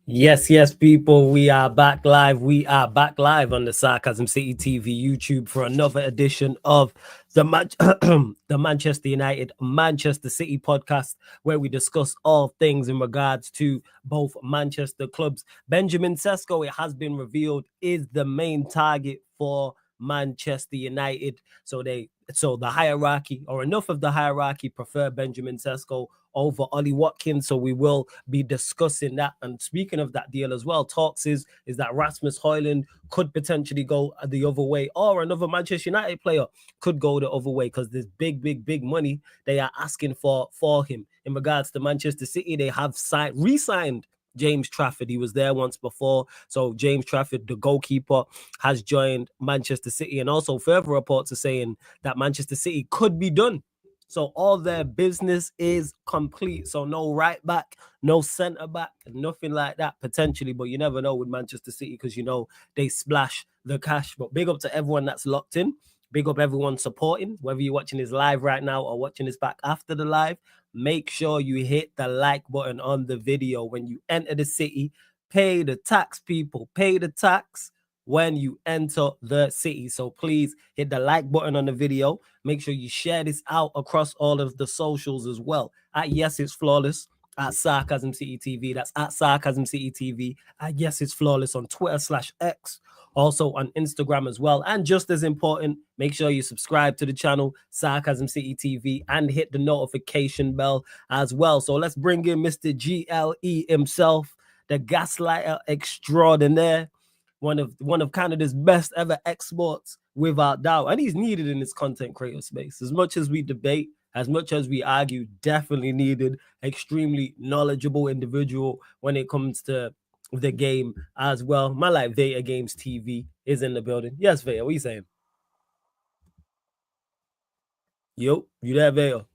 Yes, yes, people. We are back live. We are back live on the Sarcasm City TV YouTube for another edition of the Manchester United Manchester City podcast, where we discuss all things in regards to both Manchester clubs. Benjamin Cesco, it has been revealed, is the main target for Manchester United. So the hierarchy, or enough of the hierarchy, prefer Benjamin Cesco over Ollie Watkins. So we will be discussing that. And speaking of that deal as well, talks is that Rasmus Højlund could potentially go the other way, or another Manchester United player could go the other way, because there's big money they are asking for him. In regards to Manchester City, they have re-signed James Trafford. He was there once before. So James Trafford, the goalkeeper, has joined Manchester City. And also further reports are saying that Manchester City could be done. So all their business is complete. So no right back, no centre back, nothing like that potentially. But you never know with Manchester City, because you know they splash the cash. But big up to everyone that's locked in. Big up everyone supporting, whether you're watching this live right now or watching this back after the live. Make sure you hit the like button on the video. When you enter the city, pay the tax, people. Pay the tax when you enter the city. So please hit the like button on the video. Make sure you share this out across all of the socials as well. At Yes It's Flawless, at Sarcasm City TV. That's at Sarcasm City TV. At Yes It's Flawless on Twitter/X. Also on Instagram as well. And just as important, make sure you subscribe to the channel, Sarcasm City TV, and hit the notification bell as well. So let's bring in Mr. GLE himself, the gaslighter extraordinaire, one of Canada's best ever exports, without doubt. And he's needed in this content creator space. As much as we debate, as much as we argue, definitely needed. Extremely knowledgeable individual when it comes to the game as well. My like Veta Games TV is in the building. Yes, Veta, what are you saying? Yo, you there, Veta?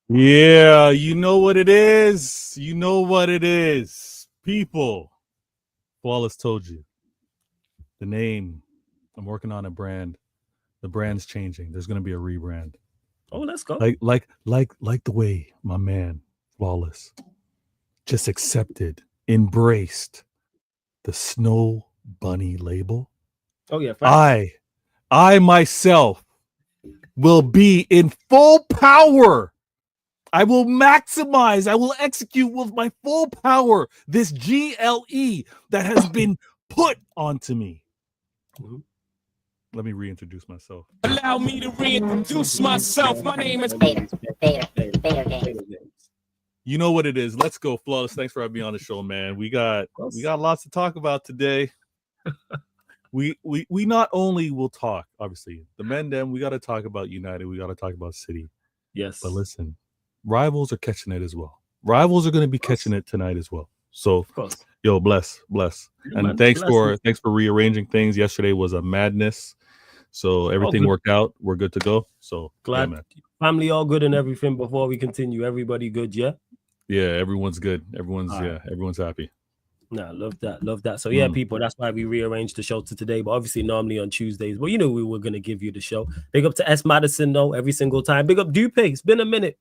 Yeah, you know what it is. You know what it is. People, Flawless told you. The name, I'm working on a brand. The brand's changing. There's going to be a rebrand. Oh, let's go. Like the way my man Flawless just accepted, embraced the Snow Bunny label. Oh yeah, facts. I myself will be in full power. I will maximize, I will execute with my full power this GLE that has been put onto me. Mhm. Let me reintroduce myself. Allow me to reintroduce myself. My name is Veta. You know what it is. Let's go, Flawless. Thanks for having me on the show, man. We got lots to talk about today. we not only will talk, obviously, the men, them, we got to talk about United. We got to talk about City. Yes. But listen, rivals are catching it as well. Rivals are going to be catching it tonight as well. So, yo, bless. Yeah, and man, thanks for rearranging things. Yesterday was a madness. So everything worked out. We're good to go. So glad, man. Family all good and everything. Before we continue, everybody good, yeah? Yeah, everyone's good. Everyone's happy. Nah, love that. So yeah, people, that's why we rearranged the show to today. But obviously, normally on Tuesdays. But you know we were gonna give you the show. Big up to S Madison though, every single time. Big up Dupe. It's been a minute.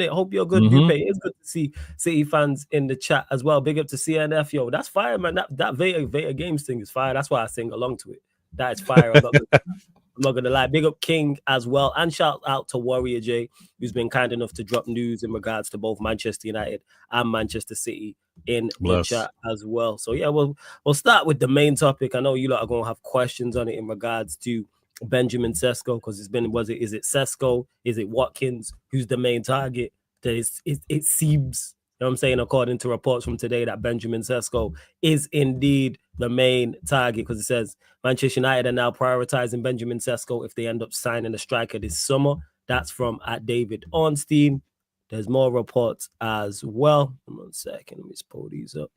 Hope you're good, Dupe. It's good to see City fans in the chat as well. Big up to CNF, yo. That's fire, man. That Veta Games thing is fire. That's why I sing along to it. That is fire. I'm not gonna lie. Big up King as well, and shout out to Warrior J, who's been kind enough to drop news in regards to both Manchester United and Manchester City in the chat as well. So yeah, we'll start with the main topic. I know you lot are gonna have questions on it in regards to Benjamin Cesco, because is it Cesco? Is it Watkins? Who's the main target? It seems, you know what I'm saying, according to reports from today, that Benjamin Cesco is indeed the main target, because it says Manchester United are now prioritizing Benjamin Cesco if they end up signing a striker this summer. That's from at David Ornstein. There's more reports as well. 1 second, let me just pull these up.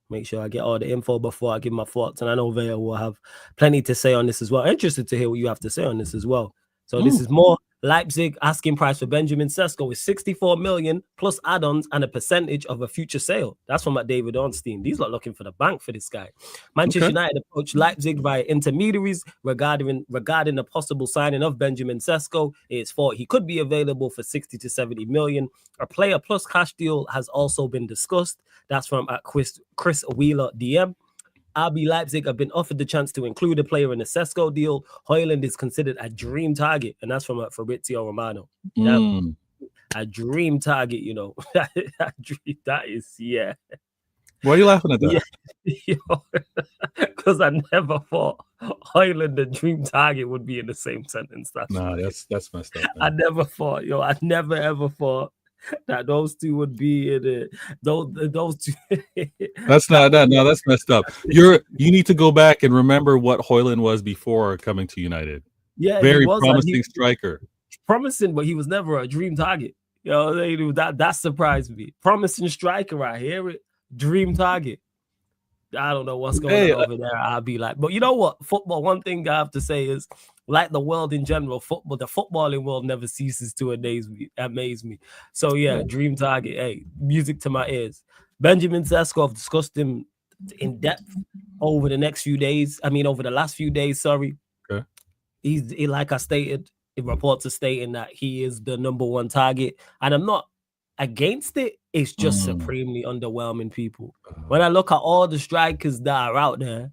Make sure I get all the info before I give my thoughts. And I know Vea will have plenty to say on this as well. Interested to hear what you have to say on this as well. So this is more Leipzig asking price for Benjamin Cesco is 64 million plus add-ons and a percentage of a future sale. That's from David Ornstein. These lot looking for the bank for this guy. Manchester United approached Leipzig via intermediaries regarding the possible signing of Benjamin Cesco. It's thought he could be available for 60 to 70 million. A player plus cash deal has also been discussed. That's from Chris Wheeler DM. RB Leipzig have been offered the chance to include a player in the Cesco deal. Højlund is considered a dream target, and that's from Fabrizio Romano. A dream target, you know. That is, yeah. Why are you laughing at that? Because I never thought Højlund the dream target would be in the same sentence. That's messed up. Man. I never thought, I never ever thought that those two would be in it. Those two. That's not that. No, that's messed up. You need to go back and remember what Højlund was before coming to United. Yeah, very promising striker. Promising, but he was never a dream target. That surprised me. Promising striker, I hear it. Dream target. I don't know what's going on over there. I'll be like, but you know what? Football. One thing I have to say is, like the world in general, the footballing world never ceases to amaze me. So yeah, dream target. Hey, music to my ears. Benjamin Cesco, I've discussed him in depth over the last few days. Sorry. Okay. He's like I stated, reports are stating that he is the number one target, and I'm not against it. It's just supremely underwhelming, people. When I look at all the strikers that are out there,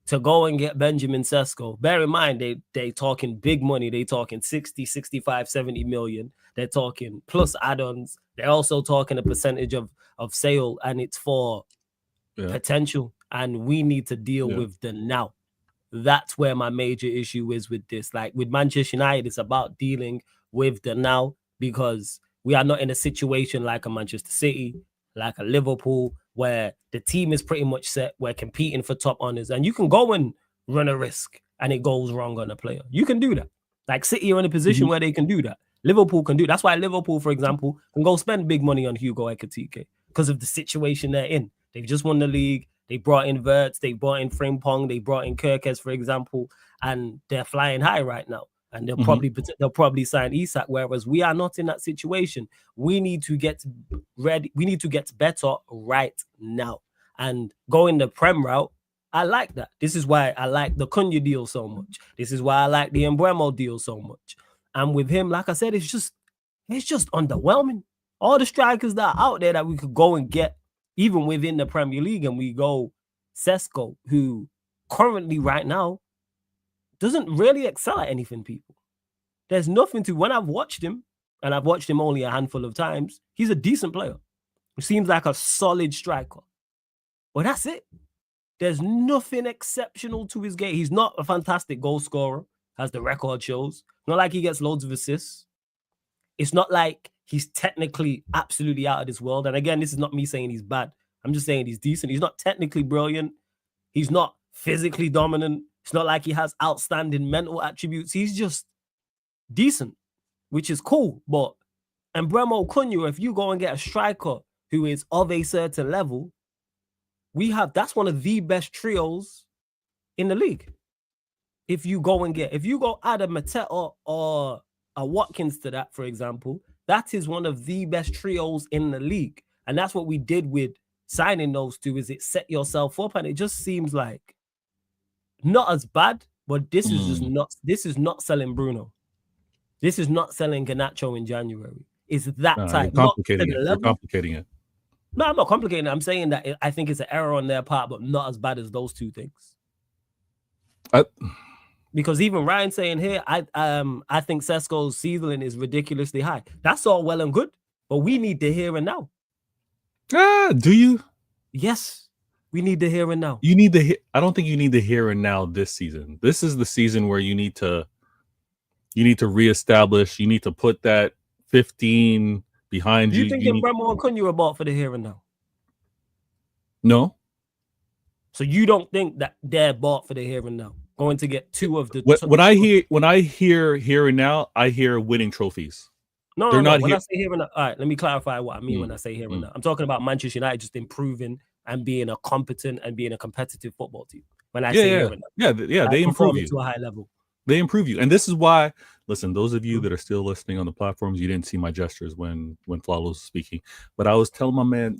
to go and get Benjamin Cesco, bear in mind, they talking big money. They talking 60, 65, 70 million. They're talking plus add-ons. They're also talking a percentage of sale, and it's for potential. And we need to deal with the now. That's where my major issue is with this. Like with Manchester United, it's about dealing with the now, because we are not in a situation like a Manchester City, like a Liverpool, where the team is pretty much set. We're competing for top honors, and you can go and run a risk and it goes wrong on a player. You can do that. Like City are in a position where they can do that. Liverpool can do. That's why Liverpool, for example, can go spend big money on Hugo Ekitike because of the situation they're in. They've just won the league. They brought in Wirtz. They brought in Frimpong. They brought in Kirkes, for example, and they're flying high right now. And they'll probably sign Isak, whereas we are not in that situation. We need to get ready. We need to get better right now. And going the Prem route, I like that. This is why I like the Cunha deal so much. This is why I like the Mbeumo deal so much. And with him, like I said, it's just underwhelming. All the strikers that are out there that we could go and get, even within the Premier League, and we go Sesko, who currently right now doesn't really excel at anything, people. There's nothing to, when I've watched him, and I've watched him only a handful of times, he's a decent player. He seems like a solid striker. But that's it. There's nothing exceptional to his game. He's not a fantastic goal scorer, as the record shows. Not like he gets loads of assists. It's not like he's technically absolutely out of this world. And again, this is not me saying he's bad. I'm just saying he's decent. He's not technically brilliant. He's not physically dominant. It's not like he has outstanding mental attributes. He's just decent, which is cool. But Mbeumo Cunha, if you go and get a striker who is of a certain level, that's one of the best trios in the league. If you go add a Mateta or a Watkins to that, for example, that is one of the best trios in the league. And that's what we did with signing those two, is it set yourself up, and it just seems like not as bad, but this is not selling Bruno. This is not selling Garnacho in January. It's that type. You're complicating it. No, I'm not complicating it. I'm saying that I think it's an error on their part, but not as bad as those two things. Because even Ryan saying here, I think Cesco's ceiling is ridiculously high. That's all well and good, but we need the here and now. Do you? Yes. We need the here and now. I don't think you need the here and now this season. This is the season where you need to reestablish. You need to put that 15 behind you. Do you think Mbeumo and Cunha are bought for the here and now? No. So you don't think that they're bought for the here and now? Going to get two of the. When I hear here and now, I hear winning trophies. No. When I say here and now, all right, let me clarify what I mean when I say here and now. I'm talking about Manchester United just improving and being a competent and being a competitive football team. When I say here and now, they improve you to a high level. They improve you. And this is why, listen, those of you that are still listening on the platforms, you didn't see my gestures when Flawless was speaking. But I was telling my man,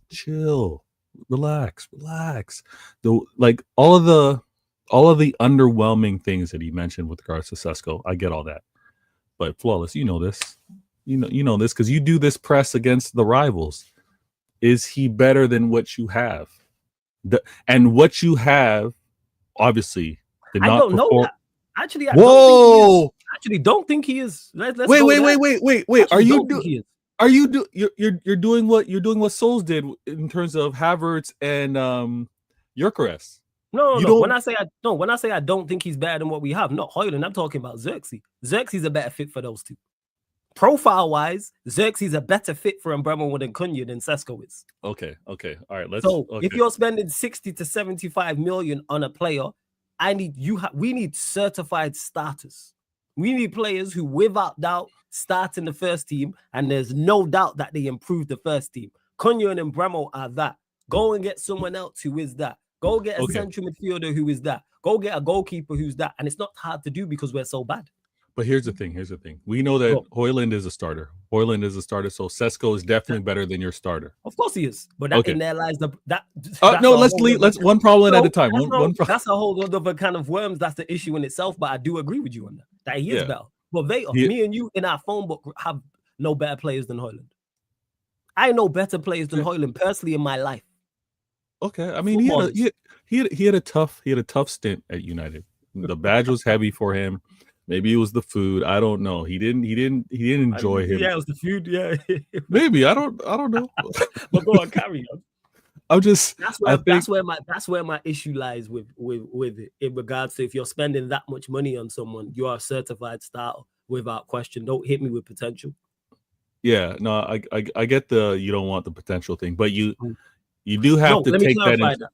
chill, relax. Like all of the underwhelming things that he mentioned with regards to Cesco, I get all that. But Flawless, you know this. You know this because you do this press against the rivals. Is he better than what you have? And what you have, obviously, did not don't know perform. that. Actually, I don't think he is. Let's wait. Actually, You're doing what Souls did in terms of Havertz and Gyökeres. No. When I say I don't think he's better than what we have, not Højlund, I'm talking about Xerxes. Xerxes is a better fit for those two. Profile wise, Xerxes is a better fit for Mbeumo than Cunha than Sesko is. Okay. All right. If you're spending 60 to 75 million on a player, we need certified starters. We need players who, without doubt, start in the first team, and there's no doubt that they improve the first team. Cunha and Mbeumo are that. Go and get someone else who is that. Go get a central midfielder who is that. Go get a goalkeeper who's that. And it's not hard to do because we're so bad. But here's the thing. We know that Højlund is a starter. So Cesco is definitely better than your starter. Of course he is. But in there lies let's one problem at a time. That's a whole other kind of worms. That's the issue in itself. But I do agree with you on that he is better. But me and you in our phone book have no better players than Højlund. I know better players than Højlund personally in my life. Okay, I mean he had a tough stint at United. The badge was heavy for him. Maybe it was the food. I don't know. He didn't enjoy him. Yeah, it was the food. Yeah, maybe I don't know. But go on, carry on. That's where my issue lies with it in regards to if you're spending that much money on someone, you are a certified starter without question. Don't hit me with potential. Yeah, no, I get the you don't want the potential thing, but you do have to take that.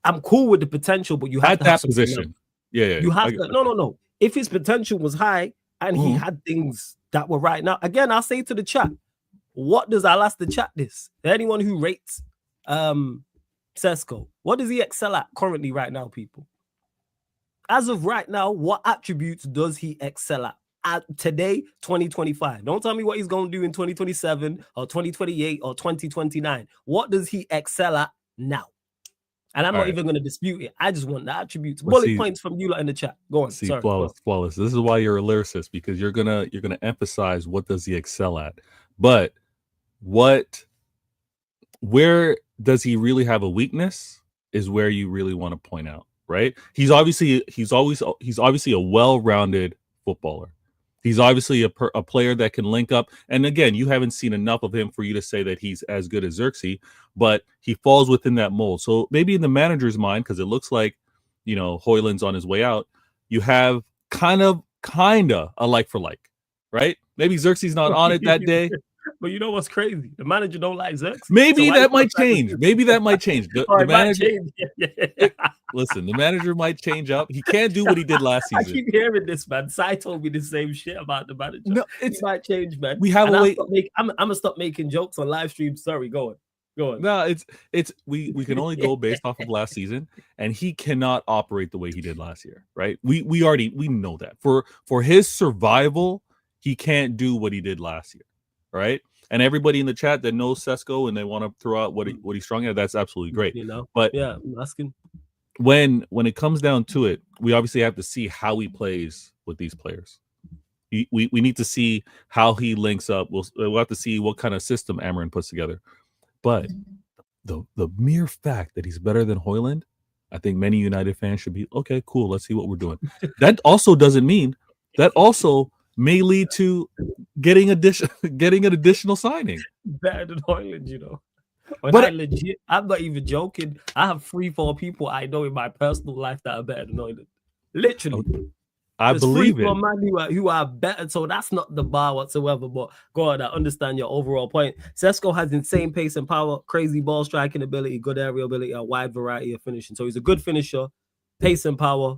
I'm cool with the potential, but you have to have that position. Yeah. You have to. No. If his potential was high and he had things that were right now, again, I'll say to the chat, I'll ask the chat this. Anyone who rates Cesco, what does he excel at currently right now, people? As of right now, what attributes does he excel at today, 2025? Don't tell me what he's going to do in 2027 or 2028 or 2029. What does he excel at now? And I'm not even going to dispute it. I just want the attributes. Bullet points from you in the chat. Go on. Sorry, flawless. This is why you're a lyricist, because you're gonna emphasize what does he excel at, but where does he really have a weakness is where you really want to point out, right? He's obviously a well-rounded footballer. He's obviously a player that can link up. And again, you haven't seen enough of him for you to say that he's as good as Xerxes, but he falls within that mold. So maybe in the manager's mind, because it looks like, Højlund's on his way out, you have kind of a like for like, right? Maybe Xerxes not on it that day. But you know what's crazy? The manager don't like Xerxes. Maybe that might change. The manager, listen, the manager might change up. He can't do what he did last season. I keep hearing this, man. Sai told me the same shit about the manager. No, it might change, man. We have a way. I'm gonna stop making jokes on live stream. Sorry, go on. No, we can only go based off of last season, and he cannot operate the way he did last year, right? We know that for his survival, he can't do what he did last year. Right, and everybody in the chat that knows Cesco and they want to throw out what he's strong at, that's absolutely great. But yeah, I'm asking. When it comes down to it, we obviously have to see how he plays with these players. We need to see how he links up. We'll have to see what kind of system Amarin puts together. But the mere fact that he's better than Højlund, I think many United fans should be okay. Cool, let's see what we're doing. That also doesn't mean that also may lead to getting an additional signing. Better than Højlund, But I'm not even joking. I have 3-4 people I know in my personal life that are better than Højlund. Literally. I believe it. Man who are better, so that's not the bar whatsoever. But go on, I understand your overall point. Cesco has insane pace and power, crazy ball striking ability, good aerial ability, a wide variety of finishing. So he's a good finisher, pace and power,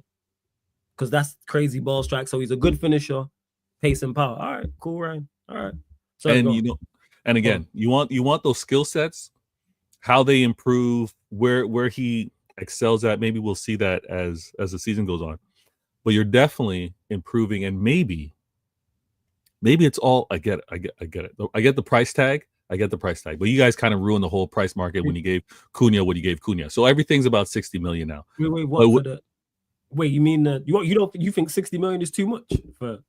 because that's crazy ball strike. So he's a good finisher, pace and power. All right, cool, Ryan. All right. So and again, you want those skill sets, how they improve, where he excels at. Maybe we'll see that as the season goes on. but you're definitely improving, and maybe it's all. I get it. I get it. I get the price tag. But you guys kind of ruined the whole price market when you gave Cunha what you gave Cunha. So everything's about 60 million now. Wait, what for the? Wait, you mean you think 60 million is too much for?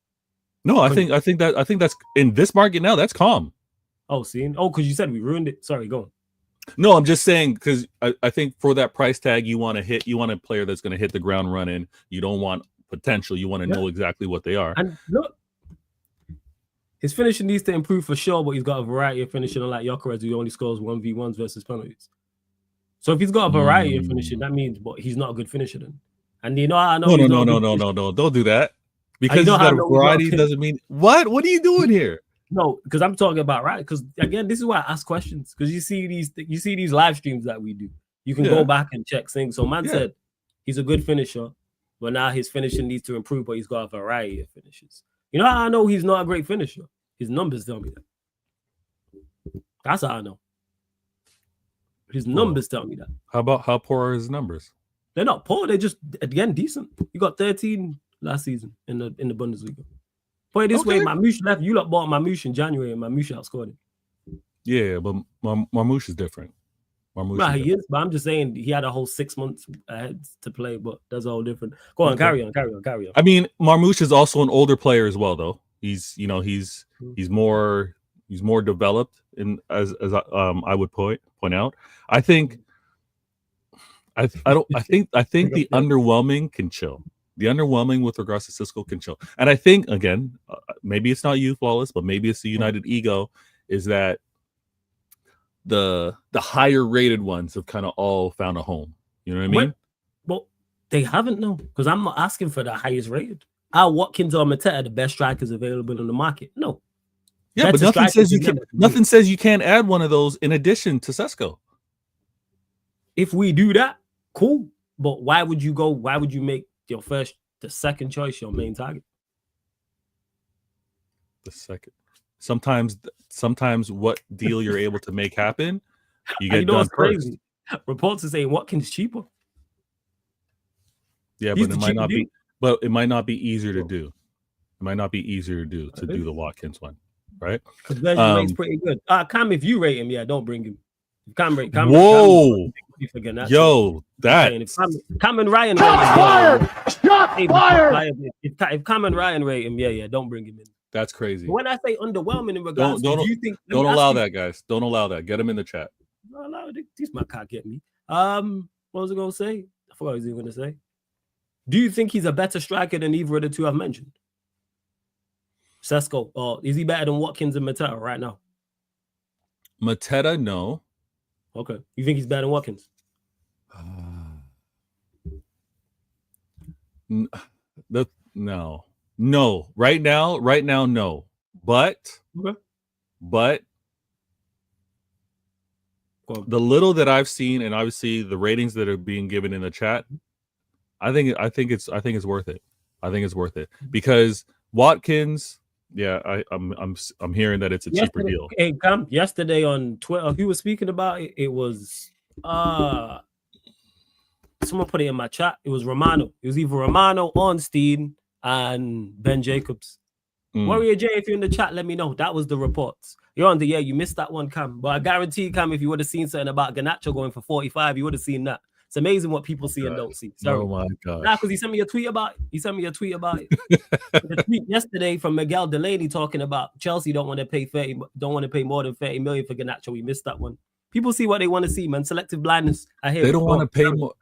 No, I think that's in this market now. That's calm. Oh, see, because you said we ruined it. Sorry, go on. No, I'm just saying because I think for that price tag, you want a player that's going to hit the ground running. You don't want potential. You want to know exactly what they are. And look, his finishing needs to improve for sure, but he's got a variety of finishing, unlike Gyökeres, who only scores 1v1s versus penalties. So if he's got a variety of finishing, that means, but he's not a good finisher then. And I know. No, don't do that. Because he's got a variety doesn't mean what? What are you doing here? No, because I'm talking about right. Because again, this is why I ask questions. Because you see these live streams that we do. You can go back and check things. So man said he's a good finisher, but now his finishing needs to improve. But he's got a variety of finishes. You know how I know he's not a great finisher? His numbers tell me that. That's how I know. His numbers tell me that. How poor are his numbers? They're not poor. They're just again decent. He got 13 last season in the Bundesliga. Put it this way, Marmoush left. You lot bought Marmoush in January, and Marmoush outscored him. Yeah, but Marmoush is different. He is, but I'm just saying he had a whole 6 months ahead to play, but that's all different. Go on, carry on. I mean, Marmoush is also an older player as well, though. He's more developed, in as I would point out. I think the underwhelming can chill. The underwhelming with regards to Cesco can chill. And I think, again, maybe it's not you, Flawless, but maybe it's the United ego, is that the higher rated ones have kind of all found a home. You know what I mean? Well, they haven't, no, because I'm not asking for the highest rated. Are Watkins or Mateta the best strikers available in the market? No. Yeah, but nothing says you can't add one of those in addition to Cesco. If we do that, cool. But why would you make the second choice your main target? The second. Sometimes what deal you're able to make happen, you get done first. Reports are saying Watkins cheaper. Yeah, but it might not be easier to do. It might not be easier to do the Watkins one, right? Because version rate's pretty good. Cam, if you rate him, don't bring him. Cam, whoa. Yo, that if Cam and Ryan fired. If Cam and Ryan rate him, don't bring him in. That's crazy. When I say underwhelming in regards, do you think? Don't allow that, guys. Don't allow that. Get him in the chat. No, this my can't get me. What was I gonna say? I forgot what I was even gonna say. Do you think he's a better striker than either of the two I've mentioned? Sesko, or is he better than Watkins and Mateta right now? Mateta, no. Okay. You think he's better than Watkins? No. Right now, no. But the little that I've seen, and obviously the ratings that are being given in the chat, I think it's worth it. I think it's worth it because Watkins. Yeah, I'm hearing that it's a cheaper deal. Hey, Cam, yesterday on Twitter, who was speaking about it? It was someone put it in my chat. It was Romano. It was either Romano, Ornstein, and Ben Jacobs. Warrior J, if you're in the chat, let me know. That was the reports. You're on you missed that one, Cam. But I guarantee, Cam, if you would have seen something about Garnacho going for 45, you would have seen that. It's amazing what people see and don't see. Sorry. Oh my god. Nah, because he sent me a tweet about it. The tweet yesterday from Miguel Delaney talking about Chelsea don't want to pay more than 30 million for Garnacho. We missed that one. People see what they want to see, man. Selective blindness. I hear they don't want to pay more.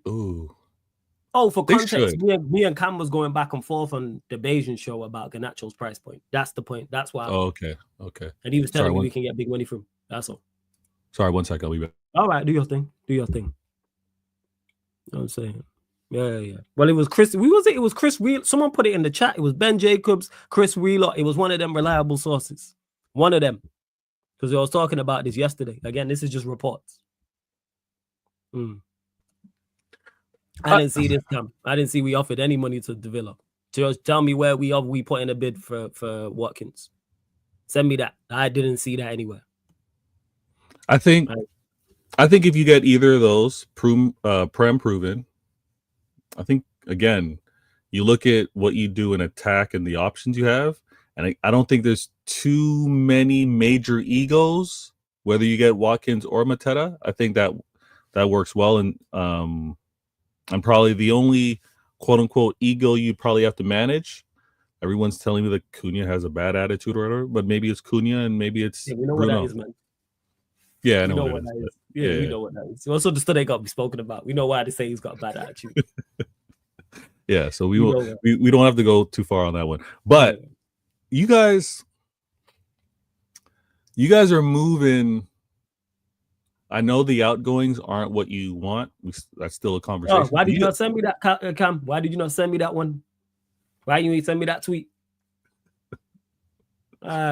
Ooh. Oh, for context, me and Cam was going back and forth on the Bayesian show about Garnacho's price point. That's the point. That's why. Oh, okay. And he was telling me we can get big money from. That's all. Sorry, 1 second. I'll be back. All right, do your thing. You know what I'm saying? Yeah. Well, it was Chris. It was Chris Wheeler. Someone put it in the chat. It was Ben Jacobs, Chris Wheeler. It was one of them reliable sources. One of them. Because I was talking about this yesterday. Again, this is just reports. I didn't see this come. I didn't see we offered any money to develop. Just tell me where we put in a bid for Watkins. Send me that. I didn't see that anywhere. I think if you get either of those prem proven, I think again You look at what you do in attack and the options you have, and I don't think there's too many major egos, whether you get Watkins or Mateta. I think that works well, and I'm probably the only quote unquote ego you probably have to manage. Everyone's telling me that Cunha has a bad attitude or whatever, but maybe it's Cunha and maybe it's Yeah, we know Bruno. what that is, man. Yeah, I We know know what what it that is. is. Yeah, we know what that is. Also, the stuff they got to be spoken about. We know why they say he's got a bad attitude. Yeah, so we know will. that. We don't have to go too far on that one. But you guys are moving. I know the outgoings aren't what you want. That's still a conversation. Oh, why did you not send me that, Cam? Why did you not send me that one? Why you ain't send me that tweet?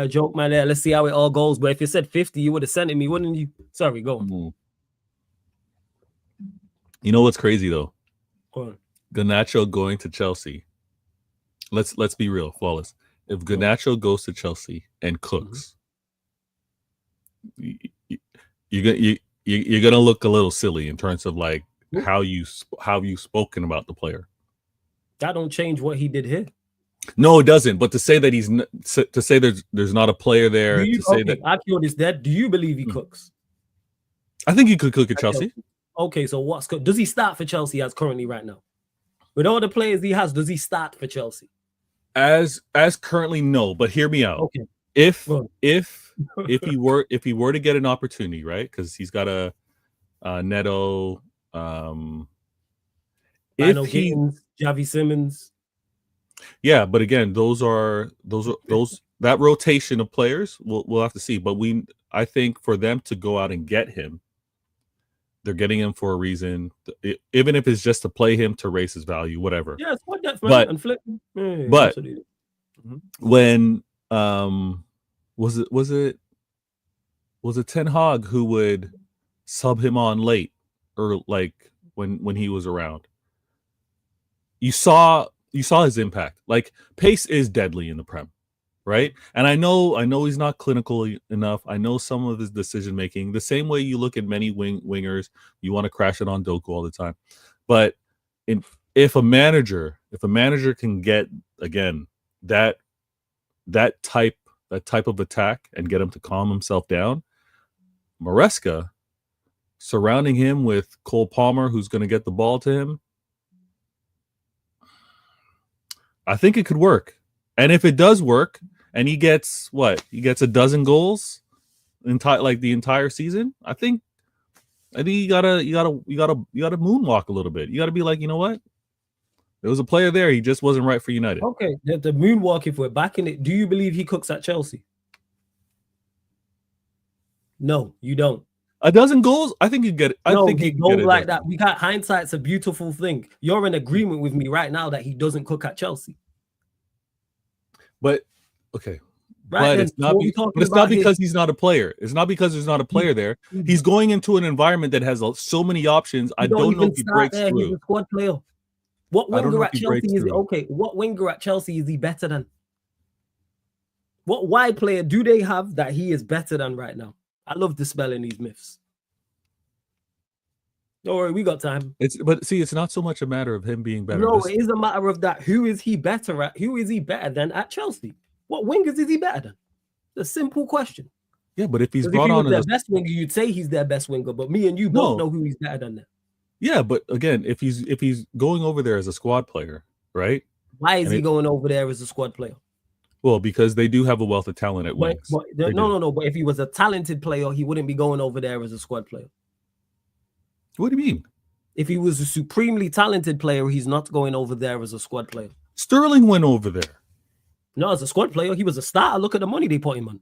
Joke, man. There. Let's see how it all goes. But if you said 50, you would have sent it me, wouldn't you? Sorry, go on. You know what's crazy though? Go on. Garnacho going to Chelsea. Let's be real, Flawless. If Garnacho goes to Chelsea and cooks, you're gonna look a little silly in terms of like how you've spoken about the player. That don't change what he did here. No, it doesn't. But to say that there's not a player there, Akio is dead. Do you believe he cooks? I think he could cook at Chelsea. Okay, so does he start for Chelsea as currently right now? With all the players he has, does he start for Chelsea? As currently, no. But hear me out. Okay. If he were to get an opportunity, right? Because he's got a Neto, Gittins, Javi Simmons. Yeah, but again, that rotation of players we'll have to see. But I think for them to go out and get him, they're getting him for a reason. Even if it's just to play him to raise his value, whatever. Yeah, it's what depth, man. And flip. Yeah, but when was it Ten Hag who would sub him on late or like when he was around? You saw his impact. Like pace is deadly in the Prem, right? And I know he's not clinical enough. I know some of his decision making. The same way you look at many wingers, you want to crash it on Doku all the time. But if a manager can get again that type of attack and get him to calm himself down, Maresca surrounding him with Cole Palmer, who's going to get the ball to him, I think it could work. And if it does work, and he gets a dozen goals the entire season, I think you gotta moonwalk a little bit. You gotta be like, you know what? There was a player there. He just wasn't right for United. Okay, the moonwalk. If we're backing it, do you believe he cooks at Chelsea? No, you don't. A dozen goals? I think you get it. I think he goals like that. We got hindsight's a beautiful thing. You're in agreement with me right now that he doesn't cook at Chelsea. But okay. Right, but it's not because he's not a player. It's not because there's not a player there. He's going into an environment that has so many options. I don't know if he breaks through. He's a squad player. What winger at Chelsea is he? Okay, what winger at Chelsea is he better than? What wide player do they have that he is better than right now? I love dispelling these myths. Don't worry, we got time. It's not so much a matter of him being better. No, it is a matter of that. Who is he better at? Who is he better than at Chelsea? What wingers is he better than? It's a simple question. Yeah, but if he's brought on their best winger, you'd say he's their best winger. But me and you both know who he's better than that. Yeah, but again, if he's going over there as a squad player, right? Why is he going over there as a squad player? Well, because they do have a wealth of talent at wings. No. But if he was a talented player, he wouldn't be going over there as a squad player. What do you mean? If he was a supremely talented player, he's not going over there as a squad player. Sterling went over there. No, as a squad player, he was a starter. Look at the money they put him on.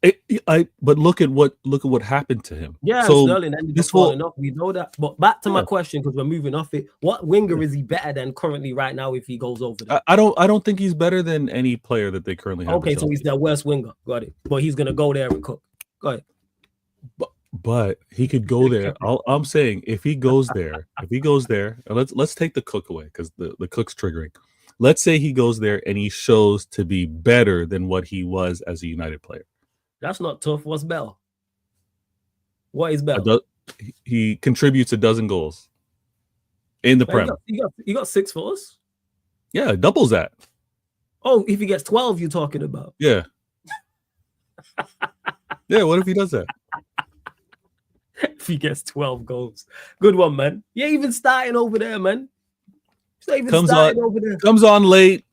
But look at what happened to him. Yeah, so Sterling ended up falling off. We know that. But back to my question, because we're moving off it. What winger is he better than currently right now if he goes over there? I don't think he's better than any player that they currently have. Okay, so he's their worst winger. Got it. But he's gonna go there and cook. Go ahead. But he could go there. I'm saying if he goes there, let's take the cook away because the cook's triggering. Let's say he goes there and he shows to be better than what he was as a United player. That's not tough. What's Bell? What is Bell? He contributes a dozen goals in the Prem. He got 6 for us. Yeah, doubles that. Oh, if he gets 12, you're talking about. Yeah. Yeah, what if he does that? If he gets 12 goals. Good one, man. You ain't even starting over there, man. He's not even starting over there. Comes on late.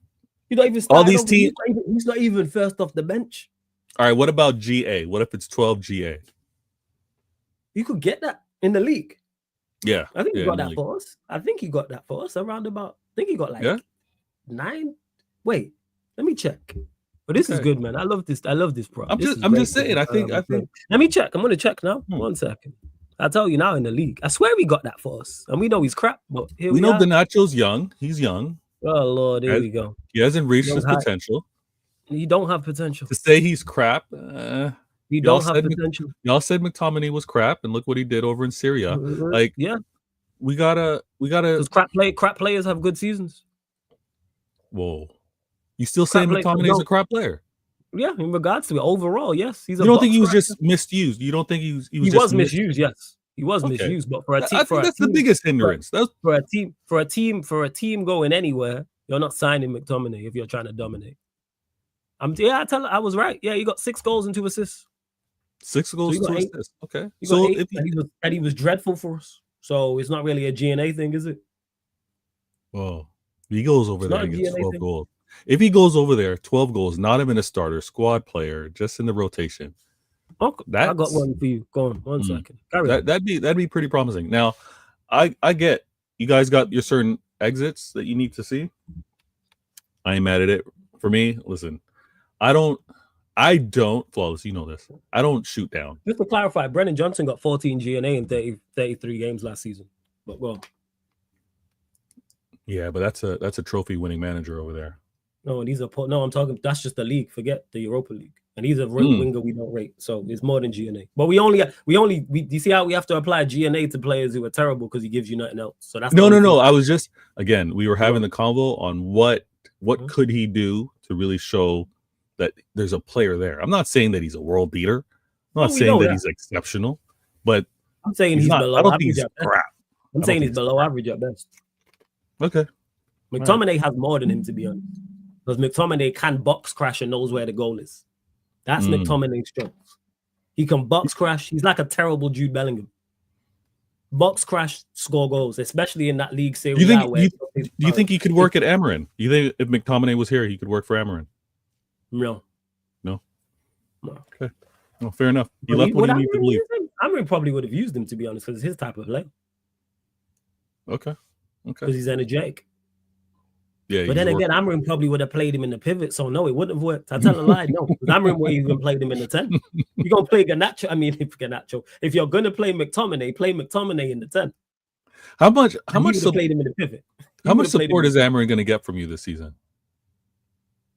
He's not even starting over there. He's not even first off the bench. All right, what about GA? What if it's 12 GA? You could get that in the league. Yeah. I think he got that for us. I think he got that for us around about. I think he got like 9. Wait, let me check. But this is good, man. I love this. I love this pro. I'm just saying. I think. Let me check. I'm gonna check now. 1 second. I'll tell you now in the league. I swear we got that for us, and we know he's crap. But here we know are. Ganacho's young. He's young. Oh Lord, here we go. He hasn't reached his potential. He don't have potential. To say he's crap. He don't have potential. Y'all said McTominay was crap, and look what he did over in Syria. Like, yeah, we gotta. Because crap players have good seasons. Whoa. You still saying McTominay is a crap player? Yeah, in regards to it, overall, yes. You don't think he was just misused? You don't think he was misused? Yes, he was misused. But for a team, I think that's the biggest hindrance. For a team going anywhere, you're not signing McTominay if you're trying to dominate. I was right. Yeah, he got 6 goals and 2 assists. 6 goals, 2 assists. Okay, so he was dreadful for us. So it's not really a GNA thing, is it? Well, he goes over there and gets 12 goals. If he goes over there, 12 goals, not even a starter, squad player, just in the rotation. Okay, I got one for you. Go on, 1 second. That'd be pretty promising. Now, I get you guys got your certain exits that you need to see. I ain't mad at it. For me, listen, I don't flawless. You know this. I don't shoot down. Just to clarify, Brennan Johnson got 14 GNA in 33 games last season. But well, yeah, but that's a trophy winning manager over there. No, and I'm talking. That's just the league. Forget the Europa League. And he's a winger we don't rate. So it's more than GNA. But we you see how we have to apply GNA to players who are terrible because he gives you nothing else. So that's no. I was just we were having the convo on what could he do to really show that there's a player there. I'm not saying that he's a world beater. I'm not saying that he's exceptional, but I'm saying he's below I don't average. think he's crap. I'm saying he's below average at best. Okay. McTominay has more than him, to be honest. Because McTominay can box crash and knows where the goal is. That's McTominay's strength. He can box crash. He's like a terrible Jude Bellingham. Box crash, score goals, especially in that league series. Do you think he could work at Amarin? You think if McTominay was here, he could work for Amarin? No. Okay. Well, fair enough. He left when he needed to leave. Amarin probably would have used him, to be honest, because it's his type of play. Okay. Because he's energetic. Yeah, but then again, Amarin probably would have played him in the pivot, so no, it wouldn't have worked. I tell a lie, no. Because Amarin would even played him in the 10. You're gonna play Garnacho. I mean, if you're gonna play McTominay in the 10. How much played him in the pivot? How much support is Amarin gonna get from you this season?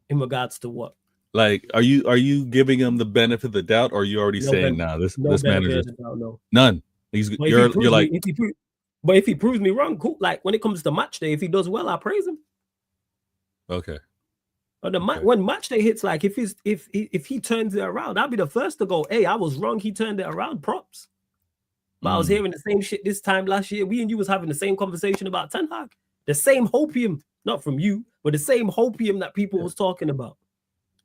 In regards to what? Like, are you giving him the benefit of the doubt, or are you already saying, this manager? No. None. You're like. But if he proves me wrong, cool. Like when it comes to match day, if he does well, I praise him. Okay. But when match day hits, like if he turns it around, I'll be the first to go, hey, I was wrong. He turned it around. Props. But I was hearing the same shit this time last year. We and you was having the same conversation about Ten Hag. The same hopium, not from you, but the same hopium that people was talking about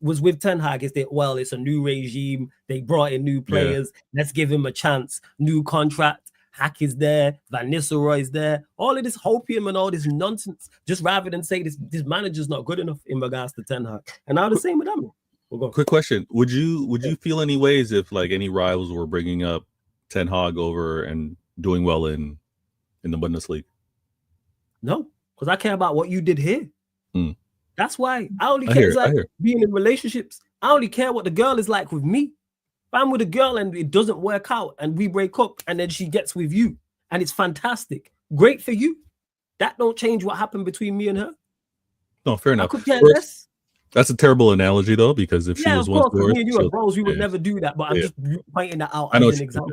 was with Ten Hag. Is that, well, it's a new regime. They brought in new players. Let's give him a chance. New contract. Hack is there, Van Nistelrooy is there, all of this hopium and all this nonsense, just rather than say this manager's not good enough in regards to Ten Hag. And now the same with them. Quick question. Would you feel any ways if like any rivals were bringing up Ten Hag over and doing well in the Bundesliga? No, because I care about what you did here. That's why I only care being in relationships. I only care what the girl is like with me. If I'm with a girl and it doesn't work out and we break up and then she gets with you and it's fantastic, great for you. That don't change what happened between me and her. No, fair enough. I could care less. That's a terrible analogy though, because if she was once yours, me and you are bros, we would never do that. But I'm just pointing that out as an example.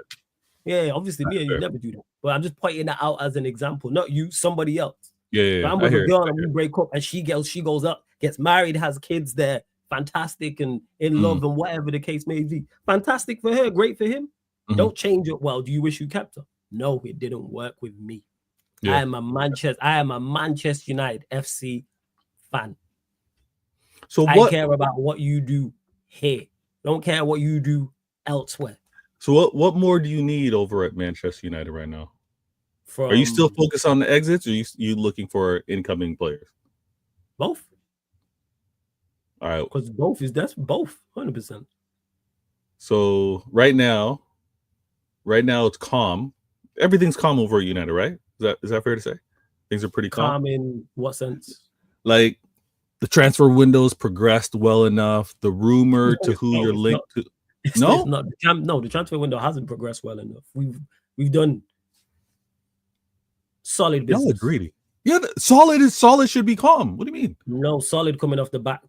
Yeah, obviously me and you never do that. But I'm just pointing that out as an example, not you, somebody else. Yeah. If I'm with a girl and we break up and she goes up, gets married, has kids there. Fantastic and in love and whatever the case may be. Fantastic for her, great for him. Don't change it. Well, do you wish you kept her? No, it didn't work with me. I am a Manchester United FC fan. So I what? care about what you do here. Don't care what you do elsewhere. So what more do you need over at Manchester United right now? From Are you still focused on the exits, or are you looking for incoming players? both? All right. Because that's both 100%. So right now it's calm. Everything's calm over at United, right? Is that fair to say? Things are pretty calm. Calm in what sense? Like the transfer window's progressed well enough. The rumor to who you're linked to. No, it's not. No, the transfer window hasn't progressed well enough. We've done solid business. y'all are greedy. Yeah, solid should be calm. What do you mean? No, solid coming off the back.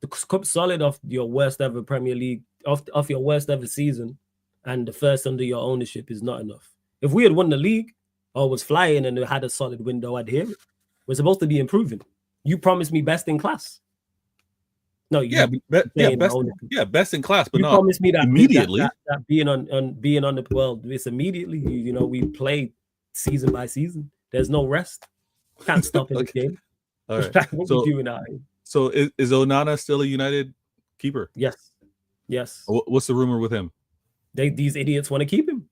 Solid off your worst ever Premier League, off your worst ever season, and the first under your ownership is not enough. If we had won the league or was flying and had a solid window, I'd hear it. We're supposed to be improving. You promised me best in class. No, best in class, but you not promised me that immediately. That being on the world, it's immediately. We play season by season. There's no rest. Can't stop in the game. All right. What we doing now? So is Onana still a United keeper? Yes. What's the rumor with him? These idiots want to keep him.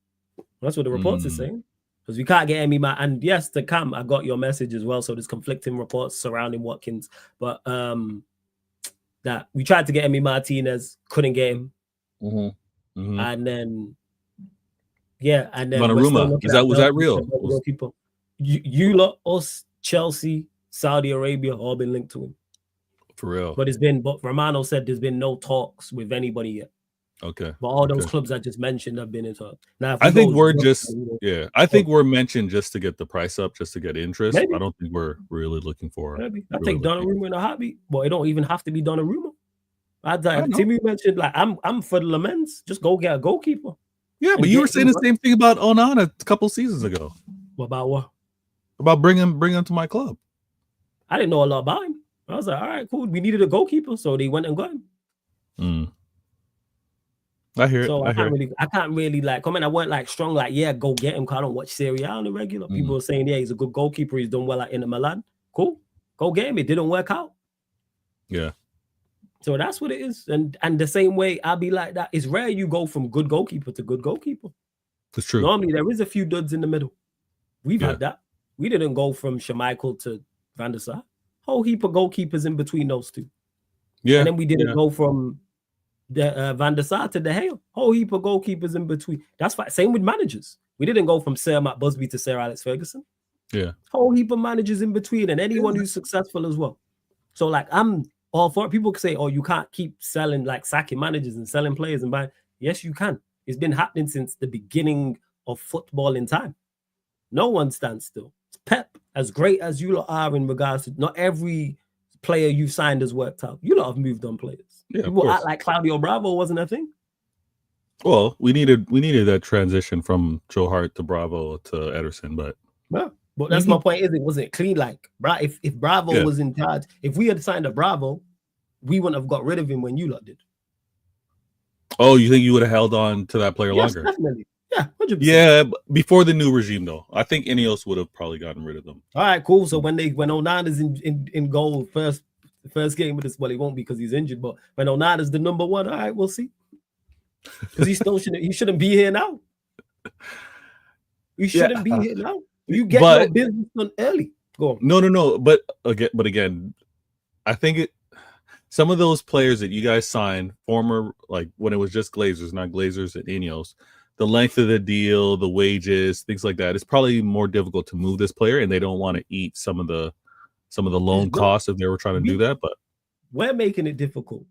That's what the reports are saying. Because we can't get any man. And yes, to Cam, I got your message as well. So there's conflicting reports surrounding Watkins, but that we tried to get Emi Martinez, couldn't get him, and then Donnarumma. Was that real? People, you lot, us, Chelsea, Saudi Arabia, all been linked to him for real. But Romano said there's been no talks with anybody yet. Okay. But all those clubs I just mentioned have been in talks. Now, I think we're mentioned just to get the price up, just to get interest. Maybe. I don't think we're really looking for. Maybe. I take Donnarumma in a heartbeat. Well, it don't even have to be Donnarumma. Timmy mentioned I'm for the laments. Just go get a goalkeeper. Yeah, but you were saying the same thing about Onana a couple seasons ago. About what? About bring him to my club. I didn't know a lot about him. I was like, all right, cool. We needed a goalkeeper, so they went and got him. I hear it. So I can't really comment. I weren't strong, go get him, because I don't watch Serie A on the regular. People are saying, he's a good goalkeeper. He's done well at Inter Milan. Cool. Go get him. It didn't work out. Yeah. So that's what it is. And the same way I'll be like that. It's rare you go from good goalkeeper to good goalkeeper. That's true. Normally there is a few duds in the middle. We've had that. We didn't go from Schmeichel to Van der Sar. Whole heap of goalkeepers in between those two. Yeah. And then we didn't go from the Van der Sar to De Gea. Whole heap of goalkeepers in between. That's fine. Same with managers. We didn't go from Sir Matt Busby to Sir Alex Ferguson. Yeah. Whole heap of managers in between, and anyone who's successful as well. So I'm all for it. People can say, you can't keep selling, sacking managers and selling players and buying. Yes, you can. It's been happening since the beginning of football in time. No one stands still. Pep, as great as you lot are in regards to not every player you've signed has worked out. You lot have moved on players. Yeah, people act like Claudio Bravo wasn't a thing. Well, we needed that transition from Joe Hart to Bravo to Ederson, but that's my point. It wasn't clean. If Bravo was in charge, if we had signed a Bravo, we wouldn't have got rid of him when you lot did. Oh, you think you would have held on to that player longer? Definitely. Yeah, 100%. Yeah, before the new regime, though, I think Ineos would have probably gotten rid of them. All right, cool. So when Onana's in goal first game of this, well, he won't because he's injured. But when Onana's the number one, all right, we'll see. Because he shouldn't be here now. He shouldn't be here now. You get your business done early. Go on. No. But again, I think some of those players that you guys signed, former when it was just Glazers, not Glazers and Ineos. The length of the deal, the wages, things like that. It's probably more difficult to move this player, and they don't want to eat some of the loan costs if they were trying to do that. But we're making it difficult.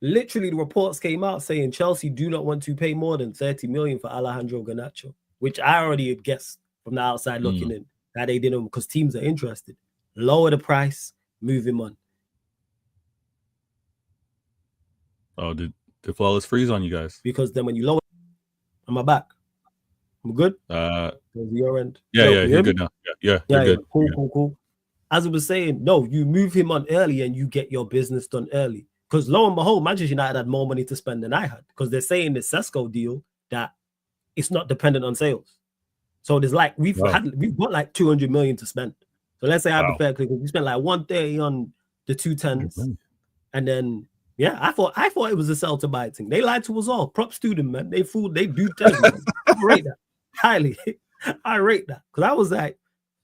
Literally, the reports came out saying Chelsea do not want to pay more than 30 million for Alejandro Garnacho, which I already had guessed from the outside looking in that they didn't, because teams are interested. Lower the price, move him on. Oh, did Flawless freeze on you guys? Because then when you lower, am I back? I'm good? Your end? Yeah, you're good now. Yeah, you're good. Cool. As I was saying, no, you move him on early and you get your business done early. Because lo and behold, Manchester United had more money to spend than I had. Because they're saying the Cesco deal that it's not dependent on sales. So there's we've got 200 million to spend. So let's say hypothetically, we spent 130 on the 210s, and then yeah, I thought it was a sell to buy thing. They lied to us all. Prop student, man. They fooled. They do tell you. Man. I rate that highly. I rate that because I was like,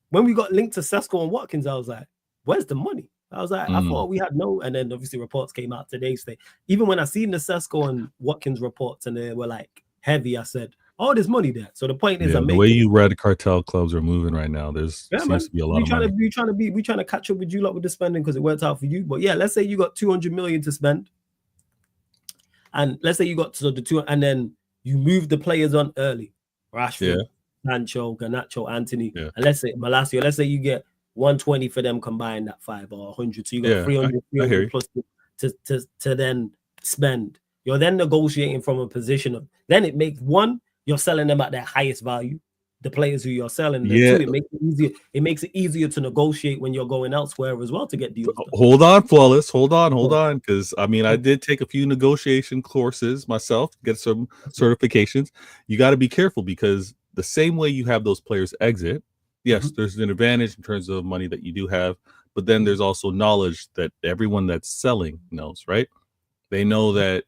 when we got linked to Sesko and Watkins, I was like, where's the money? I was like, I thought we had no, and then obviously reports came out today. Even when I seen the Cesco and Watkins reports and they were like heavy, I said, oh, there's money there. So the point is, the way you read cartel clubs are moving right now, seems to be a lot of money. We trying to catch up with you lot with the spending because it worked out for you. But yeah, let's say you got 200 million to spend, and let's say you got to the two, and then you move the players on early, Rashford, Sancho, Garnacho, Anthony, and let's say Malacio. Let's say you get 120 for them combined at 5 or 100. So you got 300 plus to then spend. You're then negotiating from a position of, then it makes one, you're selling them at their highest value. The players who you're selling them to, it makes it easier. It makes it easier to negotiate when you're going elsewhere as well to get deals done. Hold on, Flawless. Hold on. Because I mean, I did take a few negotiation courses myself, get some certifications. You got to be careful because the same way you have those players exit, yes, there's an advantage in terms of money that you do have, but then there's also knowledge that everyone that's selling knows, right? They know that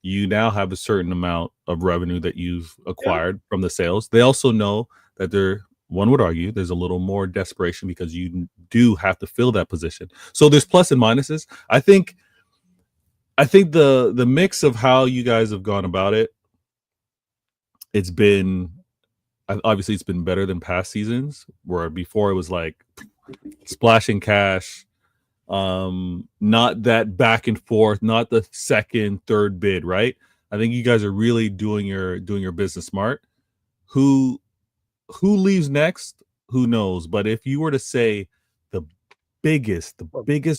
you now have a certain amount of revenue that you've acquired from the sales. They also know that one would argue there's a little more desperation because you do have to fill that position. So there's plus and minuses. I think the mix of how you guys have gone about it, it's been better than past seasons where before it was like splashing cash, not that back and forth, not the second, third bid, right? I think you guys are really doing your business smart. Who leaves next? Who knows? But if you were to say the biggest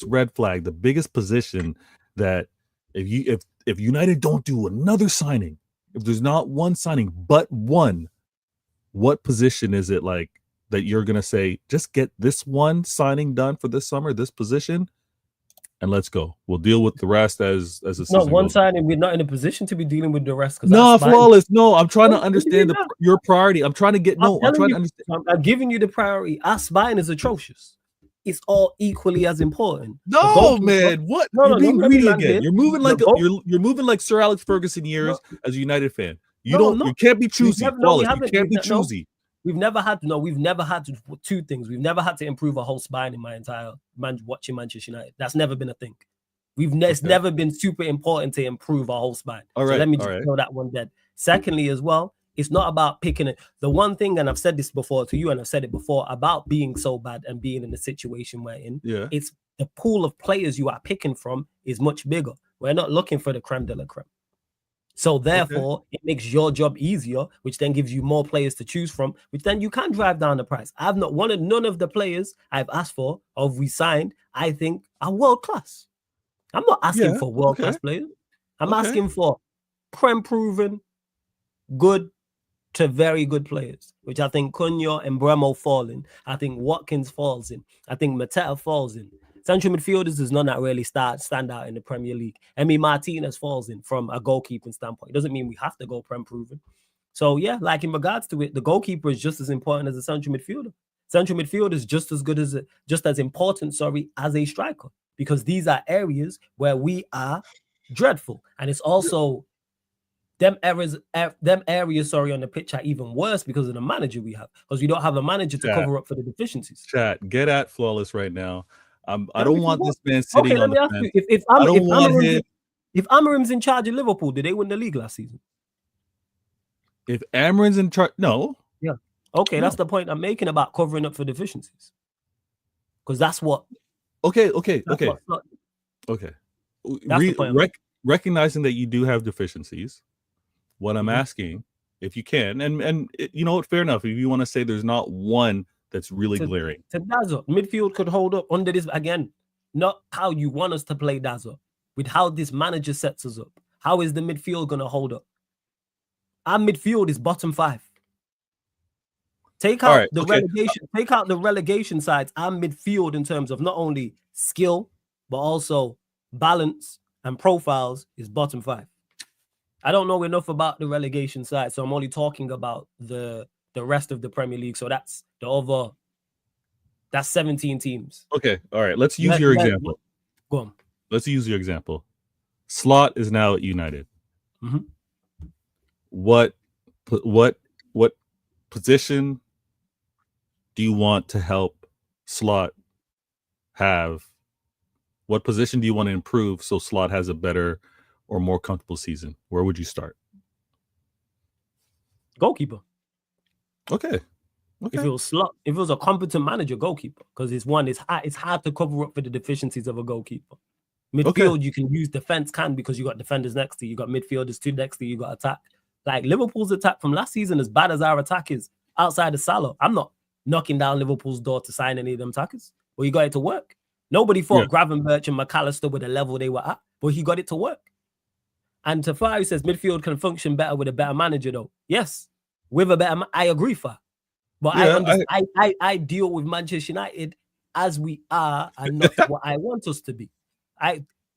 red flag, the biggest position that if United don't do another signing, if there's not one signing but one, what position is it like that you're going to say, just get this one signing done for this summer, this position, and let's go. We'll deal with the rest as a season not one goes. signing. We're not in a position to be dealing with the rest. No, Flawless. No, I'm trying to understand your priority. I'm trying to get, I'm trying to understand. I'm giving you the priority. Us buying is atrocious. It's all equally as important. No, man. What? No, you're being greedy again. You're moving like you're moving like Sir Alex Ferguson years as a United fan. You can't be choosy. Flawless. You can't be choosy. We've never had two things. We've never had to improve a whole spine in my entire watching Manchester United. That's never been a thing. It's never been super important to improve our whole spine. All right. So let me just throw that one dead. Secondly, as well, it's not about picking it. The one thing, and I've said this before to you, and I've said it before about being so bad and being in the situation we're in. Yeah. It's the pool of players you are picking from is much bigger. We're not looking for the creme de la creme. So therefore, it makes your job easier, which then gives you more players to choose from, which then you can drive down the price. I've not wanted none of the players I've asked for or we signed, I think, are world class. I'm not asking for world class players. I'm asking for prem proven, good to very good players, which I think Cunha and Bremo fall in. I think Watkins falls in. I think Mateta falls in. Central midfielders is none that really stand out in the Premier League. Emi Martinez falls in from a goalkeeping standpoint. It doesn't mean we have to go prem proven. So yeah, like in regards to it, the goalkeeper is just as important as a central midfielder. Central midfielder is just as important, as a striker, because these are areas where we are dreadful, and it's also them areas on the pitch are even worse because of the manager we have, because we don't have a manager to cover up for the deficiencies. Chat, get at Flawless right now. I don't want this man sitting on the fence. If Amarim's in charge of Liverpool, did they win the league last season? If Amarim's in charge, no. Yeah. Okay, that's the point I'm making about covering up for deficiencies. Because that's what. Okay. Recognizing that you do have deficiencies, what I'm asking, if you can, and you know what, fair enough. If you want to say there's not one that's really glaring. To Dazzle, midfield could hold up under this again. Not how you want us to play Dazzle, with how this manager sets us up. How is the midfield going to hold up? Our midfield is bottom 5. Take out relegation. Take out the relegation sides. Our midfield, in terms of not only skill but also balance and profiles, is bottom 5. I don't know enough about the relegation side, so I'm only talking about the rest of the Premier League. So that's 17 teams. Okay, all right. Let's use your example. Go on. Let's use your example. Slot is now at United. Mhm. What position do you want to help Slot have? What position do you want to improve so Slot has a better or more comfortable season? Where would you start? Goalkeeper. Okay. If it was a competent manager, goalkeeper, because it's hard to cover up for the deficiencies of a goalkeeper. Midfield, you can use defense because you got defenders next to you. You got midfielders two next to you. You got attack. Like Liverpool's attack from last season, as bad as our attack is, outside of Salah, I'm not knocking down Liverpool's door to sign any of them attackers. But you got it to work. Nobody thought Gravenberch and McAllister were the level they were at, but he got it to work. And Tafari says midfield can function better with a better manager, though. Yes, with a better, I agree, Fa. But I deal with Manchester United as we are and not what I want us to be.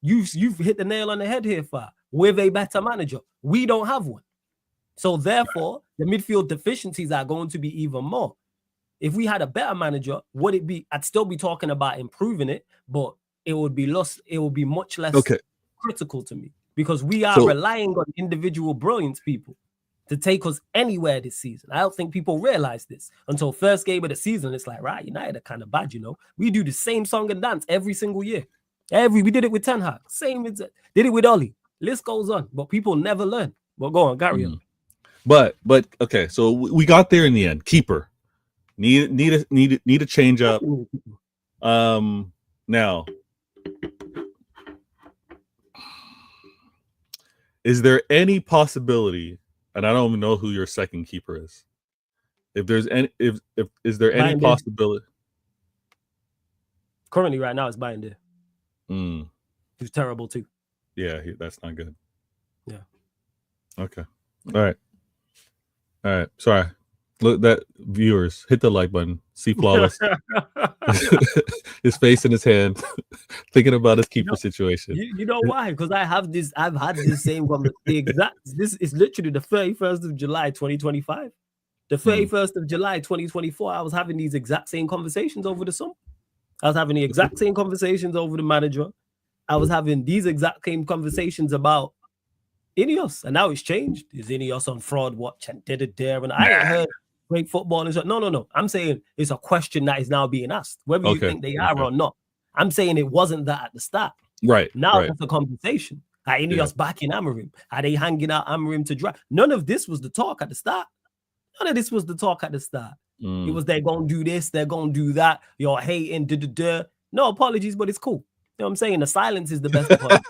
You've hit the nail on the head here, Fa. With a better manager, we don't have one. So therefore, the midfield deficiencies are going to be even more. If we had a better manager, would it be? I'd still be talking about improving it, but it would be lost. It would be much less critical to me because we are relying on individual brilliance people to take us anywhere this season. I don't think people realize this until first game of the season. It's like, right, United are kind of bad, you know. We do the same song and dance every single year. We did it with Ten Hag, did it with Oli. List goes on, but people never learn. But go on, Gary. But okay, so we got there in the end. Keeper need a change up. Now, is there any possibility? And I don't even know who your second keeper is. If there's any, if is there any possibility? Currently, right now, it's Binder. He's terrible too. Yeah, that's not good. Yeah. Okay. All right. Sorry. Look, that viewers, hit the like button. See Flawless. His face in his hand, thinking about his keeper situation. You know why? Because I've had this same this is literally the 31st of July 2025. The 31st of July 2024, I was having these exact same conversations over the summer. I was having the exact same conversations over the manager. I was having these exact same conversations about Ineos, and now it's changed. Is Ineos on fraud watch and did it there? And I ain't heard great football. And no. I'm saying it's a question that is now being asked, whether you think they are or not. I'm saying it wasn't that at the start. Right. Now it's a conversation. Are Ineos backing Amorim? Are they hanging out Amorim to drive? None of this was the talk at the start. It was they're going to do this, they're going to do that. You're hating, No apologies, but it's cool. You know what I'm saying? The silence is the best apology.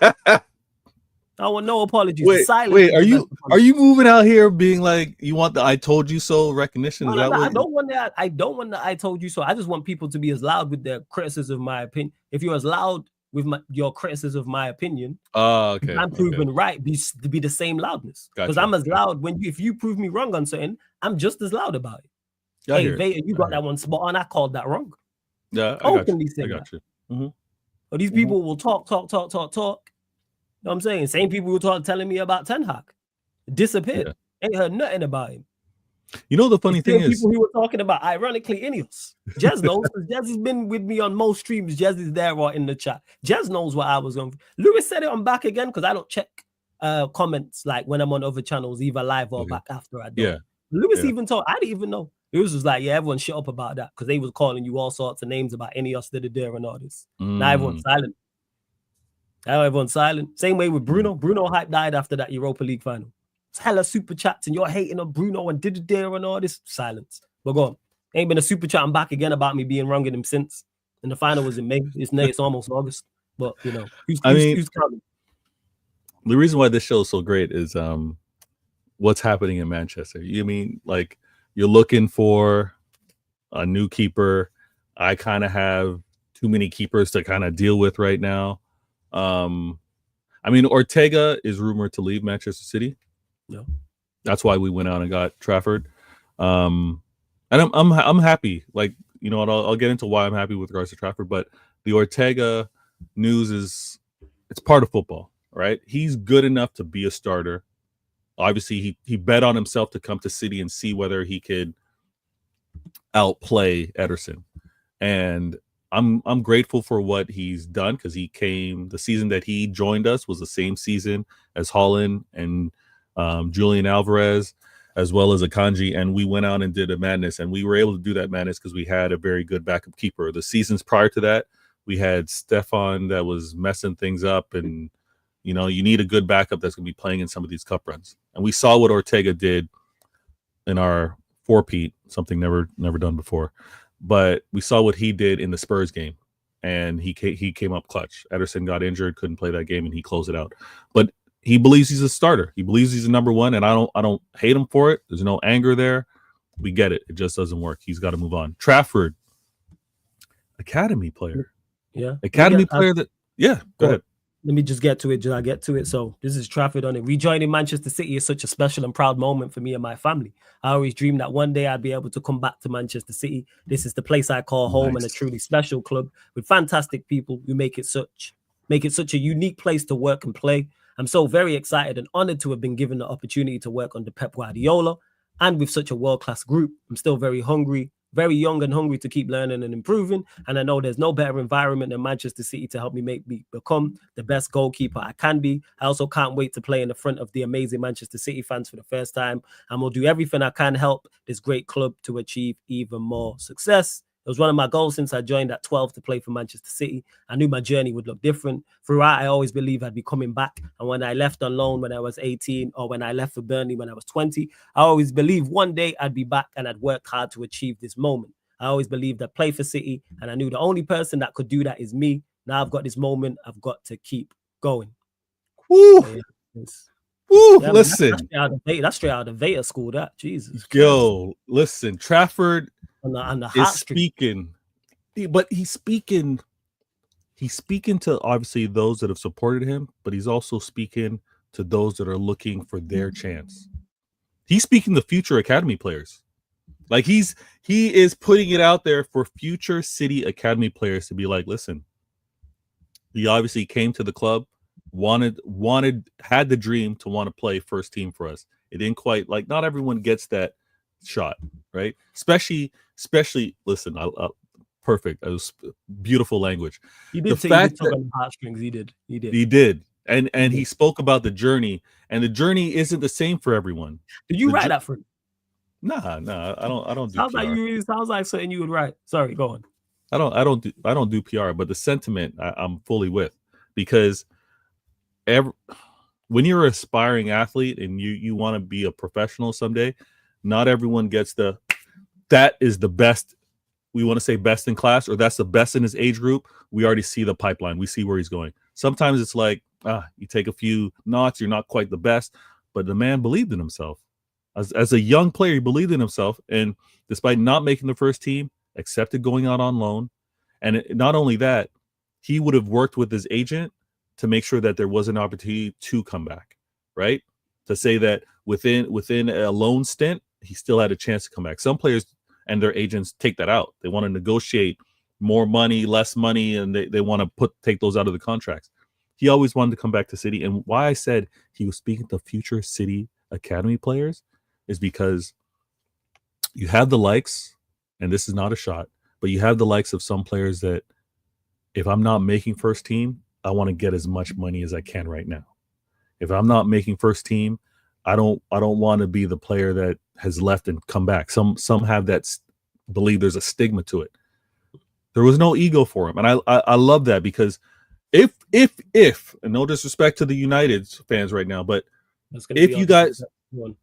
I want no apologies. Wait, are you moving out here being like you want the "I told you so" recognition? No, I don't want that. I don't want the "I told you so." I just want people to be as loud with their criticism of my opinion. If you're as loud with your criticism of my opinion, okay, I'm proven right to be the same loudness. Because I'm as loud if you prove me wrong on something, I'm just as loud about it. Hey, Vader, you got that one spot on. I called that wrong. Yeah, I got you. Mm-hmm. But these people will talk. You know what I'm saying? Same people who telling me about Ten Hag. Disappeared. Ain't heard nothing about him. You know, the funny thing is people who were talking about, ironically, Ineos. Jez knows, because Jez has been with me on most streams. Jez is there or in the chat. Jez knows what I was going. Lewis said it on back again, because I don't check comments like when I'm on other channels, either live or back after I do. Yeah. Lewis even told, I didn't even know. Lewis was like, everyone shut up about that, because they was calling you all sorts of names about Ineos, and all this. Now everyone's silent. Same way with Bruno. Bruno hype died after that Europa League final. It's hella super chats and you're hating on Bruno and and all this. Silence. But go on. Ain't been a super chat and back again about me being wrong in him since. And the final was in May. It's almost August. But you know, who's counting? The reason why this show is so great is what's happening in Manchester. You mean like you're looking for a new keeper. I kind of have too many keepers to kind of deal with right now. I mean, Ortega is rumored to leave Manchester City. Yeah, that's why we went out and got Trafford. And I'm happy. Like, you know, I'll get into why I'm happy with regards to Trafford. But the Ortega news it's part of football, right? He's good enough to be a starter. Obviously, he bet on himself to come to City and see whether he could outplay Ederson. And I'm grateful for what he's done, because the season that he joined us was the same season as Holland and Julian Alvarez, as well as Akanji, and we went out and did a madness, and we were able to do that madness because we had a very good backup keeper. The seasons prior to that, we had Stefan that was messing things up, and you need a good backup that's going to be playing in some of these cup runs. And we saw what Ortega did in our four-peat, something never done before. But we saw what he did in the Spurs game, and he came up clutch. Ederson got injured, couldn't play that game, and he closed it out. But he believes he's a starter. He believes he's a number one, and I don't hate him for it. There's no anger there. We get it. It just doesn't work. He's got to move on. Trafford, academy player. Yeah. Academy player that, yeah, go ahead. Let me just get to it. I get to it. So this is Trafford on it. Rejoining Manchester City is such a special and proud moment for me and my family. I always dreamed that one day I'd be able to come back to Manchester City. This is the place I call home, and a truly special club with fantastic people who make it such a unique place to work and play. I'm so very excited and honored to have been given the opportunity to work under Pep Guardiola and with such a world-class group. I'm still very very young and hungry to keep learning and improving. And I know there's no better environment than Manchester City to help me become the best goalkeeper I can be. I also can't wait to play in the front of the amazing Manchester City fans for the first time. And we'll do everything I can help this great club to achieve even more success. It was one of my goals since I joined at 12 to play for Manchester City. I knew my journey would look different. Throughout, I always believed I'd be coming back. And when I left on loan when I was 18, or when I left for Burnley when I was 20, I always believed one day I'd be back and I'd work hard to achieve this moment. I always believed I'd play for City, and I knew the only person that could do that is me. Now I've got this moment. I've got to keep going. Woo! Woo! Yeah, listen. That's straight out of Vader school, that. Jesus. Yo, Christ. Listen, Trafford on the is speaking, but he's speaking to obviously those that have supported him, but he's also speaking to those that are looking for their chance. He's speaking to future academy players. Like he is putting it out there for future City academy players to be like, listen, he obviously came to the club, had the dream to want to play first team for us. It didn't quite, like, not everyone gets that shot, right? Especially, listen, perfect. It was beautiful language. He did say he did talk on the heartstrings. He did. And he spoke about the journey, and the journey isn't the same for everyone. Did you write that for him? Nah, I don't do sounds PR. Like you sounds like something you would write. Sorry, go on. I don't do PR, but the sentiment I'm fully with, because when you're an aspiring athlete and you want to be a professional someday, not everyone gets that is the best. We want to say best in class, or that's the best in his age group. We already see the pipeline. We see where he's going. Sometimes it's like, you take a few knots, you're not quite the best, but the man believed in himself. As a young player, he believed in himself, and despite not making the first team, accepted going out on loan. And not only that, he would have worked with his agent to make sure that there was an opportunity to come back, right? To say that within a loan stint, he still had a chance to come back. Some players and their agents take that out. They want to negotiate more money, less money, and they want to take those out of the contracts. He always wanted to come back to City. And why I said he was speaking to future City academy players is because you have the likes, and this is not a shot, but you have the likes of some players that, if I'm not making first team, I want to get as much money as I can right now. If I'm not making first team, I don't want to be the player that has left and come back. Some have that, believe there's a stigma to it. There was no ego for him, and I love that, because if and no disrespect to the United fans right now, but if you guys.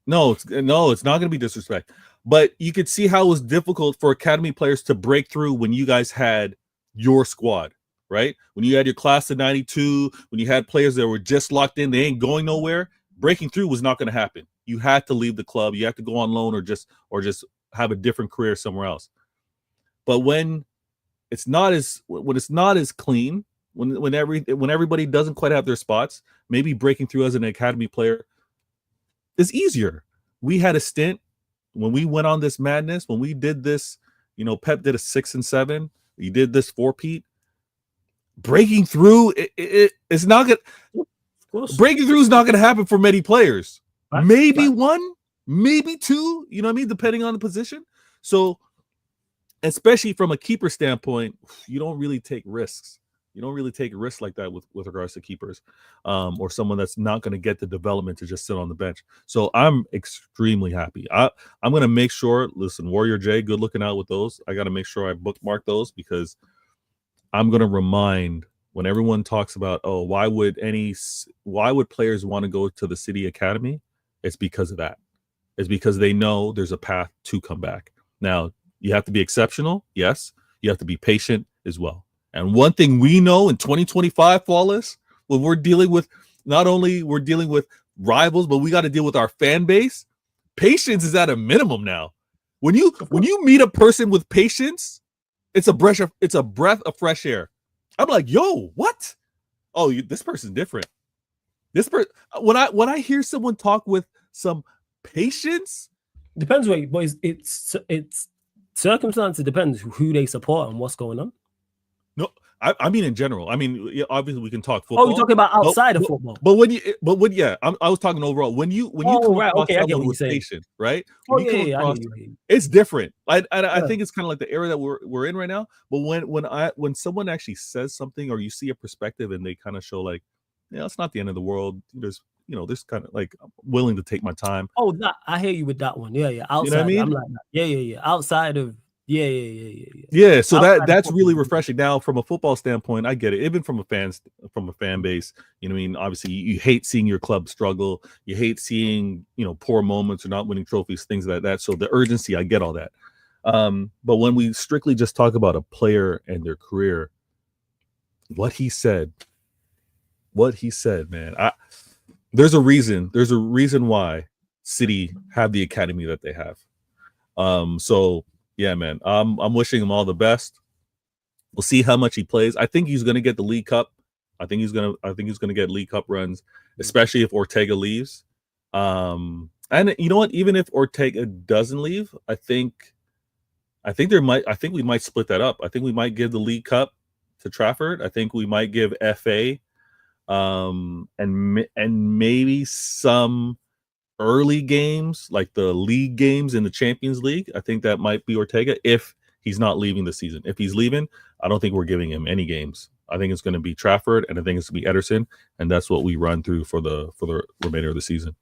No, it's not going to be disrespect. But you could see how it was difficult for academy players to break through when you guys had your squad, right? When you had your class of 92, when you had players that were just locked in, they ain't going nowhere. Breaking through was not going to happen. You had to leave the club. You have to go on loan or just have a different career somewhere else. But when it's not as clean, when everybody doesn't quite have their spots, maybe breaking through as an academy player is easier. We had a stint when we went on this madness, when we did this, Pep did a 6 and 7. He did this 4-peat. Breaking through, it's not gonna. Breaking through is not going to happen for many players. Maybe one, maybe two. You know what I mean? Depending on the position. So especially from a keeper standpoint, you don't really take risks. You don't really take risks like that with regards to keepers, or someone that's not going to get the development to just sit on the bench. So I'm extremely happy. I'm going to make sure. Listen, Warrior J, good looking out with those. I got to make sure I bookmark those because I'm going to remind when everyone talks about, oh, why would players want to go to the City Academy? It's because of that. It's because they know there's a path to come back. Now, you have to be exceptional. Yes. You have to be patient as well. And one thing we know in 2025, Flawless, when we're dealing with, not only we're dealing with rivals, but we got to deal with our fan base. Patience is at a minimum now. When you meet a person with patience, it's a breath of fresh air. I'm like, yo, what? Oh, this person's different. When I hear someone talk with some patience, depends what, boys. It's circumstances. Depends who they support and what's going on. No, I mean in general. I mean, yeah, obviously we can talk football. Oh, you're talking about outside of football. But I was talking overall. When you come across someone with patience, right? When you come across, it's different. I think it's kind of like the era that we're in right now. But when someone actually says something, or you see a perspective, and they kind of show like, yeah, it's not the end of the world. There's kind of like, I'm willing to take my time. Oh, I hear you with that one. Yeah. Outside, you know what I mean? I'm like, yeah. Outside of. Yeah. So that's really refreshing. Now, from a football standpoint, I get it. Even from a fan base, you know what I mean? Obviously, you hate seeing your club struggle. You hate seeing, poor moments or not winning trophies, things like that. So the urgency, I get all that. But when we strictly just talk about a player and their career, what he said, man, there's a reason why City have the academy that they have. So yeah, man, I'm wishing him all the best. We'll see how much he plays. I think he's going to get the League Cup. I think he's going to get League Cup runs, especially if Ortega leaves. And you know what? Even if Ortega doesn't leave, I think we might split that up. I think we might give the League Cup to Trafford. I think we might give FA, and maybe some early games, like the league games in the Champions League. I think that might be Ortega if he's not leaving the season. If he's leaving, I don't think we're giving him any games. I think it's going to be Trafford, and I think it's going to be Ederson, and that's what we run through for the remainder of the season.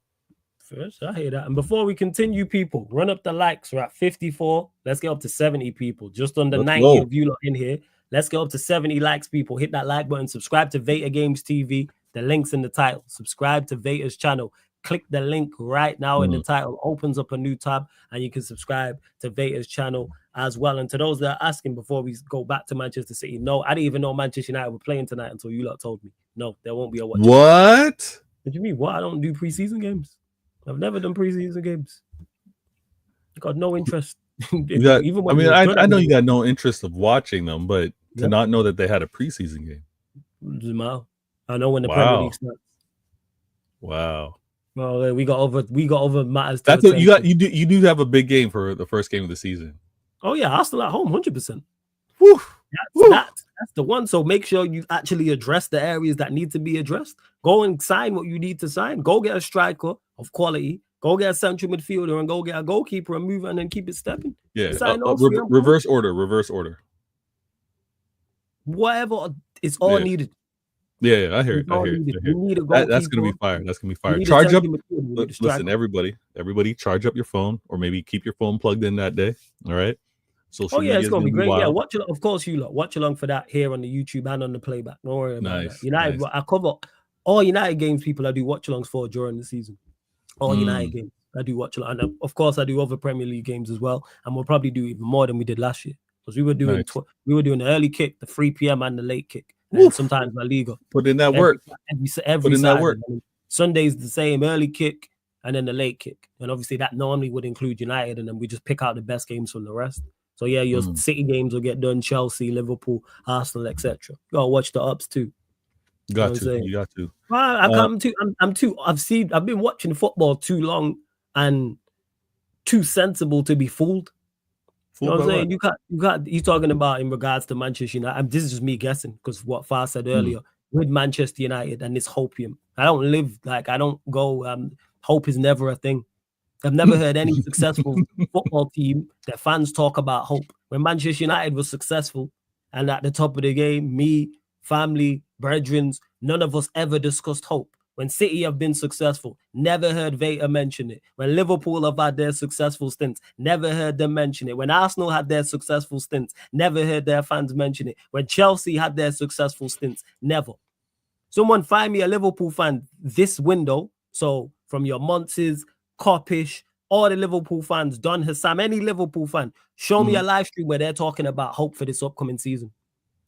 First, I hear that. And before we continue, people, run up the likes. We're at 54. Let's get up to 70 people. Just under 90 of you lot in here. Let's get up to 70 likes, people. Hit that like button. Subscribe to Veta Games TV. The link's in the title. Subscribe to Veta's channel. Click the link right now in the title. Opens up a new tab, and you can subscribe to Veta's channel as well. And to those that are asking before we go back to Manchester City, no, I didn't even know Manchester United were playing tonight until you lot told me. No, there won't be a watch. What? What do you mean? What? I don't do preseason games. I've never done preseason games. I got no interest. I know you got no interest of watching them, but to not know that they had a preseason game. I know when the Premier League starts. Wow. Well, we got over matters. That's what you got. You do have a big game for the first game of the season. Oh yeah, Arsenal at home, 100%. Woo. That's the one. So make sure you actually address the areas that need to be addressed. Go and sign what you need to sign. Go get a striker of quality. Go get a central midfielder and go get a goalkeeper and move and then keep it stepping. Yeah. Reverse order. Whatever. It's all needed. Yeah, I hear it. That's gonna be fire. Charge up. Listen, everybody, charge up your phone, or maybe keep your phone plugged in that day. All right. Social media it's gonna be great. Yeah, of course you lot watch along for that here on the YouTube and on the playback. Don't worry about that. United, I cover all United games. People I do watch alongs for during the season. All United games I do watch along, and of course I do other Premier League games as well. And we'll probably do even more than we did last year because we were doing the early kick, the 3 p.m. and the late kick. And sometimes La Liga. Put in that work. Every Saturday. Sunday's the same, early kick and then the late kick. And obviously that normally would include United, and then we just pick out the best games from the rest. So yeah, your City games will get done, Chelsea, Liverpool, Arsenal, etc. You gotta watch the ups too. You got to. I've been watching football too long and too sensible to be fooled. You know what I'm saying? You're talking about in regards to Manchester United. This is just me guessing because what Far said earlier with Manchester United and this hopium. I don't go. Hope is never a thing. I've never heard any successful football team that fans talk about hope. When Manchester United was successful and at the top of the game, me, family, brethren, none of us ever discussed hope. When City have been successful, never heard Veta mention it. When Liverpool have had their successful stints, never heard them mention it. When Arsenal had their successful stints, never heard their fans mention it. When Chelsea had their successful stints, never. Someone find me a Liverpool fan this window. So from your Montes, Kopish, all the Liverpool fans, Don Hassam, any Liverpool fan, show me a live stream where they're talking about hope for this upcoming season.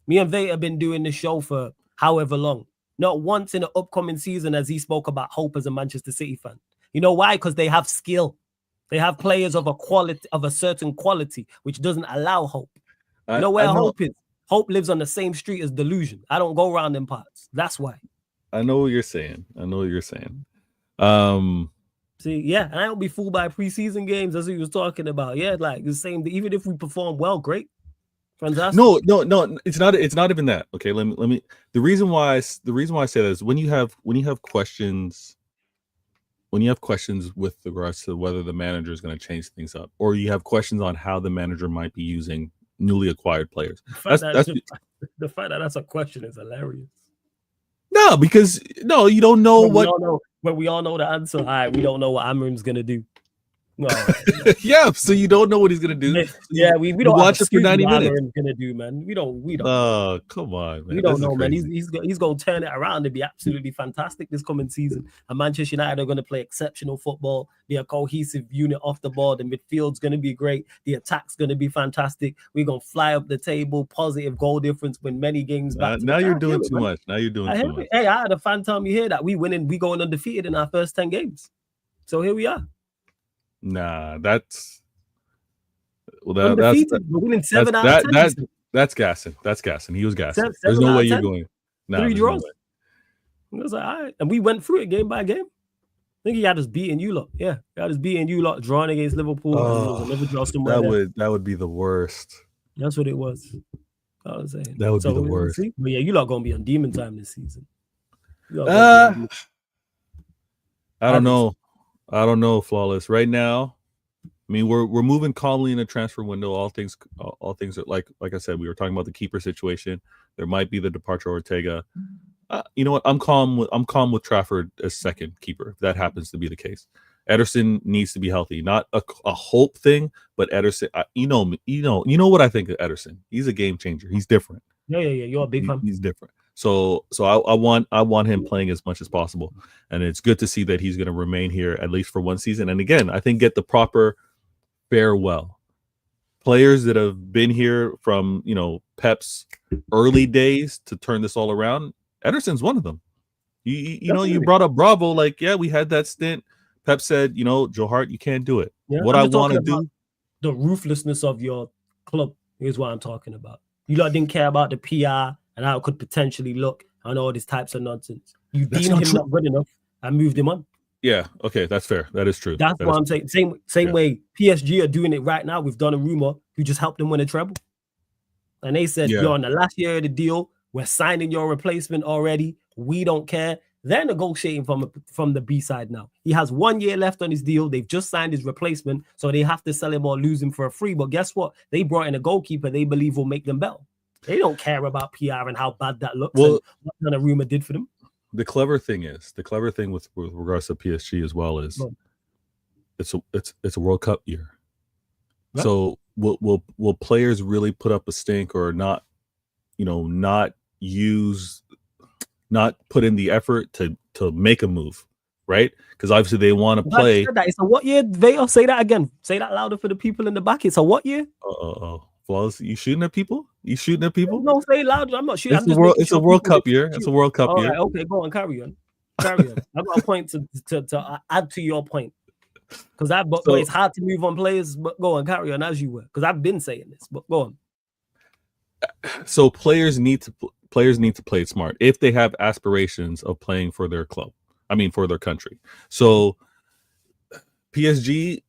Me and Veta have been doing this show for however long. Not once in the upcoming season has he spoke about hope as a Manchester City fan. You know why? Because they have skill. They have players of a certain quality, which doesn't allow hope. You know where hope is? Hope lives on the same street as delusion. I don't go around them parts. That's why. I know what you're saying. See, yeah, and I don't be fooled by preseason games. That's what he was talking about. Yeah, like the same. Even if we perform well, great. Fantastic. No, it's not even that. Okay, let me. The reason why I say that is when you have questions with regards to whether the manager is going to change things up, or you have questions on how the manager might be using newly acquired players. The fact that that's a question is hilarious. No, because you don't know when we all know the answer. All right, we don't know what Amrim's gonna do. No. Yeah, so you don't know what he's gonna do. Yeah, we don't watch it for 90 minutes. What Amrim's gonna do, man. We don't. Oh, come on, man. We don't know, man. He's gonna turn it around and be absolutely fantastic this coming season. And Manchester United are gonna play exceptional football, be a cohesive unit off the ball. The midfield's gonna be great. The attack's gonna be fantastic. We're gonna fly up the table, positive goal difference, win many games back. Now you're doing too much. Now you're doing too much. Hey, I had a fan tell me here that we going undefeated in our first 10 games. So here we are. Nah, that's undefeated. We're winning 7 out of 10. That's gassing. He was gassing. There's no way you're going. Nah, 3 draws. No, it was like, all right. And we went through it game by game. I think he had us beating you lot. Yeah, he had us beating you lot, drawing against Liverpool. That would be the worst. That's what it was. I was saying that would be the worst. See? But yeah, you lot gonna be on demon time this season. I don't know. Flawless. Right now, I mean, we're moving calmly in the transfer window. All things are like I said, we were talking about the keeper situation. There might be the departure of Ortega. You know what? I'm calm with Trafford as second keeper. If that happens to be the case, Ederson needs to be healthy. Not a hope thing, but Ederson. You know what I think of Ederson. He's a game changer. He's different. Yeah. You're a big fan. He's different. So I want him playing as much as possible, and it's good to see that he's going to remain here at least for one season. And again, I think get the proper farewell. Players that have been here from Pep's early days to turn this all around. Ederson's one of them. You brought up Bravo, like, yeah, we had that stint. Pep said, Joe Hart, you can't do it. Yeah, what I want to do, the ruthlessness of your club is what I'm talking about. You lot didn't care about the PR and how it could potentially look and all these types of nonsense. You deemed him not good enough and moved him on. Yeah, okay, that's fair. That is true. That's what I'm saying. Same way PSG are doing it right now with Donnarumma, who just helped them win a treble. And they said, you're on the last year of the deal. We're signing your replacement already. We don't care. They're negotiating from the B side now. He has 1 year left on his deal. They've just signed his replacement, so they have to sell him or lose him for a free. But guess what? They brought in a goalkeeper they believe will make them better. They don't care about PR and how bad that looks and what Donnarumma did for them. The clever thing with regards to PSG as well is it's a World Cup year. Right. So will players really put up a stink or not? Not put in the effort to make a move, right? Because obviously they want to play. It's a what year? Say that again. Say that louder for the people in the back. It's a what year? Flawless. You shooting at people? No, say it louder. I'm not shooting. It's a World Cup year. It's a World Cup year. Right, okay, go on. Carry on. I've got a point to add to your point. Because it's hard to move on players, but go on, carry on as you were. Because I've been saying this, but go on. So players need to play it smart if they have aspirations of playing for their club. I mean, for their country. So PSG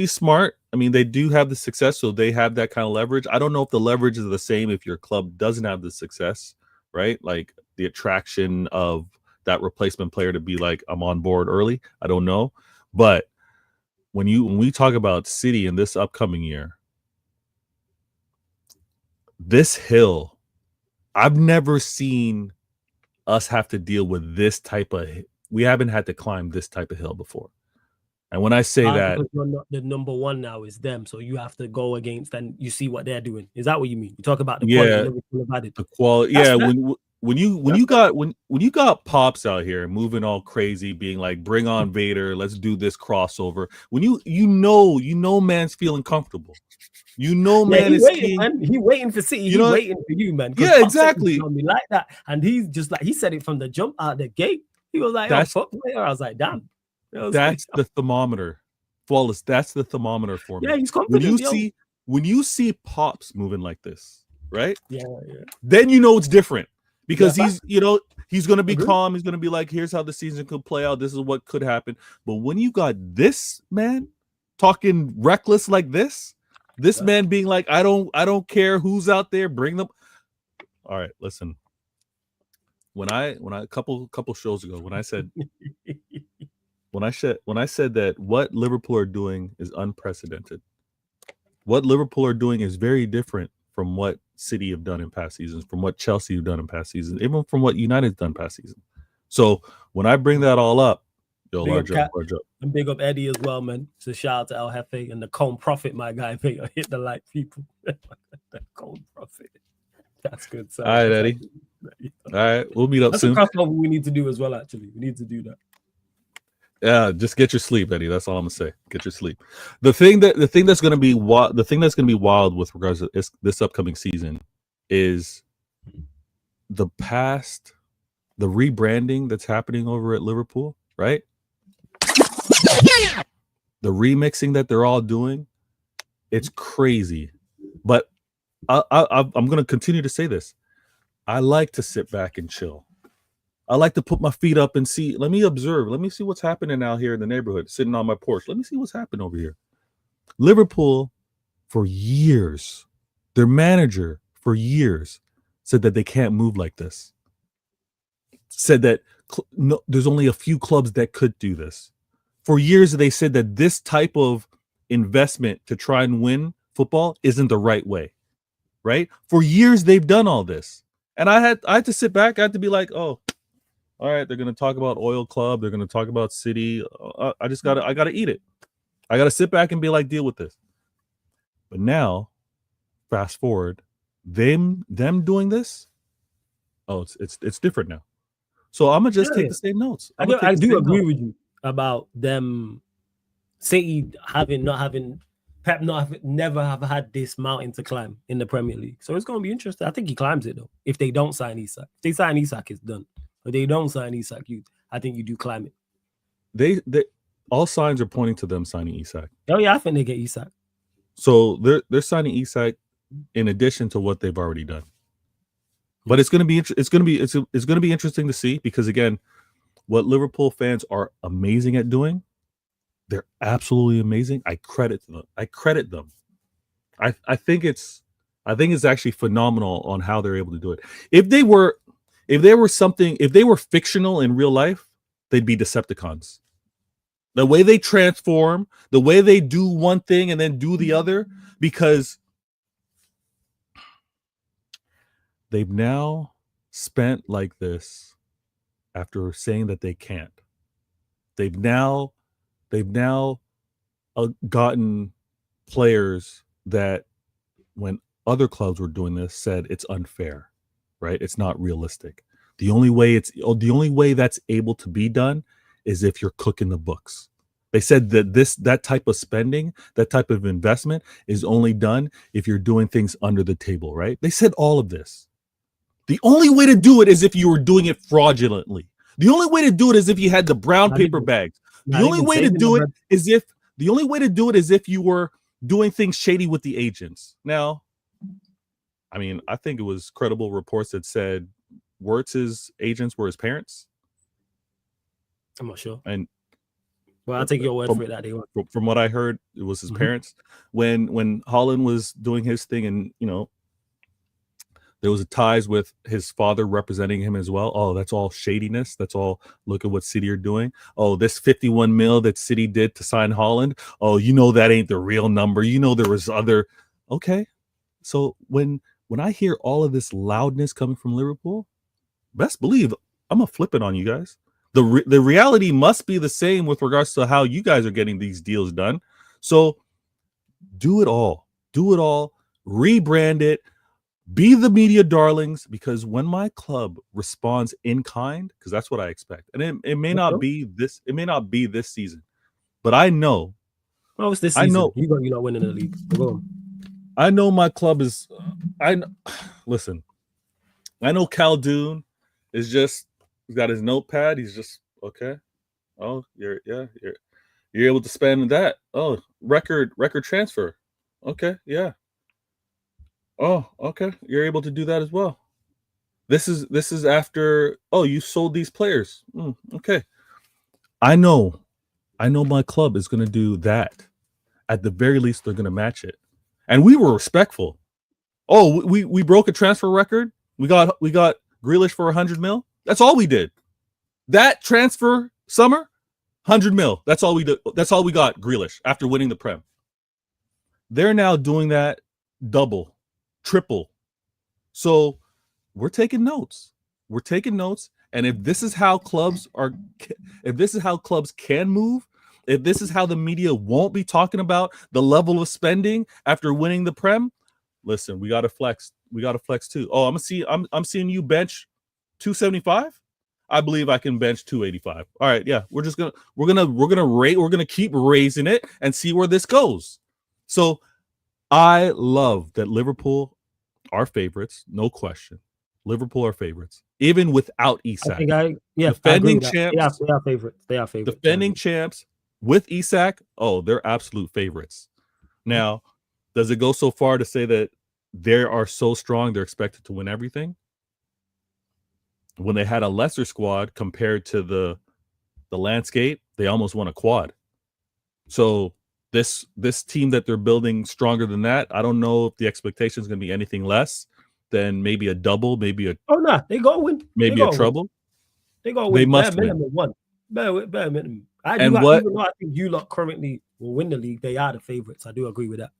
smart. I mean, they do have the success, so they have that kind of leverage. I don't know if the leverage is the same if your club doesn't have the success, right? Like the attraction of that replacement player to be like, I'm on board early. I don't know, but when we talk about City in this upcoming year, this hill, I've never seen us have to deal with this type of. We haven't had to climb this type of hill before. And when I say that, because you're not the number one now, is them, so you have to go against, and you see what they're doing. Is that what you mean? You talk about the quality Liverpool have added. The quality, That's yeah. fair. When you got Pops out here moving all crazy, being like, "Bring on Vader, let's do this crossover." When you know, man's feeling comfortable. You know, man is waiting, man. He waiting for City. He's waiting for you, man. Yeah, exactly. Me like that, and he's just like, he said it from the jump out the gate. He was like, "Oh, fuck player." I was like, "Damn." That's the thermometer. Flawless. That's the thermometer for me. Yeah, he's confident. When you see Pops moving like this, right? Yeah. Then you know it's different because he's going to be calm. He's going to be like, "Here's how the season could play out. This is what could happen." But when you got this man talking reckless like this man being like, "I don't care who's out there, bring them." All right, listen. When I a couple shows ago, when I said that what Liverpool are doing is unprecedented. What Liverpool are doing is very different from what City have done in past seasons, from what Chelsea have done in past seasons, even from what United's done past season. So when I bring that all up, large up. And big up Eddie as well, man. So shout out to El Jefe and the Cone Prophet, my guy. Hit the like people. The Cone Prophet. That's good. All right, Eddie. All right, we'll meet up soon. That's a crossover we need to do as well, actually. We need to do that. Yeah, just get your sleep, Eddie. That's all I'm gonna say. Get your sleep. The thing that's gonna be wild with regards to this upcoming season is the rebranding that's happening over at Liverpool, right? The remixing that they're all doing, it's crazy. But I'm gonna continue to say this. I like to sit back and chill. I like to put my feet up and see. Let me observe. Let me see what's happening out here in the neighborhood, sitting on my porch. Let me see what's happening over here. Liverpool, for years, their manager for years said that they can't move like this. Said that there's only a few clubs that could do this. For years, they said that this type of investment to try and win football isn't the right way, right? For years, they've done all this. And I had to sit back. I had to be like, oh, all right, they're going to talk about Oil Club. They're going to talk about City. I got to eat it. I got to sit back and be like, deal with this. But now, fast forward, them doing this, oh, it's different now. So I'm going to just take the same notes. I do agree with you about them, City never have had this mountain to climb in the Premier League. So it's going to be interesting. I think he climbs it, though, if they don't sign Isak. If they sign Isak, it's done. But they don't sign Isak, I think you do climb it. They all signs are pointing to them signing Isak. Oh yeah, I think they get Isak. So they're signing Isak in addition to what they've already done. But it's going to be interesting to see, because again, what Liverpool fans are amazing at doing, they're absolutely amazing. I credit them. I think it's actually phenomenal on how they're able to do it. If they were fictional in real life, they'd be Decepticons. The way they transform, the way they do one thing and then do the other, because they've now spent like this after saying that they can't. They've now gotten players that, when other clubs were doing this, said it's unfair. Right? It's not realistic. The only way that's able to be done is if you're cooking the books. They said that that type of spending, that type of investment is only done if you're doing things under the table, right? They said all of this. The only way to do it is if you were doing it fraudulently. The only way to do it is if you had the brown paper bags. The only way to do it is if you were doing things shady with the agents. Now, I mean, I think it was credible reports that said Wirtz's agents were his parents. I'm not sure. And I'll take your word for it that they were. From what I heard, it was his parents. When Holland was doing his thing and, There was ties with his father representing him as well. Oh, that's all shadiness. That's all. Look at what City are doing. Oh, this 51 mil that City did to sign Holland. Oh, that ain't the real number. There was other. Okay, so when I hear all of this loudness coming from Liverpool, best believe I'm gonna flip it on you guys. The reality must be the same with regards to how you guys are getting these deals done. So do it all. Rebrand it. Be the media darlings, because when my club responds in kind, because that's what I expect, and it may not be this, season, but I know. Well, it's this season. You're not winning the league. Go on. I know my club is. Listen. I know Caldoon is just. He's got his notepad. He's just okay. Oh, you're able to spend that. Oh, record transfer. Okay, yeah. Oh, okay. You're able to do that as well. This is after. Oh, you sold these players. Okay. I know my club is going to do that. At the very least, they're going to match it. And we were respectful. Oh, we broke a transfer record. We got Grealish for 100 mil. That's all we did. That transfer summer, 100 mil. That's all we did. That's all we got. Grealish after winning the Prem. They're now doing that double, triple. So we're taking notes. And if this is how clubs can move, if this is how the media won't be talking about the level of spending after winning the Prem, listen, we got to flex. We got to flex too. Oh, I'm seeing you bench 275. I believe I can bench 285. All right, yeah, we're gonna keep raising it and see where this goes. So I love that Liverpool are favorites, no question. Liverpool are favorites, even without Isak. Defending champs. They are favorites. Defending champs with Isak. Oh, they're absolute favorites. Now, does it go so far to say that they are so strong they're expected to win everything? When they had a lesser squad compared to the landscape, they almost won a quad. So this team that they're building stronger than that, I don't know if the expectation is going to be anything less than maybe a double, maybe a they go win, maybe a treble. They go win. They must win. One. Bare minimum. Even though I think you lot currently will win the league, they are the favorites. I do agree with that.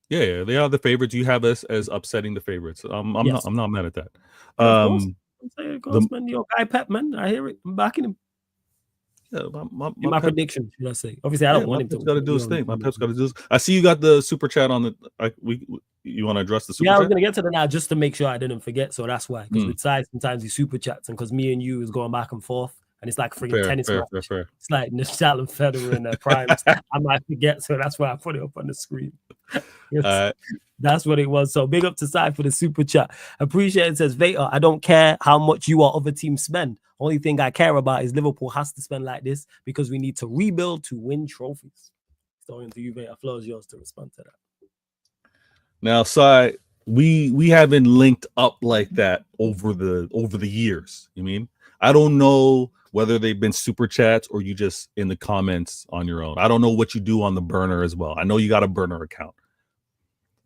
Yeah, they are the favorites. You have us as upsetting the favorites. I'm not mad at that. Man, your guy Pep, man. I hear it. I'm backing him. Yeah, my prediction, should I say? Obviously, I don't want him to. Pep's got to do his thing. My Pep's got to do this. I see you got the super chat on the. You want to address the super chat? I was going to get to that now just to make sure I didn't forget. So that's why. Because with size, sometimes he super chats, and because me and you is going back and forth, and it's like freaking tennis match. Fair. It's like Nadal and Federer in their primes. I might forget, so that's why I put it up on the screen. That's what it was. So big up to Sai for the super chat. Appreciate it. Says Vader, I don't care how much you or other teams spend. Only thing I care about is Liverpool has to spend like this because we need to rebuild to win trophies. So into you, Vader. Floor is yours to respond to that. Now, Sai, we haven't linked up like that over the years. You mean? I don't know whether they've been super chats or you just in the comments on your own. I don't know what you do on the burner as well. I know you got a burner account.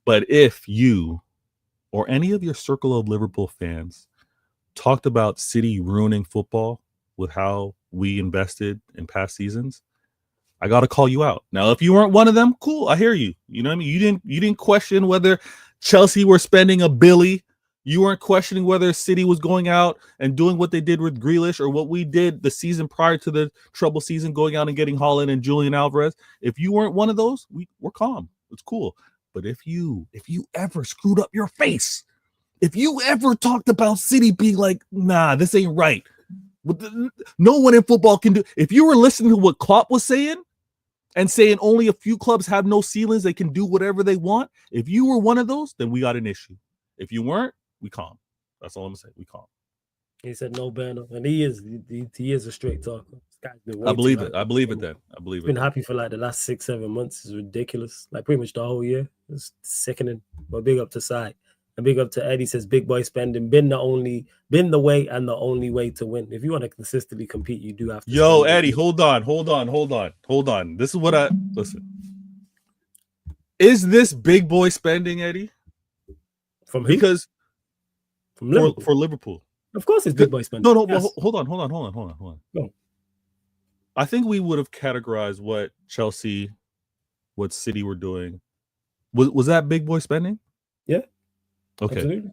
But if you or any of your circle of Liverpool fans talked about City ruining football with how we invested in past seasons, I got to call you out. Now, if you weren't one of them, cool. I hear you. You know what I mean? You didn't question whether Chelsea were spending a billy. You weren't questioning whether City was going out and doing what they did with Grealish or what we did the season prior to the trouble season, going out and getting Holland and Julian Alvarez. If you weren't one of those, we're calm. It's cool. But if you ever screwed up your face, if you ever talked about City being like, nah, this ain't right. No one in football can do. If you were listening to what Klopp was saying and saying only a few clubs have no ceilings, they can do whatever they want. If you were one of those, then we got an issue. If you weren't, we calm. That's all I'm gonna say. We calm. He said no banner, and he is a straight talker. This guy's been I believe it. I believe it. Then I believe it. Been happy for like the last 6-7 months. It's ridiculous. Like pretty much the whole year. It's sickening. But big up to Sai. And big up to Eddie. Says big boy spending been the way and the only way to win. If you want to consistently compete, you do have to. Yo, Eddie, hold on. This is what listen. Is this big boy spending, Eddie? From who? Because From Liverpool. For Liverpool. Of course, it's big boy spending. No, Yes. well, hold on. No. I think we would have categorized what Chelsea, what City were doing. Was that big boy spending? Yeah. Okay. Absolutely.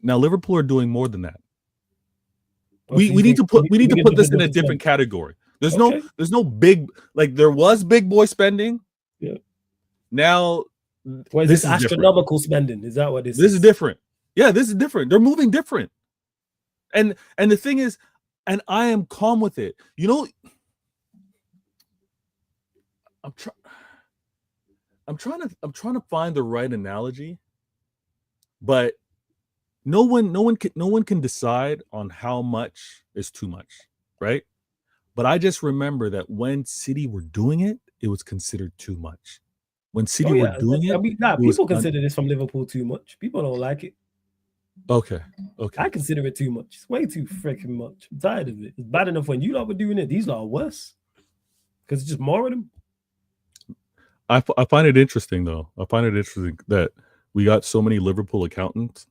Now Liverpool are doing more than that. Well, We need to put this in a spend. different category. There's Okay. no big, like there was big boy spending. Yeah. Now What is this astronomical spending? Is that what this is? This is different. Yeah, this is different. They're moving different. And the thing is, and I am calm with it. You know, I'm trying to find the right analogy, but no one can decide on how much is too much, right? But I just remember that when City were doing it, it was considered too much. When City were doing it, people consider this from Liverpool too much. People don't like it. Okay. I consider it too much. It's way too freaking much. I'm tired of it. It's bad enough when you lot were doing it. These lot are worse because it's just more of them. I find it interesting, though. I find it interesting that we got so many Liverpool accountants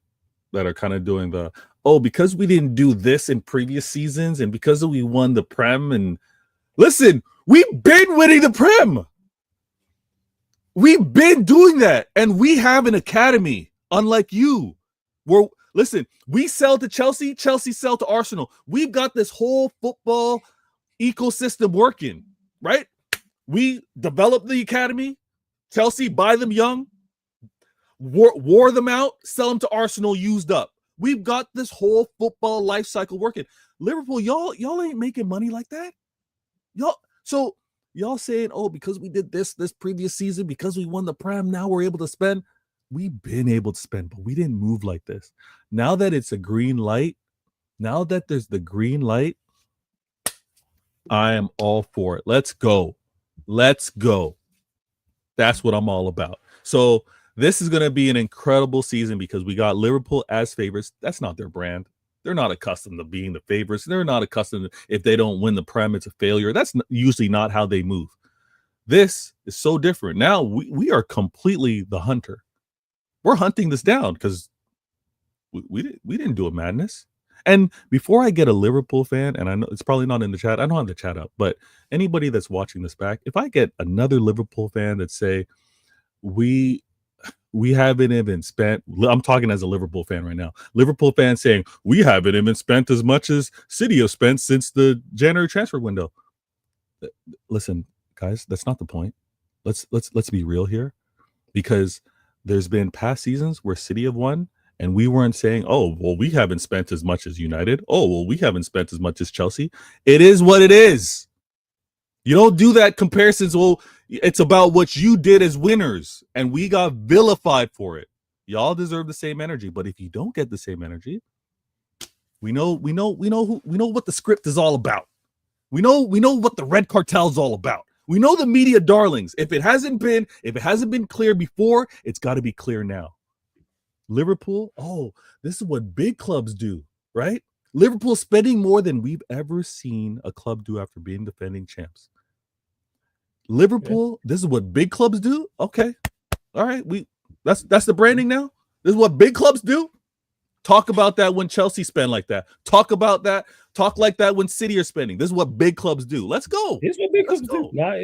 that are kind of doing because we didn't do this in previous seasons and because we won the Prem. And listen, we've been winning the Prem. We've been doing that. And we have an academy, unlike you. Listen, we sell to Chelsea, Chelsea sell to Arsenal. We've got this whole football ecosystem working, right? We develop the academy, Chelsea buy them young, wore them out, sell them to Arsenal used up. We've got this whole football life cycle working. Liverpool, y'all ain't making money like that. Y'all saying, because we did this previous season, because we won the Prem, now we're able to spend. We've been able to spend, but we didn't move like this. Now that it's a green light, now that there's the green light, I am all for it. Let's go. That's what I'm all about. So this is going to be an incredible season because we got Liverpool as favorites. That's not their brand. They're not accustomed to being the favorites. They're not accustomed to, if they don't win the Prem, it's a failure. That's usually not how they move. This is so different. Now we are completely the hunter. We're hunting this down because we didn't do a madness. And before I get a Liverpool fan, and I know it's probably not in the chat, I don't have the chat up, but anybody that's watching this back, if I get another Liverpool fan that say we haven't even spent, I'm talking as a Liverpool fan right now, Liverpool fan saying we haven't even spent as much as City have spent since the January transfer window. Listen, guys, that's not the point. Let's be real here, because there's been past seasons where City have won and we weren't saying, we haven't spent as much as United. We haven't spent as much as Chelsea. It is what it is. You don't do that comparisons. It's about what you did as winners and we got vilified for it. Y'all deserve the same energy, but if you don't get the same energy, we know what the script is all about. We know what the red cartel is all about. We know the media darlings. If it hasn't been clear before, it's got to be clear now. Liverpool, this is what big clubs do, right? Liverpool spending more than we've ever seen a club do after being defending champs. Liverpool, This is what big clubs do. Okay, all right, that's the branding now. This is what big clubs do. Talk about that when Chelsea spend like that. Talk about that. Talk like that when City are spending. This is what big clubs do. Let's go. It's what big clubs do. Nah,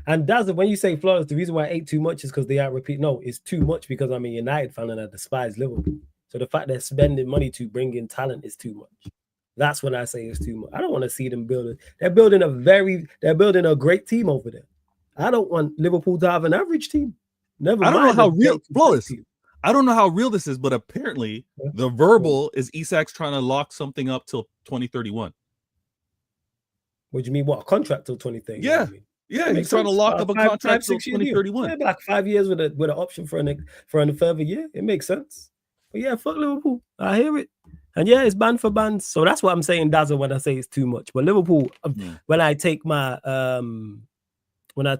and that's when you say Florence, the reason why I ate too much is because they are repeat. No, it's too much because I'm a United fan and I despise Liverpool. So the fact they're spending money to bring in talent is too much. That's when I say it's too much. I don't want to see them building. They're building a great team over there. I don't want Liverpool to have an average team. I don't know how real Flores. I don't know how real this is, but apparently the verbal is Isak's trying to lock something up till 2031. What do you mean? What, a contract till 2030? Yeah. Yeah, he's trying to lock up a contract till 2031. Yeah, like 5 years with an option for a further year. It makes sense. But yeah, fuck Liverpool. I hear it. And yeah, it's band for bands. So that's what I'm saying, Dazzle, when I say it's too much. But Liverpool, when I take my when I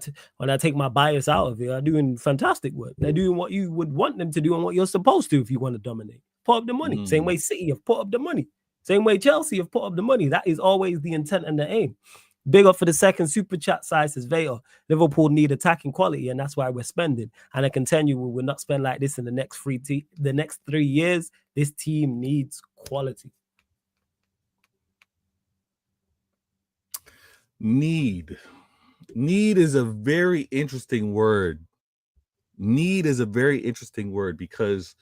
take my bias out of it, are doing fantastic work. They're doing what you would want them to do and what you're supposed to if you want to dominate. Put up the money. Same way City have put up the money. Same way Chelsea have put up the money. That is always the intent and the aim. Big up for the second super chat size says Vader. Liverpool need attacking quality, and that's why we're spending. And I can tell you, we will not spend like this in the next 3 years. This team needs quality. Need is a very interesting word. Need is a very interesting word because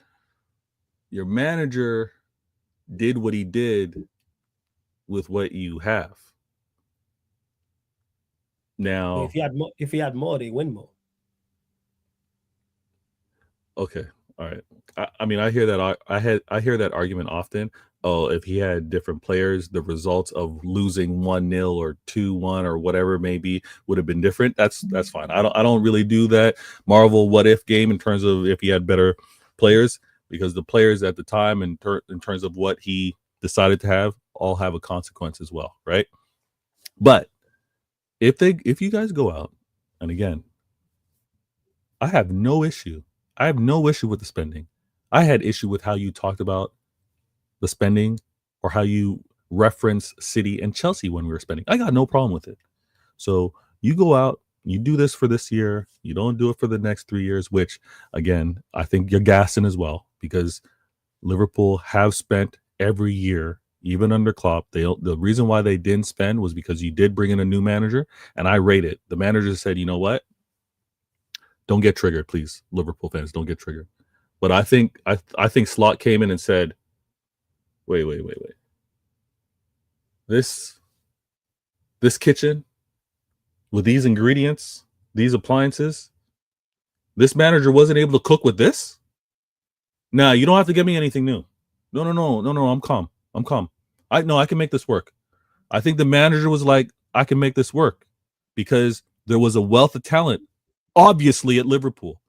your manager did what he did with what you have. Now, if he had more, they win more. Okay, all right. I mean, I hear that. I hear that argument often. Oh, if he had different players, the results of losing 1-0 or 2-1 or whatever it may be would have been different. That's fine. I don't really do that Marvel what if game in terms of if he had better players, because the players at the time in terms of what he decided to have all have a consequence as well, right? But if you guys go out, and again, I have no issue with the spending. I had issue with how you talked about the spending or how you reference City and Chelsea when we were spending. I got no problem with it. So you go out, you do this for this year, you don't do it for the next 3 years, which again, I think you're gassing as well, because Liverpool have spent every year, even under Klopp. The reason why they didn't spend was because you did bring in a new manager, and I rate it. The manager said, you know what? Don't get triggered, please. Liverpool fans, don't get triggered. But I think Slot came in and said, wait. This kitchen with these ingredients, these appliances, this manager wasn't able to cook with this? Nah, you don't have to give me anything new. No, I'm calm. I can make this work. I think the manager was like, I can make this work because there was a wealth of talent, obviously, at Liverpool.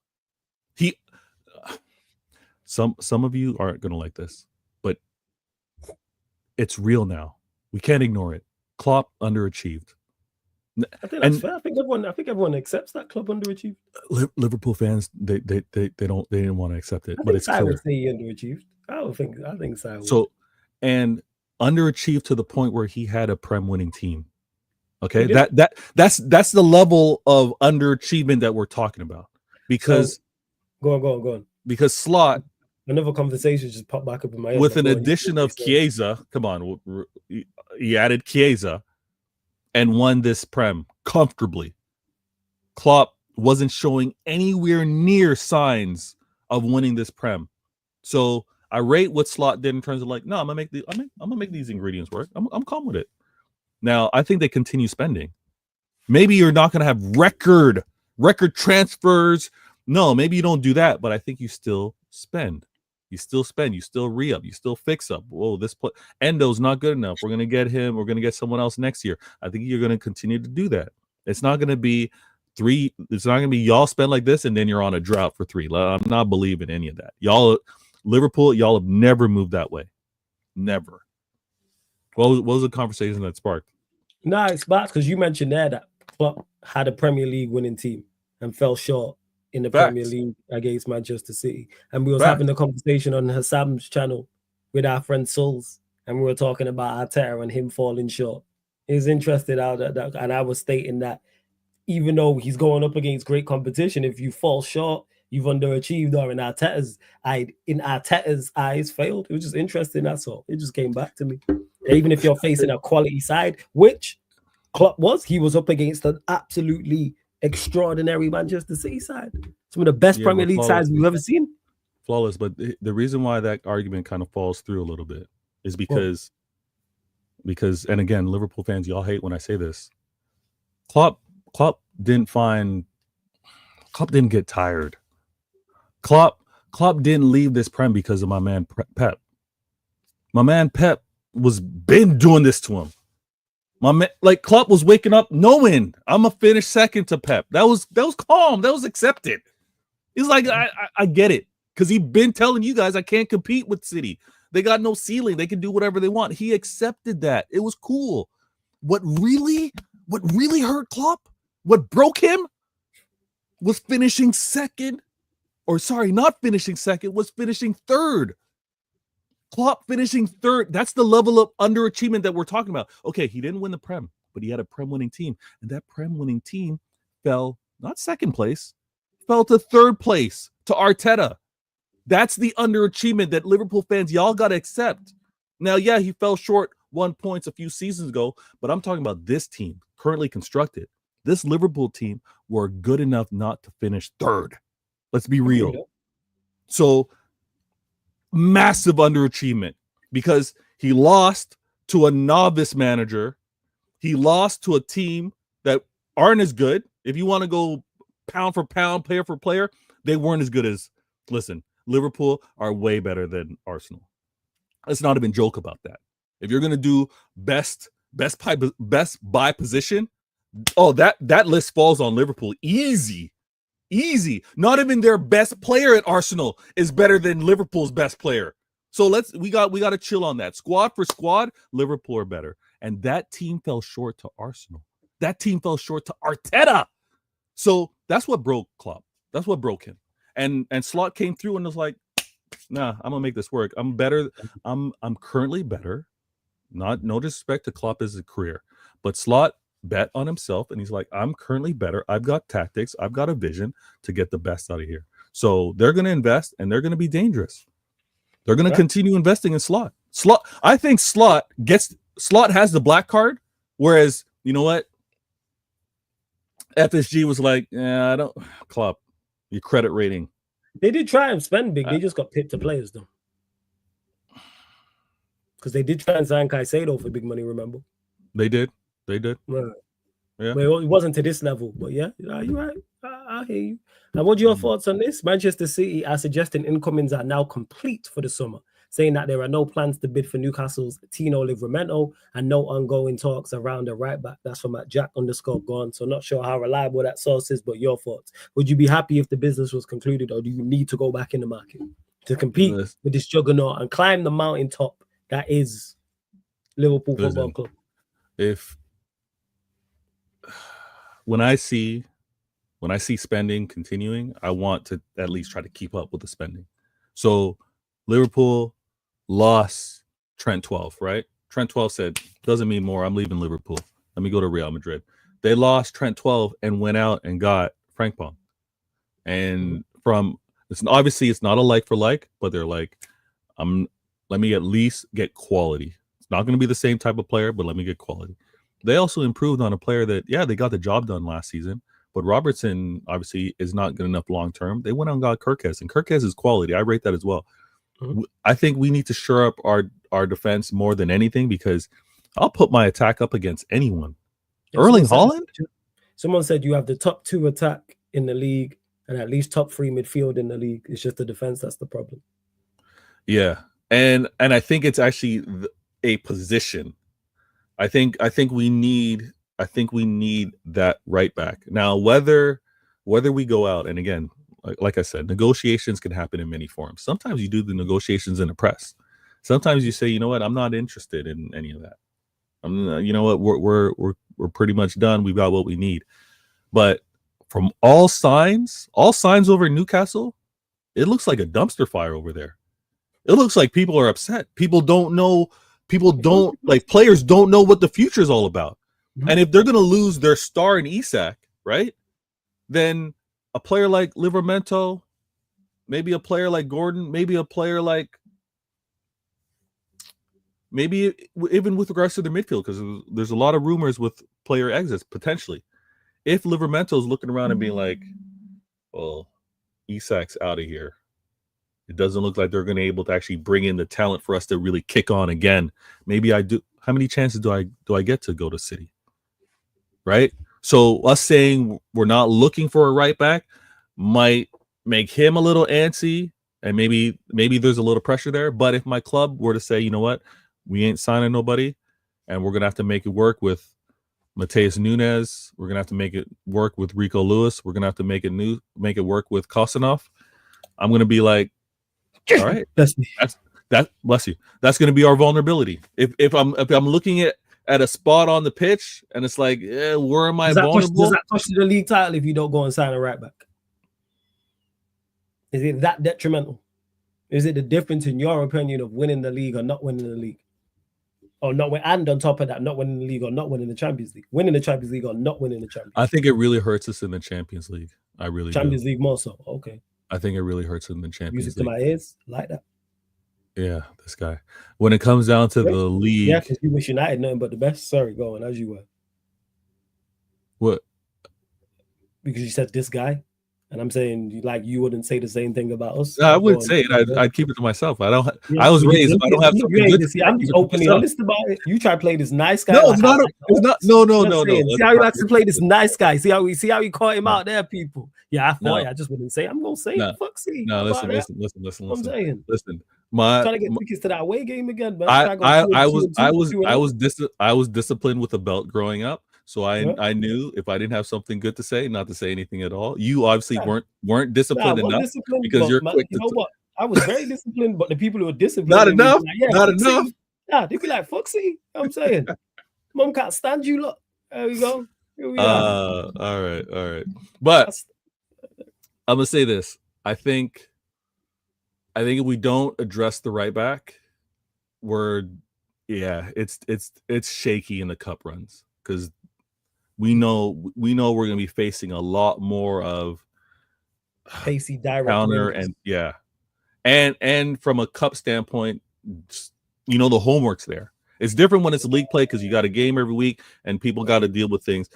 Some of you aren't going to like this, but it's real now. We can't ignore it. Klopp underachieved. I think that's fair. I think everyone accepts that Klopp underachieved. Liverpool fans, they didn't want to accept it, but it's clear. I would say he underachieved. I think so. So, and underachieved to the point where he had a Prem winning team. Okay, that's the level of underachievement that we're talking about. Because go on. Because Slot, another conversation just popped back up in my head. With an addition of Chiesa, come on, he added Chiesa and won this Prem comfortably. Klopp wasn't showing anywhere near signs of winning this Prem. So I rate what Slot did in terms of like, no, I'm gonna make these ingredients work. I'm calm with it. Now I think they continue spending. Maybe you're not gonna have record transfers. No, maybe you don't do that, but I think you still spend. You still re-up, you still fix up. Whoa, Endo's not good enough. We're gonna get him. We're gonna get someone else next year. I think you're gonna continue to do that. It's not gonna be y'all spend like this and then you're on a drought for 3. I'm not believing any of that. Liverpool, y'all have never moved that way. Never. What was the conversation that sparked? Nah, it sparked because you mentioned there that Klopp had a Premier League winning team and fell short in the Premier League against Manchester City. And we was having a conversation on Hassam's channel with our friend Souls, and we were talking about Arteta and him falling short. He's interested out that, and I was stating that even though he's going up against great competition, if you fall short, you've underachieved, or in Arteta's eyes, failed. It was just interesting, that's all. It just came back to me. Even if you're facing a quality side, which Klopp he was up against an absolutely extraordinary Manchester City side. Some of the best Premier League sides we've ever seen. Flawless, but the reason why that argument kind of falls through a little bit is because, and again, Liverpool fans, y'all hate when I say this. Klopp didn't get tired. Klopp didn't leave this Prem because of my man Pep. My man Pep was been doing this to him. My man, like Klopp was waking up knowing I'm gonna finish second to Pep. That was calm. That was accepted. He's like, I get it, because he's been telling you guys I can't compete with City. They got no ceiling. They can do whatever they want. He accepted that. It was cool. What really hurt Klopp, what broke him, was finishing second. Or sorry, not finishing second, was finishing third. Klopp finishing third. That's the level of underachievement that we're talking about. Okay, he didn't win the Prem. but he had a Prem winning team. And that Prem winning team fell, not second place, fell to third place to Arteta. That's the underachievement that Liverpool fans, y'all got to accept. Now, yeah, he fell short 1 point a few seasons ago, but I'm talking about this team currently constructed. This Liverpool team were good enough not to finish third. Let's be real. So, massive underachievement because he lost to a novice manager. He lost to a team that aren't as good. If you want to go pound for pound, player for player, they weren't as good as, listen, Liverpool are way better than Arsenal. Let's not even joke about that. If you're going to do best buy position, that list falls on Liverpool. Easy. Not even their best player at Arsenal is better than Liverpool's best player. So we got to chill on that. Squad for squad, Liverpool are better. And that team fell short to Arsenal. That team fell short to Arteta. So that's what broke Klopp. That's what broke him. And Slot came through and was like, nah, I'm gonna make this work. I'm better. I'm currently better. No disrespect to Klopp as a career, but Slot bet on himself and he's like, I'm currently better. I've got tactics. I've got a vision to get the best out of here. So they're gonna invest and they're gonna be dangerous. They're gonna continue investing in Slot. I think Slot has the black card, whereas you know what? FSG was like, I don't Klopp, your credit rating. They did try and spend big. They just got pipped to players, though. Because they did try and sign Caicedo for big money, remember? They did. Right. Yeah. Well, it wasn't to this level, but yeah, you're right. I hear you. And what are your thoughts on this? Manchester City are suggesting incomings are now complete for the summer, saying that there are no plans to bid for Newcastle's Tino Livramento and no ongoing talks around the right back. That's from @Jack_gone. So not sure how reliable that source is, but your thoughts. Would you be happy if the business was concluded, or do you need to go back in the market to compete with this juggernaut and climb the mountaintop that is Liverpool Football Club? When I see spending continuing, I want to at least try to keep up with the spending. So Liverpool lost Trent 12, right? Trent 12 said, doesn't mean more. I'm leaving Liverpool. Let me go to Real Madrid. They lost Trent 12 and went out and got Frankpong. And it's not a like for like, but they're like, let me at least get quality. It's not going to be the same type of player, but let me get quality. They also improved on a player that, they got the job done last season, but Robertson obviously is not good enough long term. They went out and got Kirkes, and Kirkes is quality. I rate that as well. Mm-hmm. I think we need to shore up our defense more than anything, because I'll put my attack up against anyone. Erling Haaland? Someone said you have the top 2 attack in the league and at least top 3 midfield in the league. It's just the defense that's the problem. Yeah, and I think it's actually a position. I think we need that right back. Now, whether we go out, and again, like I said, negotiations can happen in many forms. Sometimes you do the negotiations in the press. Sometimes you say, you know what, I'm not interested in any of that. You know what, we're pretty much done. We've got what we need. But from all signs over Newcastle, it looks like a dumpster fire over there. It looks like people are upset. Players don't know what the future is all about. Mm-hmm. And if they're going to lose their star in Isak, right, then a player like Livramento, maybe a player like Gordon, maybe a player like, maybe even with regards to the midfield, because there's a lot of rumors with player exits potentially. If Livramento is looking around and being like, well, Isak's out of here, it doesn't look like they're going to be able to actually bring in the talent for us to really kick on again. Maybe I do. How many chances do I get to go to City? Right? So us saying we're not looking for a right back might make him a little antsy, and maybe there's a little pressure there. But if my club were to say, you know what, we ain't signing nobody, and we're going to have to make it work with Mateus Nunes, we're going to have to make it work with Rico Lewis, we're going to have to make it work with Kosanov, I'm going to be like, all right, bless you. That's going to be our vulnerability. If I'm looking at a spot on the pitch and it's like, where am I vulnerable? Does that cost you the league title if you don't go and sign a right back? Is it that detrimental? Is it the difference in your opinion of winning the league or not winning the league? Oh, not win, and on top of that, not winning the league or not winning the Champions League. Winning the Champions League or not winning the Champions I League. think it really hurts us in the Champions League. I really Champions do. League more so. Okay. I think it really hurts in the Champions Music to League. my ears, like that. Yeah, this guy. When it comes down to the league, Yeah, because you wish United nothing but the best. Sorry, go on as you were. what? Because you said this guy, and I'm saying like you wouldn't say the same thing about us. No, I wouldn't say it. I'd keep it to myself. I don't. Yeah, I was you raised. If I don't have you something ain't good, to see, I'm just openly honest about it. You try to play this nice guy. no, like it's not. It's not. No, no, no, no. See how he likes to play this nice guy. See how he caught him out there, people. Yeah, I thought I just wouldn't say. I'm gonna say it. Fuck, see. No, listen. I'm saying. Listen. Trying to get tickets to that away game again, man. I was disciplined with a belt growing up, so I knew if I didn't have something good to say, not to say anything at all. You obviously weren't disciplined enough because you're quick. You know what? I was very disciplined, but the people who were disciplined, not enough. Like, not enough. Yeah, they'd be like, "Fuck, see." I'm saying, Mom can't stand you. Look, there we go. Here we are. All right. But I'm gonna say this. I think if we don't address the right back, it's shaky in the cup runs because we know we're gonna be facing a lot more of pacey direct counter runs. and from a cup standpoint, the homework's there. It's different when it's league play because you got a game every week and people got to deal with things.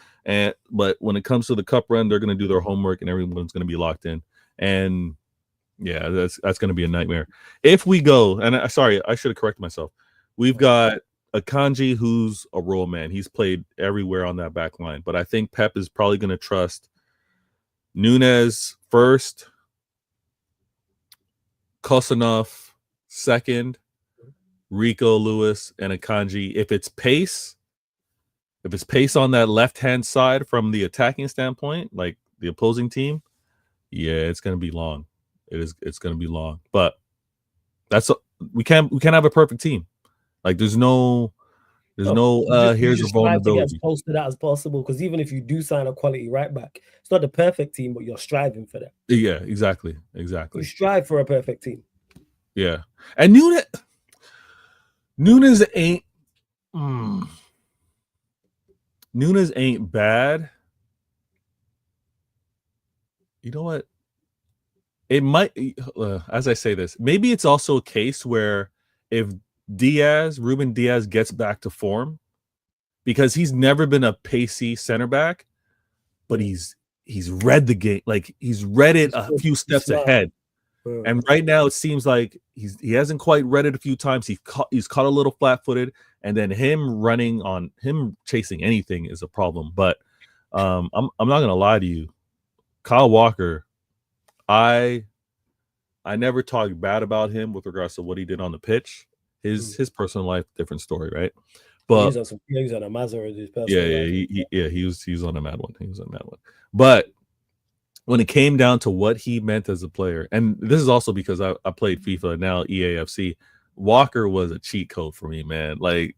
But when it comes to the cup run, they're going to do their homework and everyone's going to be locked in. And yeah, that's going to be a nightmare. If we go, and sorry, I should have corrected myself. We've got Akanji, who's a role man. He's played everywhere on that back line. But I think Pep is probably going to trust Nunes first, Kosanov second, Rico, Lewis, and Akanji. If it's pace on that left-hand side from the attacking standpoint, like the opposing team, yeah, it's going to be long. It's going to be long. But we can't have a perfect team. Like there's no here's a vulnerability. To get as close to that as possible, because even if you do sign a quality right back, it's not the perfect team, but you're striving for that. Yeah, exactly. You strive for a perfect team. Yeah, and Nunes ain't bad. You know what? It might, as I say this, maybe it's also a case where if Ruben Diaz gets back to form, because he's never been a pacey center back, but he's read the game, like he's read it a few steps ahead. And right now it seems like he hasn't quite read it a few times. He's caught a little flat-footed, and then him chasing anything is a problem. But I'm not gonna lie to you, Kyle Walker, I never talk bad about him with regards to what he did on the pitch. His personal life, different story, right? But he was on a Mazda. He was on a mad one. He was on a mad one. But when it came down to what he meant as a player, and this is also because I played FIFA, now EAFC, Walker was a cheat code for me, man. Like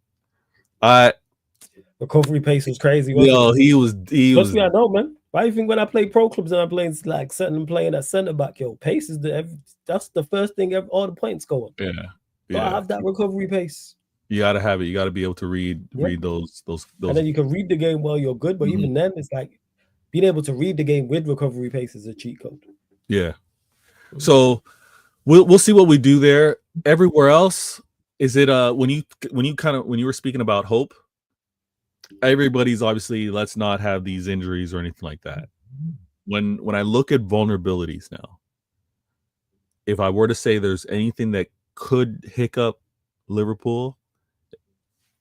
recovery pace was crazy. He was. Me, I know, man. Why do you think when I play pro clubs and I'm playing like playing at centre back, pace is that's the first thing all the points go on. Yeah. I have that recovery pace. You gotta have it. You gotta be able to read those. And then you can read the game while you're good, but even then, it's like being able to read the game with recovery pace is a cheat code. Yeah. So we'll see what we do there. Everywhere else, is it when you were speaking about hope, everybody's obviously let's not have these injuries or anything like that. When I look at vulnerabilities now, if I were to say there's anything that could hiccup Liverpool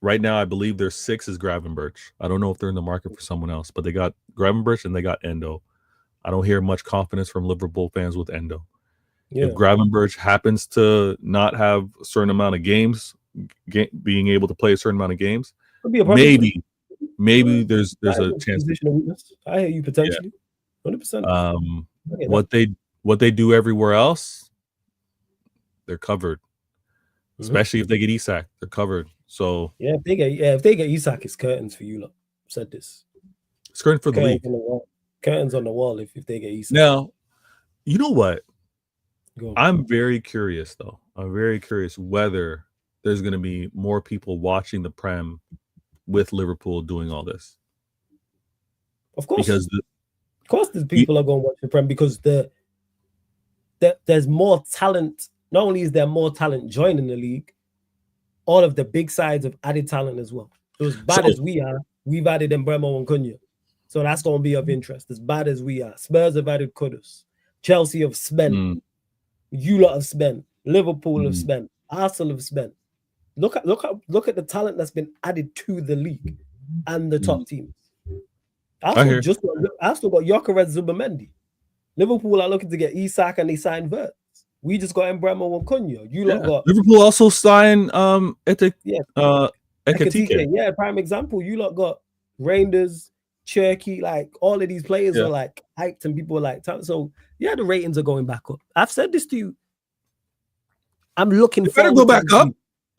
right now, I believe their 6 is Gravenberch. I don't know if they're in the market for someone else, but they got Gravenberch and they got Endo. I don't hear much confidence from Liverpool fans with Endo. If Gravenberch happens to not have a certain amount of games, being able to play a certain amount of games, maybe there's a chance. I hear you potentially, 100%. What they do everywhere else, they're covered. Especially if they get Isak, they're covered. So if they get Isak, it's curtains for you. Look, said this. It's curtains for the league. Curtains on the wall if they get Isak. Now, you know what? I'm very curious though. I'm very curious whether there's going to be more people watching the Prem with Liverpool doing all this. Of course. Because of course there's people are going to watch the Prem because there's more talent. Not only is there more talent joining the league, all of the big sides have added talent as well. So as bad as we are, we've added Mbeumo and Cunha. So that's going to be of interest. As bad as we are, Spurs have added Kudus. Chelsea have spent. You lot have spent. Liverpool have spent. Arsenal have spent. Look at the talent that's been added to the league and the top teams. Arsenal got Gyökeres Zubimendi. Liverpool are looking to get Isak and they signed Vert. We just got Mbeumo and Cunha. You lot got Liverpool also signed Ekitike. Yeah, prime example. You lot got Rangers, Cherky, like all of these players are like hyped and people are like, so yeah, the ratings are going back up. I've said this to you. I'm looking for better go back up.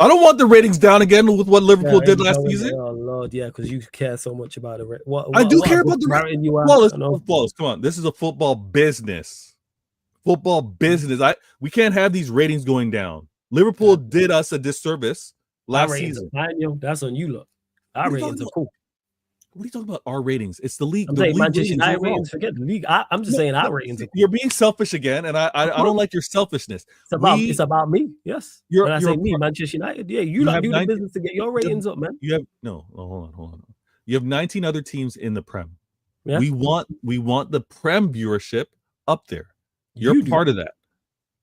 I don't want the ratings down again with what Liverpool did last season. Oh Lord, yeah, because you care so much about it. I do care about the ratings. Flawless. Come on, this is a football business. Football business. We can't have these ratings going down. Liverpool did us a disservice last season. That's on you, look. Our ratings are cool. What are you talking about? Our ratings? It's the league. I'm saying Manchester United ratings. Forget the league. I'm just saying our ratings. You're being selfish again, and I don't like your selfishness. It's about me. Yes. When I say me, Manchester United. Yeah, you do the business to get your ratings up, man. You have hold on. You have 19 other teams in the Prem. Yeah. We want the Prem viewership up there. You're part of that.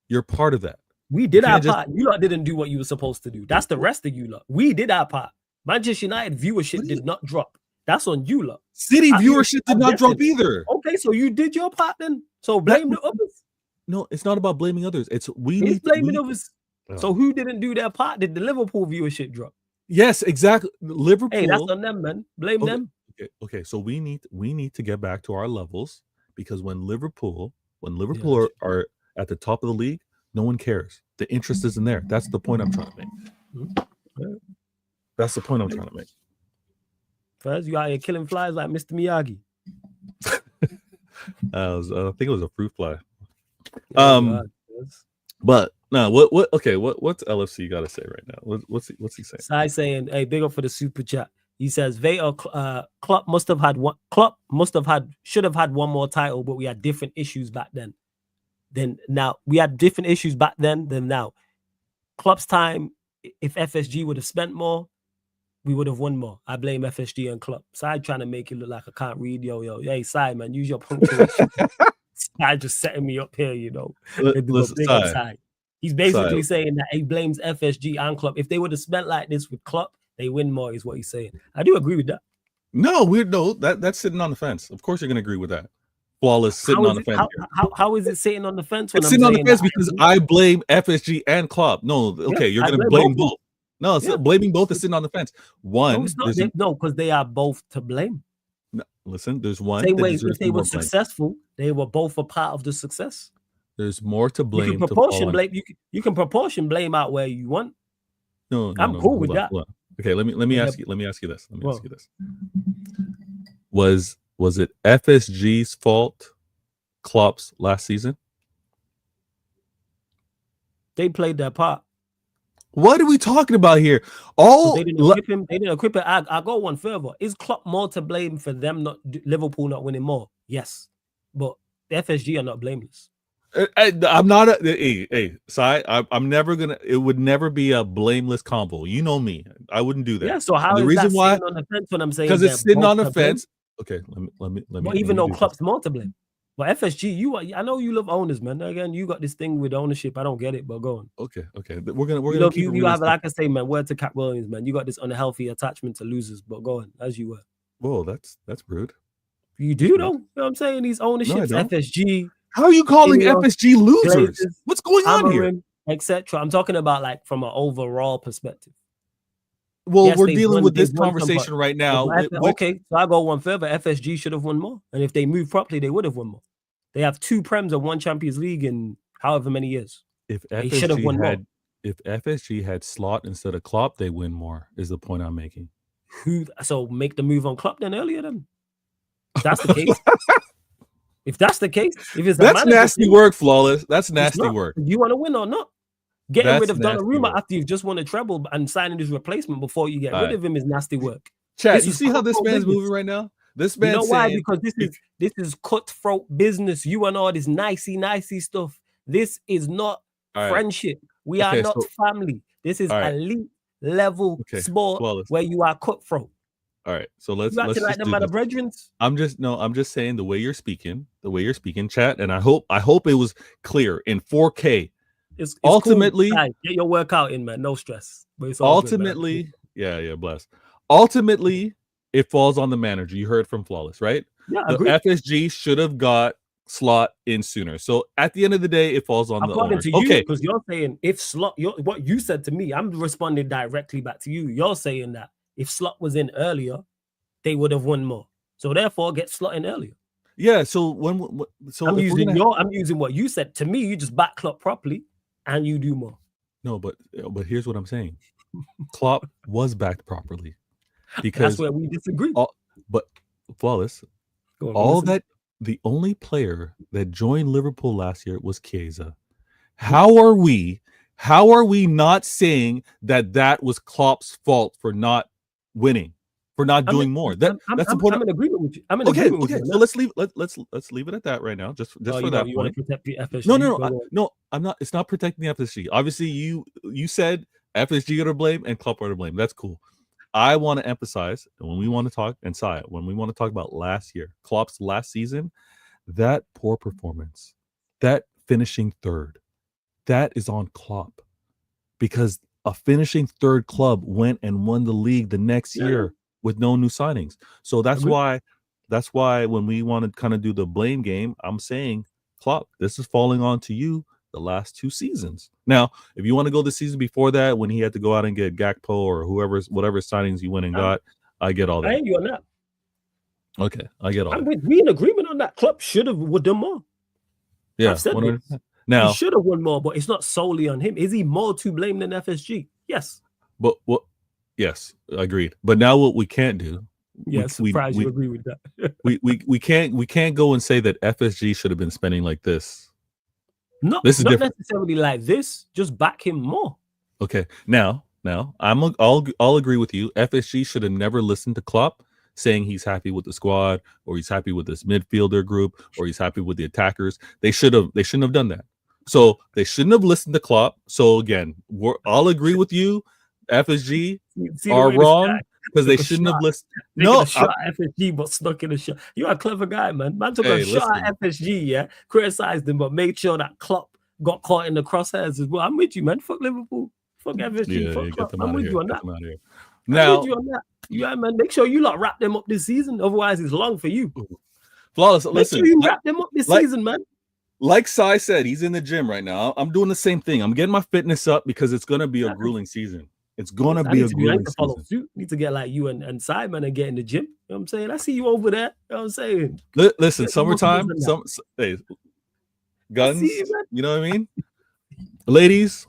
You're part of that. We did our part. You lot didn't do what you were supposed to do. That's the rest of you lot. We did our part. Manchester United viewership did not drop. That's on you lot. City viewership did not drop either. Okay, so you did your part then. So blame the others. No, it's not about blaming others. It's blaming others. So who didn't do their part? Did the Liverpool viewership drop? Yes, exactly. Liverpool. Hey, that's on them, man. Blame them. Okay. So we need to get back to our levels because when Liverpool are at the top of the league, no one cares. The interest isn't there. That's the point I'm trying to make. That's the point I'm trying to make. First, you out here killing flies like Mr. Miyagi. I think it was a fruit fly. But no, what's LFC got to say right now? What's he saying? Sai saying, "Hey, big up for the super chat." He says, Klopp should have had one more title, but we had different issues back then. Now we had different issues back then than now. Klopp's time, if FSG would have spent more, we would have won more. I blame FSG and Klopp. Sai trying to make it look like I can't read. Yo. Hey, Sai, man, use your punctuation. Sai just setting me up here, you know. Listen, He's basically saying that he blames FSG and Klopp. If they would have spent like this with Klopp, they win more, is what he's saying. I do agree with that. No, that's sitting on the fence. Of course, you're going to agree with that. Flawless sitting on the fence. How is it sitting on the fence? It's sitting on the fence because I blame FSG and Klopp. No, okay, you're going to blame both. No, blaming both is sitting on the fence. One, because they are both to blame. No, listen, there's one. Same way, if they were successful, they were both a part of the success. There's more to blame. You can proportion blame. You can proportion blame out where you want. No, I'm cool with that. Okay, let me ask you. Let me ask you this. Was it FSG's fault? Klopp's last season? They played their part. What are we talking about here? They didn't equip him. They didn't equip it. I go one further. Is Klopp more to blame for them Liverpool not winning more? Yes, but the FSG are not blameless. I'm not I'm never gonna. It would never be a blameless combo. You know me. I wouldn't do that. Yeah. So how is that sitting on the fence when I'm saying because it's sitting on the fence? Okay. Let me. Well, even though Klopp's more to blame. But FSG, I know you love owners, man. Again, you got this thing with ownership. I don't get it, but go on. Okay. We're gonna keep you have, like I say, man. Word to Cat Williams, man. You got this unhealthy attachment to losers, but go on as you were. Whoa, that's rude. You do though. You know what I'm saying? These ownerships, FSG. How are you calling FSG losers? Glazers, what's going on here? Etc. I'm talking about like from an overall perspective. Well, yes, we're dealing with this conversation right now. Okay, so I go one further. FSG should have won more. And if they move properly, they would have won more. They have 2 Prems and 1 Champions League in however many years. If FSG had Slot instead of Klopp, they win more, is the point I'm making. So make the move on Klopp then earlier then. If that's the case. If that's the case, if it's that's nasty work, Flawless. That's nasty work. You want to win or not? Getting rid That's of nasty Donnarumma work. after you've just won a treble and signing his replacement before you get rid Alright. of him is nasty work. Chat, This you is see how this cutthroat man's business. moving right now? This You know man's why? saying Because this is cutthroat business. You and all this nicey stuff. This is not All right. friendship. We are Okay, not so- family. This is all right. elite level Okay, sport flawless. where you are cutthroat. All right, so let's You acting just like them do are the this. brethren. I'm just saying the way you're speaking, chat, and I hope it was clear in 4K. It's ultimately, cool. Get your workout in, man. No stress. But it's all ultimately, good, yeah, bless. Ultimately, it falls on the manager. You heard from Flawless, right? Yeah, the agree. FSG should have got Slot in sooner. So at the end of the day, it falls on the owners. To you, because you're saying if Slot, what you said to me, I'm responding directly back to you. You're saying that if Slot was in earlier, they would have won more. So therefore, get Slot in earlier. Yeah. So I'm using what you said to me. You just back Klopp properly, and you do more. No, but here's what I'm saying. Klopp was backed properly that's because where we disagree. But Flawless, the only player that joined Liverpool last year was Chiesa. How are we not saying that was Klopp's fault for not winning, for not doing more? That's the point. I'm in agreement with you. Okay. So let's leave it at that right now. Just for that point. Want to protect the FSG? No, I'm not. It's not protecting the FSG. Obviously, you said FSG are to blame and Klopp are to blame. That's cool. I want to emphasize, and when we want to talk, and Saya, when we want to talk about last year, Klopp's last season, that poor performance, that finishing third, that is on Klopp, because a finishing third club went and won the league the next year with no new signings. So that's why when we want to kind of do the blame game, I'm saying, Klopp, this is falling on to you the last 2 seasons. Now, if you want to go the season before that, when he had to go out and get Gakpo or whatever signings he went and got, I get all that. I ain't you on that. Okay, I get all that. We in agreement on that. Klopp should have done more. Yeah, I've said this. Now he should have won more, but it's not solely on him. Is he more to blame than FSG? Yes. But yes, agreed. But now what we can't do. Yeah, surprised you agree with that. we can't go and say that FSG should have been spending like this. Not necessarily like this. Just back him more. Okay. Now I'll agree with you. FSG should have never listened to Klopp saying he's happy with the squad, or he's happy with this midfielder group, or he's happy with the attackers. They shouldn't have done that. So they shouldn't have listened to Klopp. So again, I'll agree with you. FSG are wrong because they shouldn't have listened. No, shot at FSG, but stuck in a shot. You're a clever guy, man. Man took a shot at FSG, yeah, criticized him, but made sure that Klopp got caught in the crosshairs as well. I'm with you, man. Fuck Liverpool. Fuck FSG. Fuck Klopp. I'm with you on that. Now, I'm with you on that. Yeah, man. Make sure you lot wrap them up this season. Otherwise, it's long for you. Flawless. Make sure you wrap them up this season, man. Like Sai said, he's in the gym right now. I'm doing the same thing. I'm getting my fitness up because it's going to be a grueling season. It's going to be a grueling season. Need to get like you and Simon and get in the gym. You know what I'm saying? I see you over there. You know what I'm saying? Listen, summertime, hey, guns, you know what I mean? Ladies,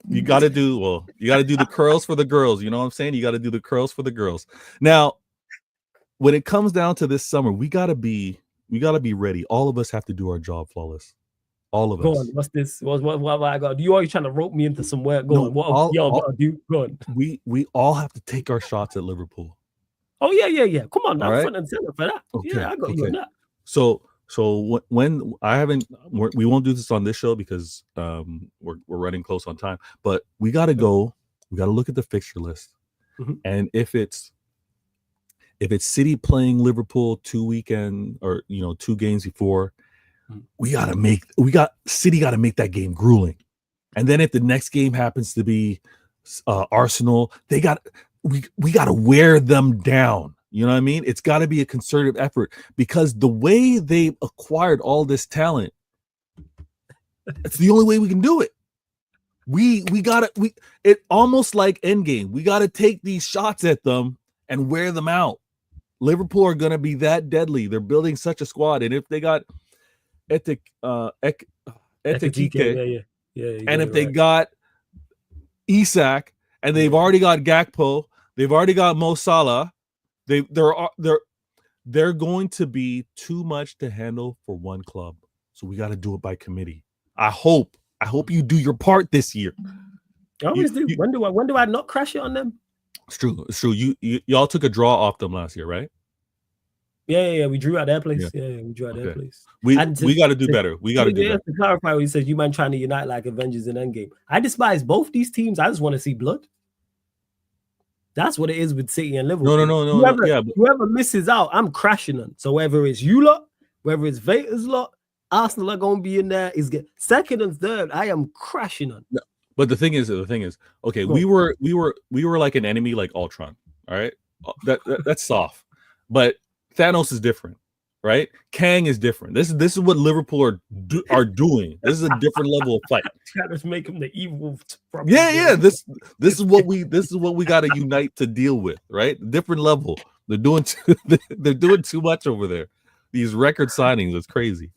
you got to do the curls for the girls. You know what I'm saying? You got to do the curls for the girls. Now, when it comes down to this summer, we got to be ready. All of us have to do our job flawless. All of us. Go on. What's this? What I got? You always trying to rope me into some work. Go on. What gotta do? Go on. We all have to take our shots at Liverpool. Oh yeah. Come on, I'm front and center for that. Okay. Yeah, I got you on that. So when we won't do this on this show because we're running close on time. But we got to go. We got to look at the fixture list, and if it's City playing Liverpool 2 games before, City got to make that game grueling. And then if the next game happens to be Arsenal, we got to wear them down. You know what I mean? It's got to be a concerted effort because the way they acquired all this talent, it's the only way we can do it. It almost like Endgame. We got to take these shots at them and wear them out. Liverpool are going to be that deadly. They're building such a squad, and if they got Ekitike, and if they got Isak, and they've already got Gakpo, they've already got Mo Salah, they're going to be too much to handle for one club. So we got to do it by committee. I hope I hope you do your part this year. I always do. When do I not crash it on them? It's true. It's true. Y'all took a draw off them last year, right? Yeah. We drew at their place. Yeah, we drew at their place. We got to do better. We got to do better. To clarify what he says, you man trying to unite like Avengers in Endgame. I despise both these teams. I just want to see blood. That's what it is with City and Liverpool. No. Whoever misses out, I'm crashing on. So whether it's you lot, whether it's Vader's lot, Arsenal are gonna be in there. Is second and third. I am crashing on. No, but the thing is, okay, we were like an enemy, like Ultron. All right, that's soft, but Thanos is different, right? Kang is different. This is what Liverpool are doing. This is a different level of fight. Let's make them the evil. Yeah. This is what we got to unite to deal with, right? Different level. They're doing too much over there. These record signings is crazy.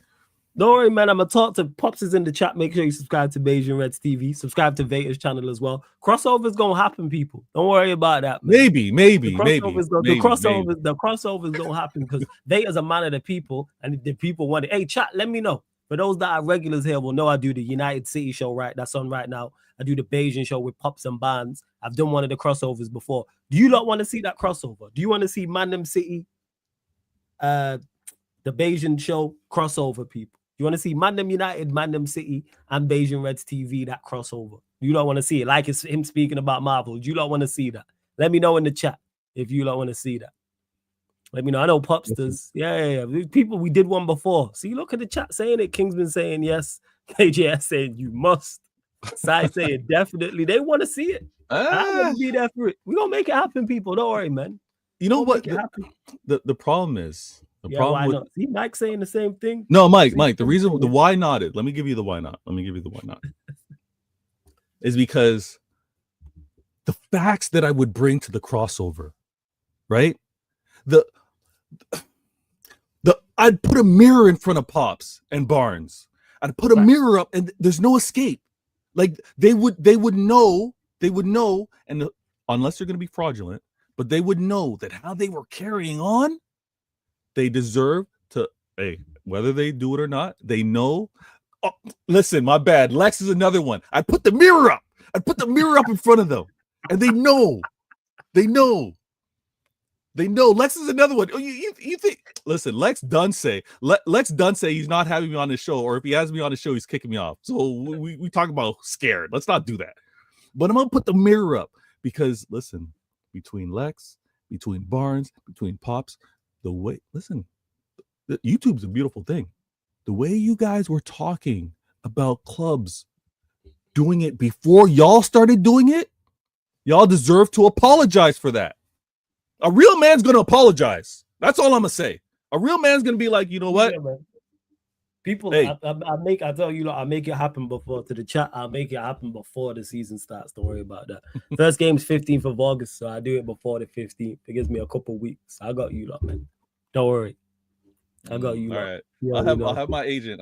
Don't worry, man. I'm gonna talk to Pops is in the chat. Make sure you subscribe to Beijing Reds TV. Subscribe to Vader's channel as well. Crossover's gonna happen, people. Don't worry about that. Man. Maybe. The crossover's gonna happen because Vader's a man of the people, and the people want it. Hey, chat, let me know. For those that are regulars here, will know I do the United City show that's on right now. I do the Beijing show with Pops and Barnes. I've done one of the crossovers before. Do you not want to see that crossover? Do you want to see Mandem City, the Beijing show crossover, people? You want to see Mandem United, Mandem City, and Beijing Reds TV, that crossover? You don't want to see it. Like it's him speaking about Marvel. You don't want to see that. Let me know in the chat if you don't want to see that. Let me know. I know Pops does. Yeah. People, we did one before. See, look at the chat saying it. Kingsman saying yes. KJS saying you must. Sai saying definitely. They want to see it. I want to be there for it. We're going to make it happen, people. Don't worry, man. You know what? The problem is... why not? See, Mike saying the same thing. No, Mike. The reason the why not is, let me give you the why not. Is because the facts that I would bring to the crossover, right? I'd put a mirror in front of Pops and Barnes. I'd put a mirror up, and there's no escape. Like they would know, and unless they're going to be fraudulent, but they would know that how they were carrying on. They deserve to, whether they do it or not, they know. Oh, listen, my bad. Lex is another one. I put the mirror up. In front of them. And they know. Lex is another one. Oh, you think, listen, Lex Dunce he's not having me on the show, or if he has me on the show, he's kicking me off. So we talk about scared. Let's not do that. But I'm going to put the mirror up because, listen, between Lex, between Barnes, between Pops, YouTube's a beautiful thing. The way you guys were talking about clubs doing it before y'all started doing it, y'all deserve to apologize for that. A real man's going to apologize. That's all I'm going to say. A real man's going to be like, you know what? Yeah, people, I tell you, I'll make it happen before to the chat. I'll make it happen before the season starts. Don't worry about that. First game's 15th of August, so I do it before the 15th. It gives me a couple weeks. I got you, man. Don't worry. I got you. All right. Yeah, I'll have my agent.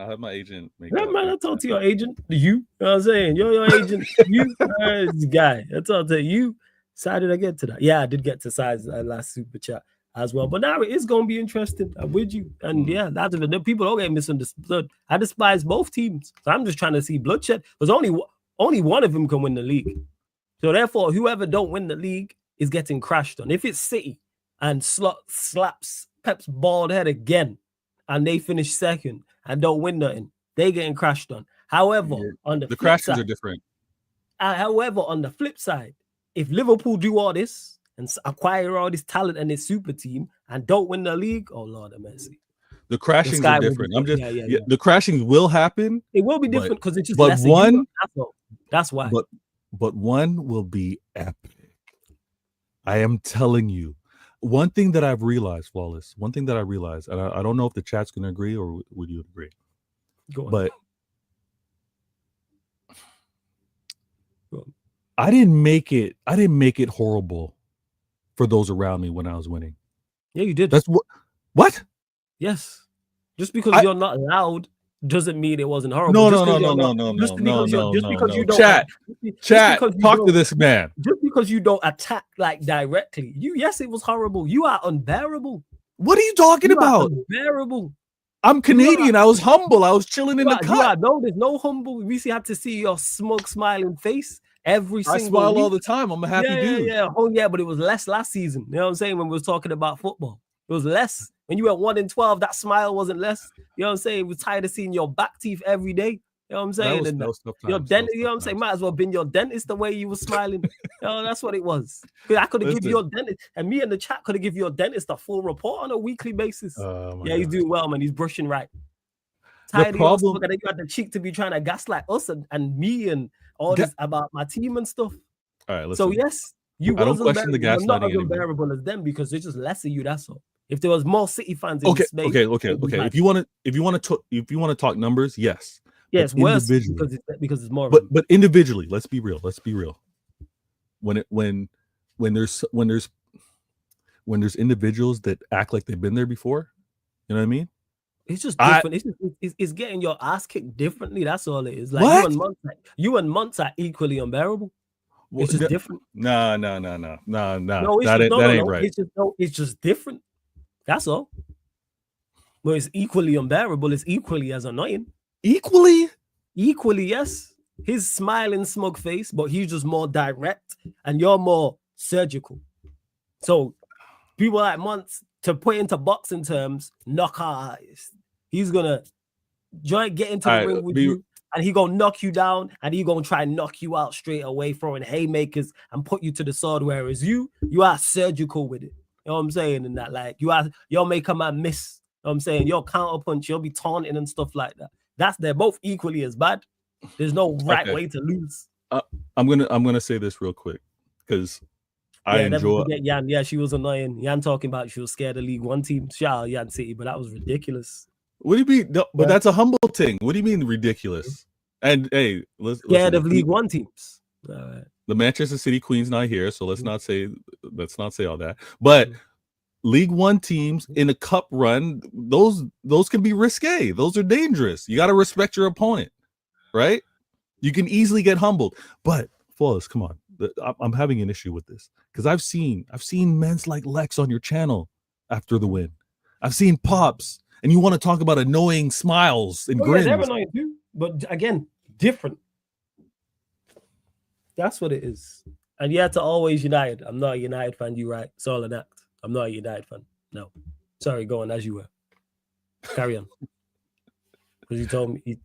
Make yeah, man, I talk to your agent. You know what I'm saying? You're your agent. You this guy. That's all I tell you. So how did I get to that? Yeah, I did get to size last super chat as well. But now it is going to be interesting. I'm with you. And yeah, that's the people don't get misunderstood. I despise both teams. So I'm just trying to see bloodshed. Because only one of them can win the league. So therefore, whoever don't win the league is getting crashed on. If it's City and slaps Pep's bald head again, and they finish second and don't win nothing, they getting crashed on. However, on the crashes are different. However, on the flip side, if Liverpool do all this and acquire all this talent and this super team and don't win the league, oh Lord have mercy. The crashings are different. The crashings will happen. It will be different because it's just less. That's why. But one will be epic. I am telling you. One thing that I've realized, Flawless, and I don't know if the chat's going to agree or would you agree? Go on. But I didn't make it horrible for those around me when I was winning. Yeah, you did. That's what? Yes. Just because you're not loud doesn't mean it wasn't horrible. No. Chat, talk to this man. Just because you don't attack like directly, yes, it was horrible. You are unbearable. What are you talking about? Unbearable. I'm Canadian. I was humble. I was chilling in the cut. No, there's no humble. We see had to see your smug smiling face every single I smile week. all the time. I'm a happy dude. Yeah. Oh yeah, but it was less last season. You know what I'm saying? When we was talking about football, it was less. When you went 1-12, that smile wasn't less. You know what I'm saying? We're tired of seeing your back teeth every day. You know what I'm saying? Your dentist, you know what I'm saying? Might as well have been your dentist the way you were smiling. That's what it was. I could have given your dentist, and me and the chat could have given your dentist a full report on a weekly basis. Yeah, he's doing well, man. He's brushing right. Tired of your stuff, and then you had the cheek to be trying to gaslight us and me and all this about my team and stuff. All right, listen. So yes, you I don't question the gaslighting not as unbearable as them because there's just less of you. That's all. If there was more City fans in the space, okay. If you want to talk numbers, yes. Yeah, it's worse because it's more. But individually, let's be real. When there's individuals that act like they've been there before, you know what I mean? It's just different. It's getting your ass kicked differently. That's all it is. Like you and Monts are equally unbearable. It's just different. No. That ain't right. It's just different. That's all. But it's equally unbearable. It's equally as annoying. Equally, yes. His smiling smug face, but he's just more direct, and you're more surgical. So people like Monts, to put into boxing terms, knockout artist. He's gonna get into the ring with you, and he gonna knock you down, and he gonna try and knock you out straight away, throwing haymakers and put you to the sword. Whereas you are surgical with it. You know what I'm saying? And that, like, you'll make a man miss. You know what I'm saying? Your counter punch, you'll be taunting and stuff like that. They're both equally as bad. There's no right way to lose. I'm gonna say this real quick because I enjoy Yan. Yeah, she was annoying. Yan talking about she was scared of League One team. Shout out Yan City, but that was ridiculous. What do you mean? No, but that's a humble thing. What do you mean ridiculous? And hey, scared of League One teams. All right. The Manchester City Queen's not here, so let's not say all that. But League One teams in a cup run, those can be risque. Those are dangerous. You got to respect your opponent, right? You can easily get humbled. But Flawless, come on, I'm having an issue with this because I've seen men's like Lex on your channel after the win. I've seen Pops, and you want to talk about annoying smiles and grins. Yeah, they're annoying too, but again, different. That's what it is. And you have to always United. I'm not a United fan. You right? It's all an act. I'm not a United fan. No. Sorry, go on as you were. Carry on. Because he told me, you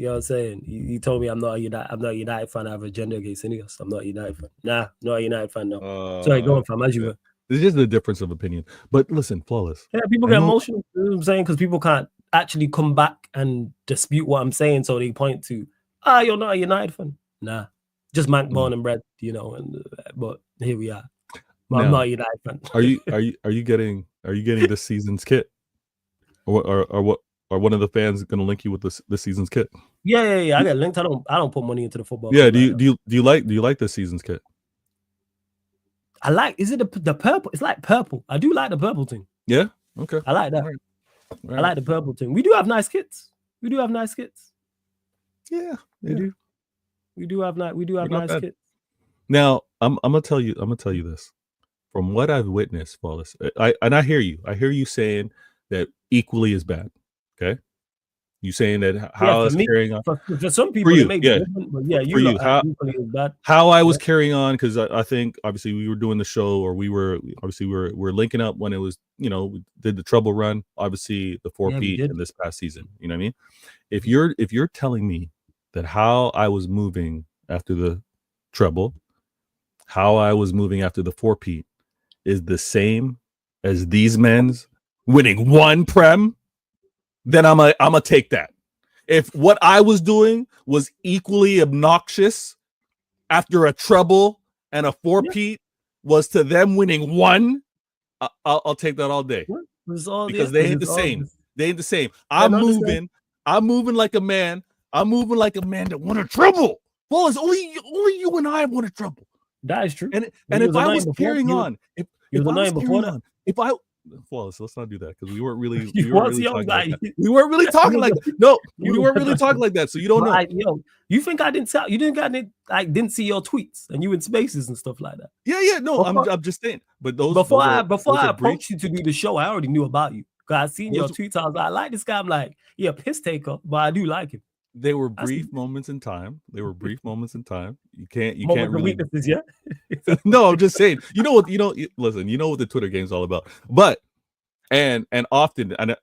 know what I'm saying? He told me I'm not a United fan. I have a gender against any of us. I'm not a United fan. Nah, not a United fan, no. Sorry, go on, fam, as you were. It's just a difference of opinion. But listen, Flawless. Yeah, people get emotional, you know what I'm saying? Because people can't actually come back and dispute what I'm saying, so they point to, you're not a United fan. Nah. Just man born and bred, you know, but here we are. But I'm not a United fan. Are you getting this season's kit? Or one of the fans going to link you with this season's kit? Yeah. I got linked. I don't put money into the football. Yeah. Do you like this season's kit? I like. Is it the purple? It's like purple. I do like the purple thing. Yeah. Okay. I like that. All right. I like the purple thing. We do have nice kits. Yeah. We do have nice kits. Now I'm gonna tell you this. From what I've witnessed, Flawless, I hear you. I hear you saying that equally is bad. Okay, you saying that how I was carrying on for some people, it may be different, but yeah, equally is bad. How I was carrying on because I think obviously we were doing the show, or we were linking up when it was, you know, we did the treble run, obviously the 4-peat in this past season. You know what I mean? If you're telling me that how I was moving after the treble, how I was moving after the 4-peat is the same as these men's winning one prem, then I'm a take that. If what I was doing was equally obnoxious after a treble and a 4-peat was to them winning one, I'll take that all day. Because they ain't the same. They ain't the same. I'm moving like a man. I'm moving like a man that won a treble. Well, it's only you and I won a treble. That is true. And if I was carrying on, Flawless, let's not do that because we weren't really talking like that. No, we weren't really talking like that. So you don't know. You think I didn't tell you? Didn't see your tweets and you in spaces and stuff like that. Yeah. No, I'm just saying. But those before I approached you to do the show, I already knew about you. Cause I seen your tweets. I was like, I like this guy. I'm like, yeah, piss taker, but I do like him. They were brief moments in time. You can't Moments of really weaknesses, yeah. No, I'm just saying. You know what? Listen. You know what the Twitter game's all about. But and often, and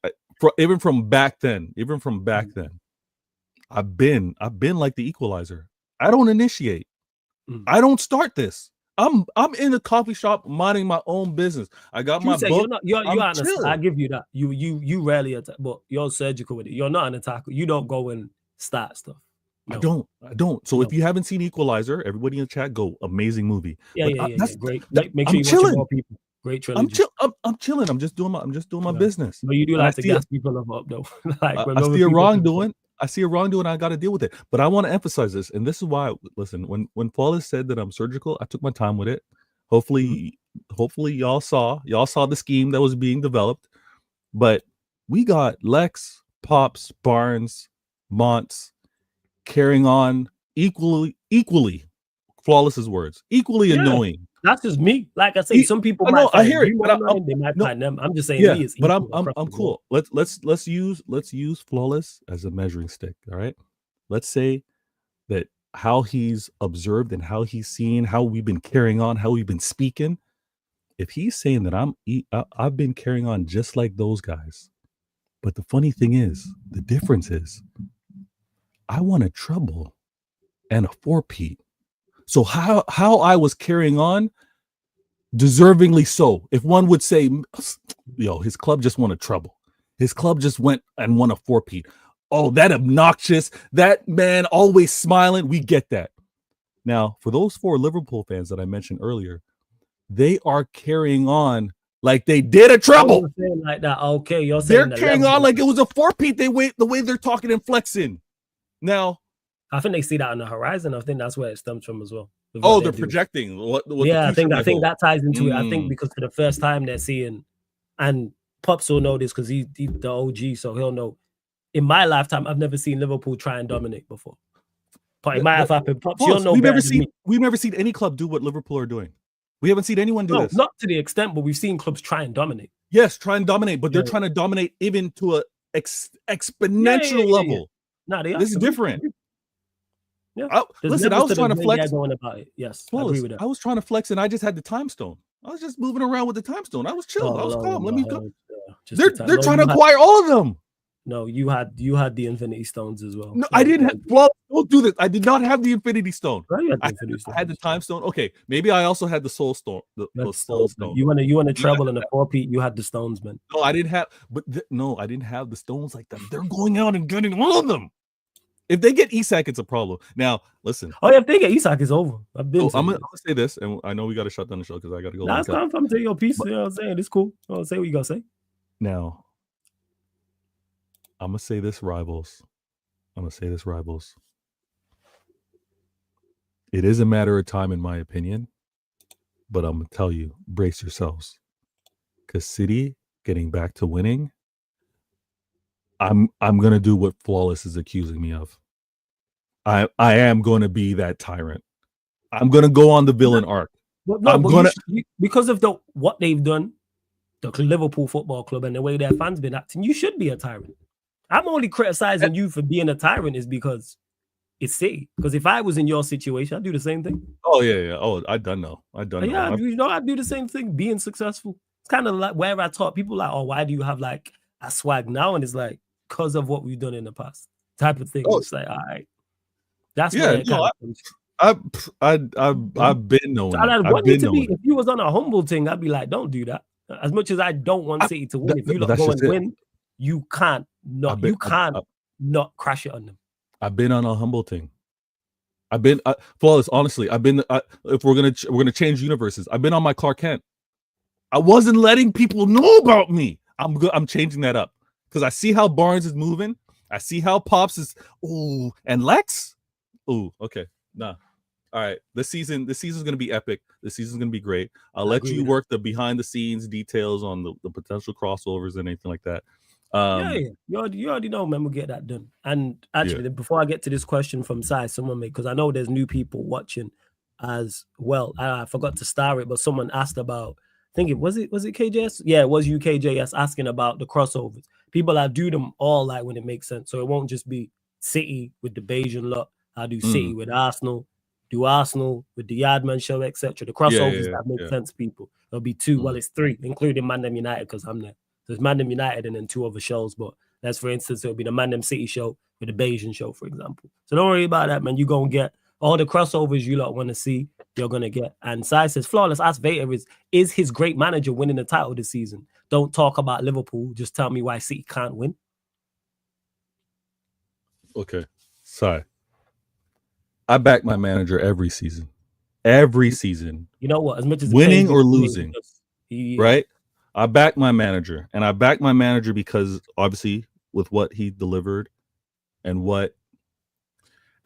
even from back then, I've been like the equalizer. I don't initiate. I don't start this. I'm in the coffee shop minding my own business. I got my book. You're honest. I give you that. You rarely attack, but you're surgical with it. You're not an attacker. You don't go and start stuff. No. I don't. So if you haven't seen Equalizer, everybody in the chat, go. Amazing movie. Yeah. Great. Make sure you watch more people. Great trilogy. I'm chilling. I'm just doing my business. But you do like to gas people up though. Like I see a wrongdoing. I got to deal with it. But I want to emphasize this, and this is why. Listen, when Flawless said that I'm surgical, I took my time with it. Hopefully y'all saw the scheme that was being developed. But we got Lex, Pops, Barnes, Monts carrying on equally. Flawless's words, equally annoying. That's just me. Like I say, some people might. I hear it, but they might find them. I'm just saying. Yeah, me is but I'm cool. Let's use Flawless as a measuring stick. All right. Let's say that how he's observed and how he's seen, how we've been carrying on, how we've been speaking. If he's saying that I've been carrying on just like those guys, but the funny thing is, the difference is, I won a treble and a 4-peat. So how I was carrying on, deservingly so. If one would say, yo, his club just won a treble. His club just went and won a 4-peat. Oh, that obnoxious. That man always smiling. We get that. Now, for those 4 Liverpool fans that I mentioned earlier, they are carrying on like they did a treble. Like that. Okay, you're saying they're carrying on like it was a 4-peat. The way they're talking and flexing. Now, I think they see that on the horizon. I think that's where it stems from as well. Oh, they're projecting. I think that ties into it. I think because for the first time they're seeing, and Pops will know this because he's the OG, so he'll know. In my lifetime, I've never seen Liverpool try and dominate before. But it might have happened. Pops, you'll know. We've never seen any club do what Liverpool are doing. We haven't seen anyone do this. Not to the extent, but we've seen clubs try and dominate. Yes, try and dominate, but they're trying to dominate even to a exponential level. No, this is different. Yeah. Listen, I was trying to flex. Going about it. Yes, I agree with that. I was trying to flex, and I just had the time stone. I was just moving around with the time stone. I was chill. I was calm. Let me go. They're trying to acquire all of them. No, you had the Infinity Stones as well. No, I didn't have. Well, don't do this. I did not have the Infinity Stone. I had the time stone. Okay, maybe I also had the Soul Stone. The Soul Stone. You want to treble in the 4-peat. You had the stones, man. No, I didn't have. But I didn't have the stones like that. They're going out and getting all of them. If they get Isak, it's a problem. Now, listen. Oh, yeah, if they get Isak, it's over. I'm gonna say this, and I know we got to shut down the show because I got to go. That's fine. I'm saying your piece. You know what I'm saying? It's cool. Say what you gotta say. Now, I'm gonna say this, rivals. It is a matter of time, in my opinion, but I'm gonna tell you, brace yourselves, because City getting back to winning. I'm gonna do what Flawless is accusing me of. I am gonna be that tyrant. I'm gonna go on the villain arc. Because of what they've done, the Liverpool Football Club and the way their fans been acting. You should be a tyrant. I'm only criticizing you for being a tyrant is because it's City. Because if I was in your situation, I'd do the same thing. Oh yeah. Oh, I done know. I'd do the same thing. Being successful. It's kind of like where I taught people like, oh, why do you have like a swag now? And it's like, because of what we've done in the past, type of thing. It's like, all right, that's where it I've been knowing. If you was on a humble thing, I'd be like, don't do that. As much as I don't want City to win, if you go and win, you can't not crash it on them. I've been on a humble thing. I've been Flawless. Honestly, I've been. If we're gonna change universes, I've been on my Clark Kent. I wasn't letting people know about me. I'm changing that up. Because I see how Barnes is moving. I see how Pops is. Ooh, and Lex. Ooh, okay. Nah. All right. This season's going to be epic. This season's going to be great. I'll let you work the behind the scenes details on the potential crossovers and anything like that. You already know, man. We'll get that done. And actually, before I get to this question from Sai, because I know there's new people watching as well. I forgot to star it, but someone asked about think was it KJS? Yeah, it was UKJS asking about the crossovers. People, I do them all like when it makes sense. So it won't just be City with the Bayesian lot. I do City with Arsenal, do Arsenal with the Yardman show, etc. The crossovers that make sense, people. There'll be two. Well, it's three, including Mandem United because I'm there. So it's Mandem United and then two other shows. But that's, for instance, it'll be the Mandem City show with the Bayesian show, for example. So don't worry about that, man. You're going to get all the crossovers you lot want to see, you're going to get. And Sai says, flawless, ask Vader, is his great manager winning the title this season? Don't talk about Liverpool. Just tell me why City can't win. Okay. Sai. I back my manager every season. Every season. You know what? As much as winning or losing, right? I back my manager. And I back my manager because obviously with what he delivered and what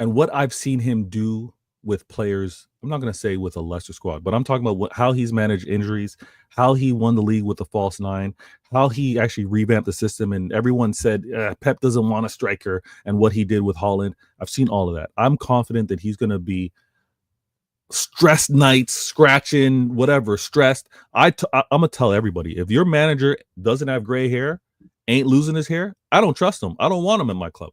I've seen him do with players, I'm not going to say with a lesser squad, but I'm talking about how he's managed injuries, how he won the league with the false nine, how he actually revamped the system. And everyone said Pep doesn't want a striker, and what he did with Holland. I've seen all of that. I'm confident that he's going to be stressed nights, scratching, whatever, stressed. I'm going to tell everybody, if your manager doesn't have gray hair, ain't losing his hair, I don't trust him. I don't want him in my club.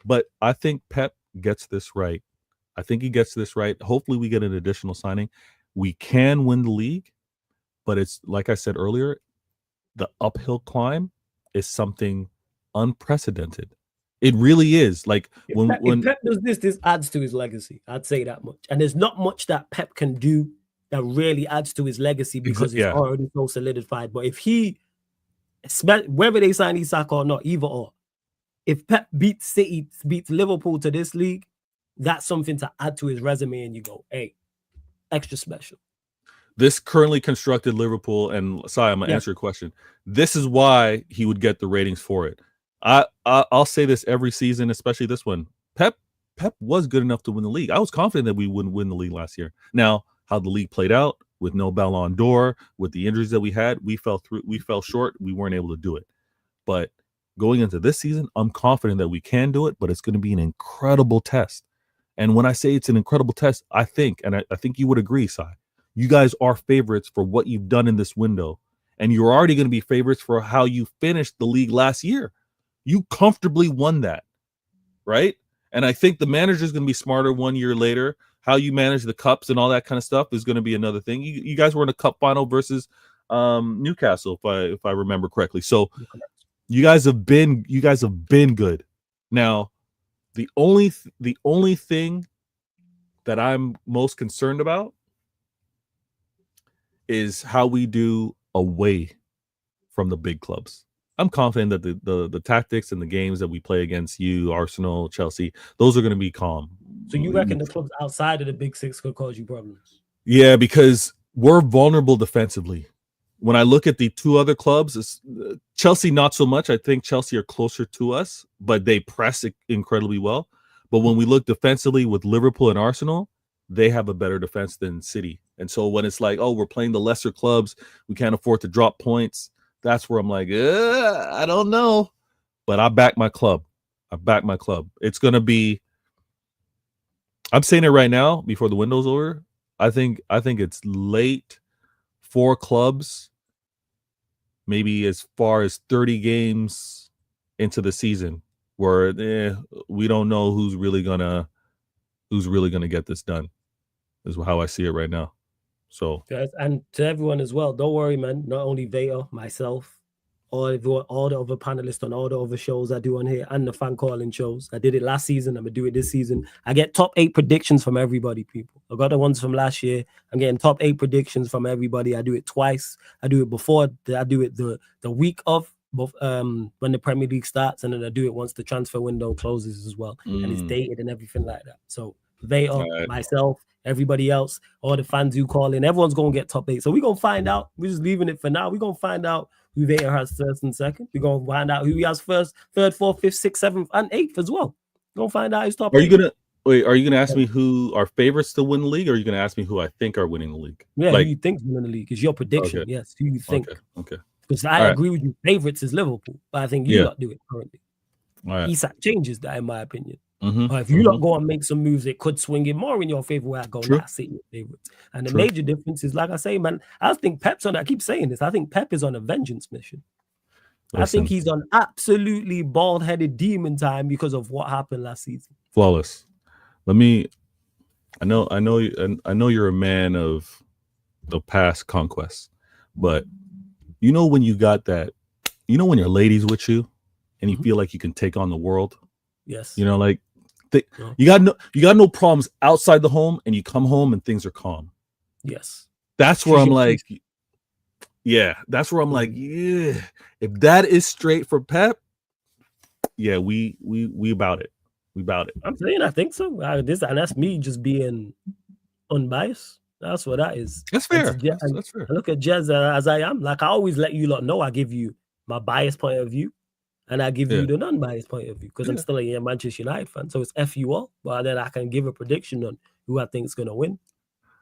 But I think Pep gets this right. I think he gets this right. Hopefully we get an additional signing. We can win the league, but it's like I said earlier, the uphill climb is something unprecedented. It really is. Like when Pep does this adds to his legacy. I'd say that much. And there's not much that Pep can do that really adds to his legacy because it's already so solidified. But if he, whether they sign Isak or not, either or, if Pep beats City, beats Liverpool to this league, that's something to add to his resume, and you go, hey, extra special. This currently constructed Liverpool, and sorry, I'm gonna answer your question. This is why he would get the ratings for it. I'll say this every season, especially this one. Pep was good enough to win the league. I was confident that we wouldn't win the league last year. Now, how the league played out with no Ballon d'Or, with the injuries that we had, we fell short. We weren't able to do it. But going into this season, I'm confident that we can do it, but it's going to be an incredible test. And when I say it's an incredible test, I think you would agree, Sai, you guys are favorites for what you've done in this window. And you're already going to be favorites for how you finished the league last year. You comfortably won that, right? And I think the manager is going to be smarter 1 year later. How you manage the cups and all that kind of stuff is going to be another thing. You guys were in a cup final versus Newcastle, if I remember correctly. So you guys have been good. Now, the only thing that I'm most concerned about is how we do away from the big clubs. I'm confident that the tactics and the games that we play against you, Arsenal, Chelsea, those are going to be calm. So you reckon the clubs outside of the big six could cause you problems? Yeah, because we're vulnerable defensively. When I look at the two other clubs, Chelsea not so much. I think Chelsea are closer to us, but they press incredibly well. But when we look defensively with Liverpool and Arsenal, they have a better defense than City. And so when it's like, oh, we're playing the lesser clubs, we can't afford to drop points. That's where I'm like, I don't know. But I back my club. It's going to be, I'm saying it right now before the window's over. I think it's late for clubs, maybe as far as 30 games into the season, where we don't know who's really gonna get this done. Is how I see it right now. So, and to everyone as well, don't worry, man. Not only Vader, myself, all the other panelists on all the other shows I do on here, and the fan calling shows. I did it last season. I'm gonna do it this season. I get top 8 predictions from everybody, people. I got the ones from last year. I'm getting top 8 predictions from everybody. I do it twice. I do it before. I do it the week of when the Premier League starts, and then I do it once the transfer window closes as well, and it's dated and everything like that. So Vader, myself, everybody else, all the fans who call in, everyone's gonna get top 8. So we're gonna find out. We're just leaving it for now. We're gonna find out who Vader has first and second. We're gonna find out who he has first, third, fourth, fifth, sixth, seventh, and 8th as well. We're gonna find out his top 8. Are you gonna ask me who are favorites to win the league, or are you gonna ask me who I think are winning the league? Yeah, who you think's winning the league is your prediction. Okay. Yes, who you think. Okay. Because I agree with you. Favorites is Liverpool, but I think you got to do it currently. All right. Isak changes that, in my opinion. Or if you not go and make some moves, it could swing it more in your favor. Where I go, True. that's it, your favorites. And the major difference is, like I say, man, I think Pep's on. I keep saying this. I think Pep is on a vengeance mission. Listen. I think he's on absolutely bald-headed demon time because of what happened last season. Flawless. I know you're a man of the past conquests, but you know when you got that, you know when your lady's with you and you feel like you can take on the world. Yes. You know, like you got no problems outside the home, and you come home and things are calm. Yes. That's where I'm like, yeah. That's where I'm like, yeah. If that is straight for Pep, yeah, we about it. We about it. I'm saying, I think so. And that's me just being unbiased. That's what that is. That's fair. That's fair. I look at Jez as I am. Like I always let you lot know, I give you my biased point of view, and I give you the non-biased point of view because I'm still a Manchester United fan. So it's F you all, but then I can give a prediction on who I think is going to win.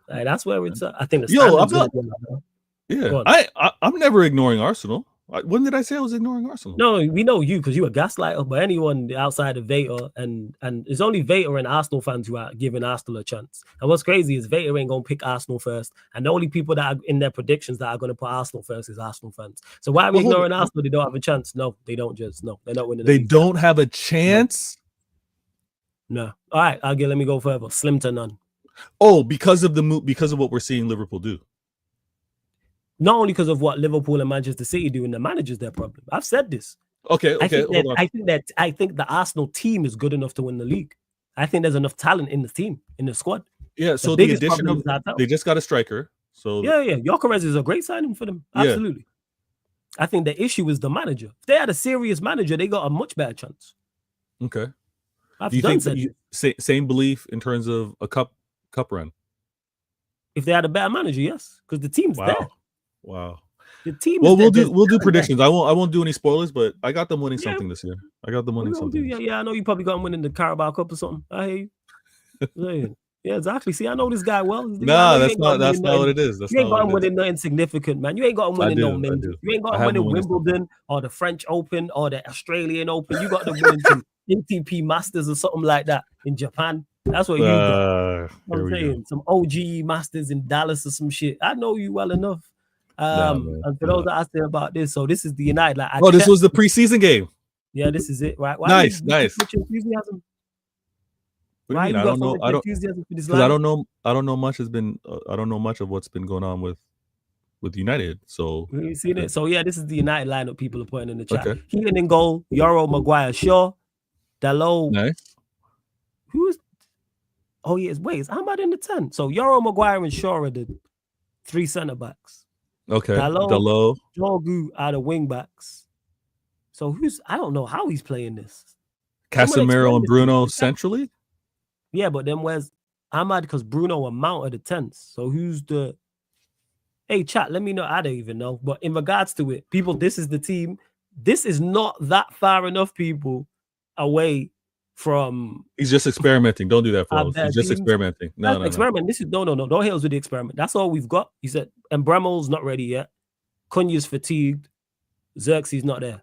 Like, that's where it's. I think the standard's going to win. Yeah, I'm never ignoring Arsenal. When did I say I was ignoring Arsenal? No, we know you because you're a gaslighter. But anyone outside of Vader and it's only Vader and Arsenal fans who are giving Arsenal a chance. And what's crazy is Vader ain't gonna pick Arsenal first, and the only people that are in their predictions that are gonna put Arsenal first is Arsenal fans. So why are we ignoring Arsenal? They don't have a chance. No, they don't. Just no, they're not winning. They don't have a chance. No. All right, let me go further. Slim to none. Oh, because of what we're seeing Liverpool do. Not only because of what Liverpool and Manchester City do, and the manager's their problem. I've said this. Okay. I think the Arsenal team is good enough to win the league. I think there's enough talent in the team, in the squad. Yeah. So the addition of they just got a striker. So yeah. Gyökeres is a great signing for them. Absolutely. Yeah. I think the issue is the manager. If they had a serious manager, they got a much better chance. Okay. Do you think same belief in terms of a cup run? If they had a better manager, yes, because the team's there. Wow. The team. Well, we'll do predictions. I won't do any spoilers, but I got them winning something this year. I got them winning something. Yeah, I know you probably got them winning the Carabao Cup or something. I hear you. Yeah, exactly. See, I know this guy well. That's not what it is. You ain't got him winning nothing significant, man. You ain't got him winning no major. You ain't got him winning Wimbledon or the French Open or the Australian Open. You got them winning some ATP Masters or something like that in Japan. That's what you got. I'm saying some OGE Masters in Dallas or some shit. I know you well enough. And for those that asked about this, so this is the United. Like, this was the preseason game. Yeah, this is it, right? Nice. Much enthusiasm? What do you mean? I don't know. I don't know much has been. I don't know much of what's been going on with United. So you seen it. So yeah, this is the United lineup. People are putting in the chat. Okay. Keaton in goal. Euro, Maguire, Shaw, Dalot. Nice. Who's? Oh yes. Wait, is Ahmad in the 10? So Euro, Maguire, and Shaw are the 3 centre backs. Okay. Dalot. Dorgu are the wing backs. So I don't know how he's playing this. Casemiro and Bruno centrally? Yeah, but then where's Ahmad? Because Bruno and Mount are the 10s. So who's the... Hey, chat, let me know. I don't even know. But in regards to it, people, this is the team. This is not that far enough, people, away from... He's just experimenting. Don't do that, folks. He's just experimenting. No. Experiment. This is... No. Don't hit us with the experiment. That's all we've got. He said, and Bremel's not ready yet. Cunha's fatigued. Xerxes not there.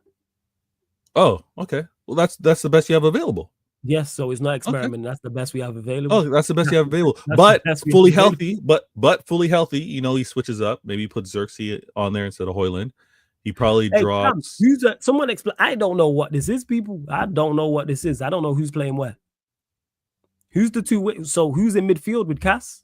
Oh, okay. Well, that's the best you have available. Yes, so it's not experiment. Okay. That's the best we have available. Oh, that's the best you have available. But fully healthy. But fully healthy. You know, he switches up. Maybe he puts Xerxes on there instead of Højlund. He probably drops. Someone explain. I don't know what this is, people. I don't know what this is. I don't know who's playing where. Who's the two? So who's in midfield with Cass?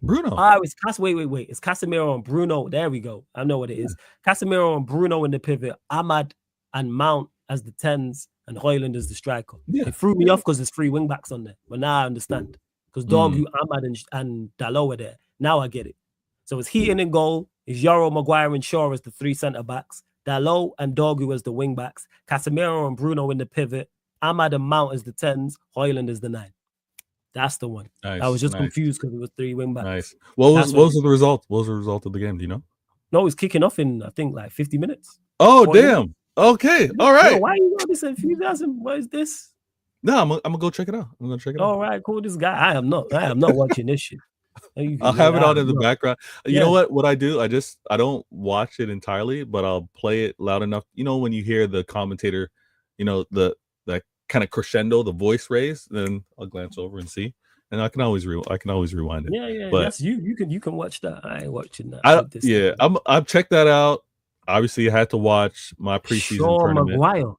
Bruno. It's Cass. Wait. It's Casemiro and Bruno. There we go. I know what it is. Casemiro and Bruno in the pivot. Ahmad and Mount as the 10s. And Højlund is the striker. Yeah. It threw me off because there's 3 wing backs on there. But now I understand. Because Dorgu, Ahmad, and Dalot are there. Now I get it. So it's Heaton in goal. It's Euro, Maguire, and Shaw as the 3 centre backs. Dalot and Dorgu as the wing backs. Casemiro and Bruno in the pivot. Ahmad and Mount as the 10s. Højlund is the 9. That's the one. Nice, I was just confused because it was 3 wing backs. Nice. What was the result? What was the result of the game? Do you know? No, it's kicking off in, I think, like 50 minutes. Oh, damn. Minutes. Okay, all right. Yo, why you got this enthusiasm? What is this? No, I'm gonna go check it out. I'm gonna check it out. All right, cool. This guy, I am not watching this shit. I'll have it on in the background. You know what I do? I don't watch it entirely, but I'll play it loud enough. You know, when you hear the commentator, you know, that kind of crescendo, the voice raise, then I'll glance over and see, and I can always rewind it. Yeah. But That's you. You can watch that. I ain't watching that. I've checked that out. Obviously, I had to watch my preseason Shaw tournament. Maguire,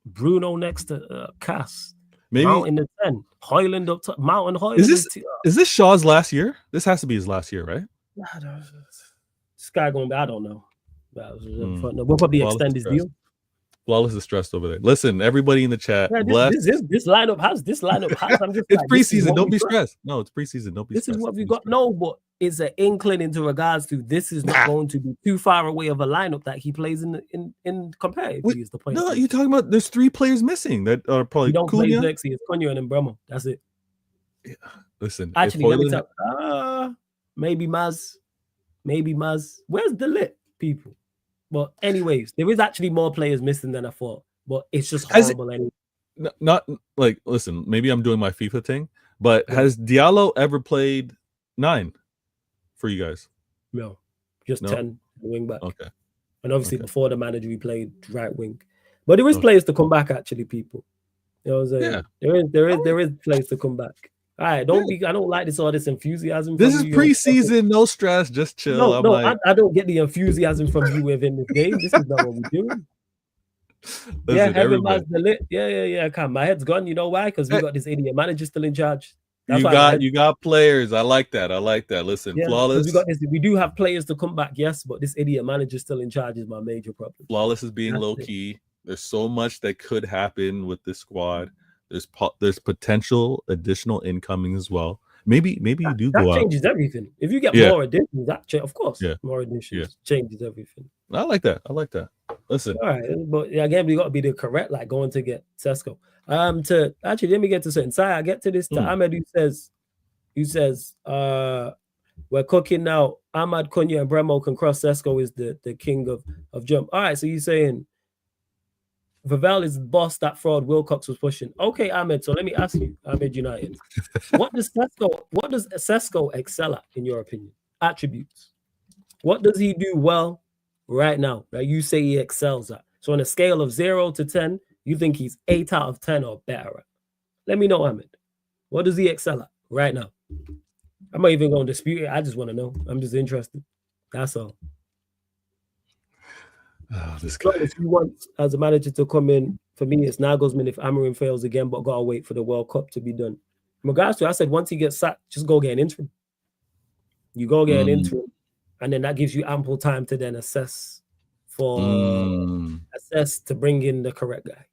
Bruno next to Cass. Maybe Mount in the 10, Hoyland up top, Mountain Hoyland. Is this Shaw's last year? This has to be his last year, right? This guy going to be, I don't know. We'll probably extend his deal. Flawless is stressed over there. Listen, everybody in the chat. Yeah, this lineup has. I'm just it's preseason. Don't be stressed. No, it's preseason. Don't be stressed. This is what we got. No, but it's an inkling into regards to this is not going to be too far away of a lineup that he plays in comparatively is the point. No, you're talking about there's 3 players missing that are probably don't play Lexi. It's Cunha and Bremo. That's it. Yeah. Listen, actually, let me tell. Maybe Maz. Where's the lit people? But anyways, there is actually more players missing than I thought. But it's just horrible. Not like, listen, maybe I'm doing my FIFA thing, but has Diallo ever played 9 for you guys? No, just 10 wing back. Okay. And obviously before the manager, we played right wing. But there is players to come back, actually, people. You know what I'm saying? Yeah. There is players to come back. All right, I don't like all this enthusiasm. This is preseason, no stress, just chill. I don't get the enthusiasm from you within this game. This is not what we're doing. Listen, the lit. Yeah. Come, my head's gone. You know why? Because we got this idiot manager still in charge. You got players. I like that. Listen, Flawless. We do have players to come back, yes, but this idiot manager still in charge is my major problem. Flawless is being low key. There's so much that could happen with this squad. There's potential additional incoming as well. Maybe you do go out. That changes everything. If you get more additions, of course, more additions changes everything. I like that. Listen, all right, but again, we got to be the correct, like going to get Cesco. Let me get to certain side. I get to this to Ahmed who says, we're cooking now. Ahmad, Cunha, and Bremo can cross. Cesco is the king of jump. All right, so you're saying Vavel is the boss that fraud Wilcox was pushing. Okay, Ahmed. So let me ask you, Ahmed United, what does Cesco excel at in your opinion? Attributes. What does he do well right now that you say he excels at? So on a scale of 0 to 10, you think he's 8 out of 10 or better at? Let me know, Ahmed. What does he excel at right now? I'm not even going to dispute it. I just want to know. I'm just interested. That's all. Oh, this guy. If you want as a manager to come in, for me, it's Nagelsmann if Amorim fails again, but gotta wait for the World Cup to be done. In regards to, I said once he gets sacked, just go get an interim. You go get an interim, and then that gives you ample time to then assess to bring in the correct guy.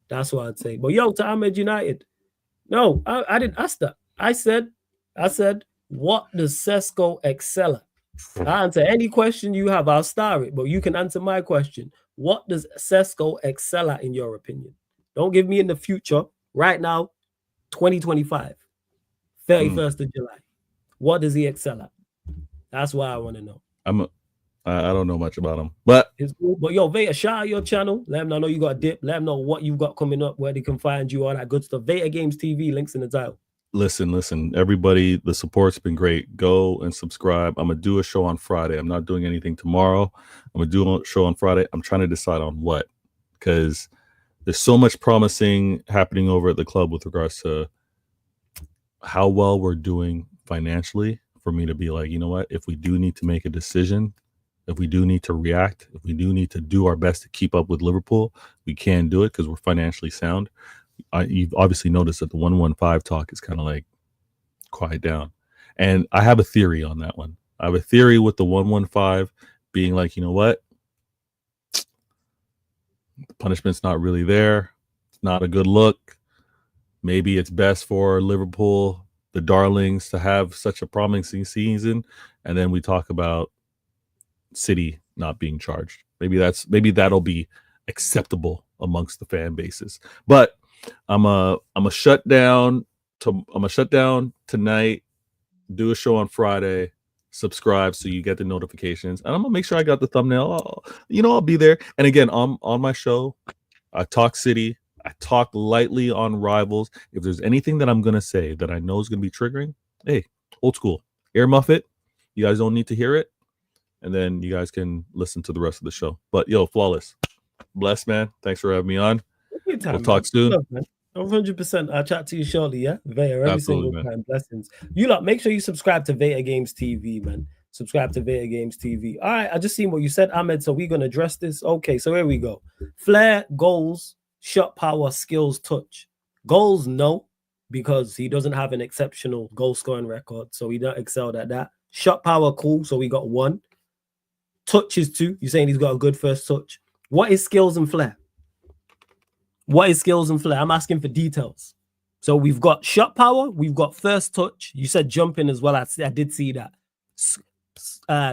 That's what I'd say. But to Ahmed United, no, I didn't ask that. I said, what does Cesco excel at? I answer any question you have. I'll star it, but you can answer my question. What does Cesco excel at in your opinion? Don't give me in the future. Right now, 2025, 31st of July. What does he excel at? That's why I want to know. I don't know much about him, but Veta, shout out your channel. Let them know you got a dip. Let them know what you've got coming up, where they can find you, all that good stuff. Veta Games TV, links in the title. Listen, everybody, the support's been great. Go and subscribe. I'm gonna do a show on Friday. I'm not doing anything tomorrow. I'm gonna do a show on Friday. I'm trying to decide on what, because there's so much promising happening over at the club with regards to how well we're doing financially for me to be like, you know what, if we do need to make a decision, if we do need to react, if we do need to do our best to keep up with Liverpool, we can do it because we're financially sound. You've obviously noticed that the 115 talk is kind of like quiet down. And I have a theory on that one. I have a theory with the 115 being like, you know what? The punishment's not really there. It's not a good look. Maybe it's best for Liverpool, the darlings, to have such a promising season. And then we talk about City not being charged. Maybe that'll be acceptable amongst the fan bases. But I'm a shut down tonight, do a show on Friday, subscribe so you get the notifications, and I'm gonna make sure I got the thumbnail. I'll be there. And again, on my show, I talk City, I talk lightly on rivals. If there's anything that I'm gonna say that I know is gonna be triggering, hey, old school, earmuff it. You guys don't need to hear it, and then you guys can listen to the rest of the show. But Flawless, bless, man. Thanks for having me on. Anytime. We'll talk soon. Love, man. 100%. I'll chat to you shortly, yeah? Vader, every Absolutely, single man. time. Blessings. You lot, make sure you subscribe to Vader Games TV, man. Subscribe to Vader Games TV. All right, I just seen what you said, Ahmed, so we're going to address this. Okay, so here we go. Flair, goals, shot power, skills, touch. Goals, no, because he doesn't have an exceptional goal-scoring record, so he don't excel at that. Shot power, cool, so we got 1. Touch is 2. You're saying he's got a good first touch. What is skills and flair? What is skills and flair? I'm asking for details. So we've got shot power. We've got first touch. You said jumping as well. I did see that.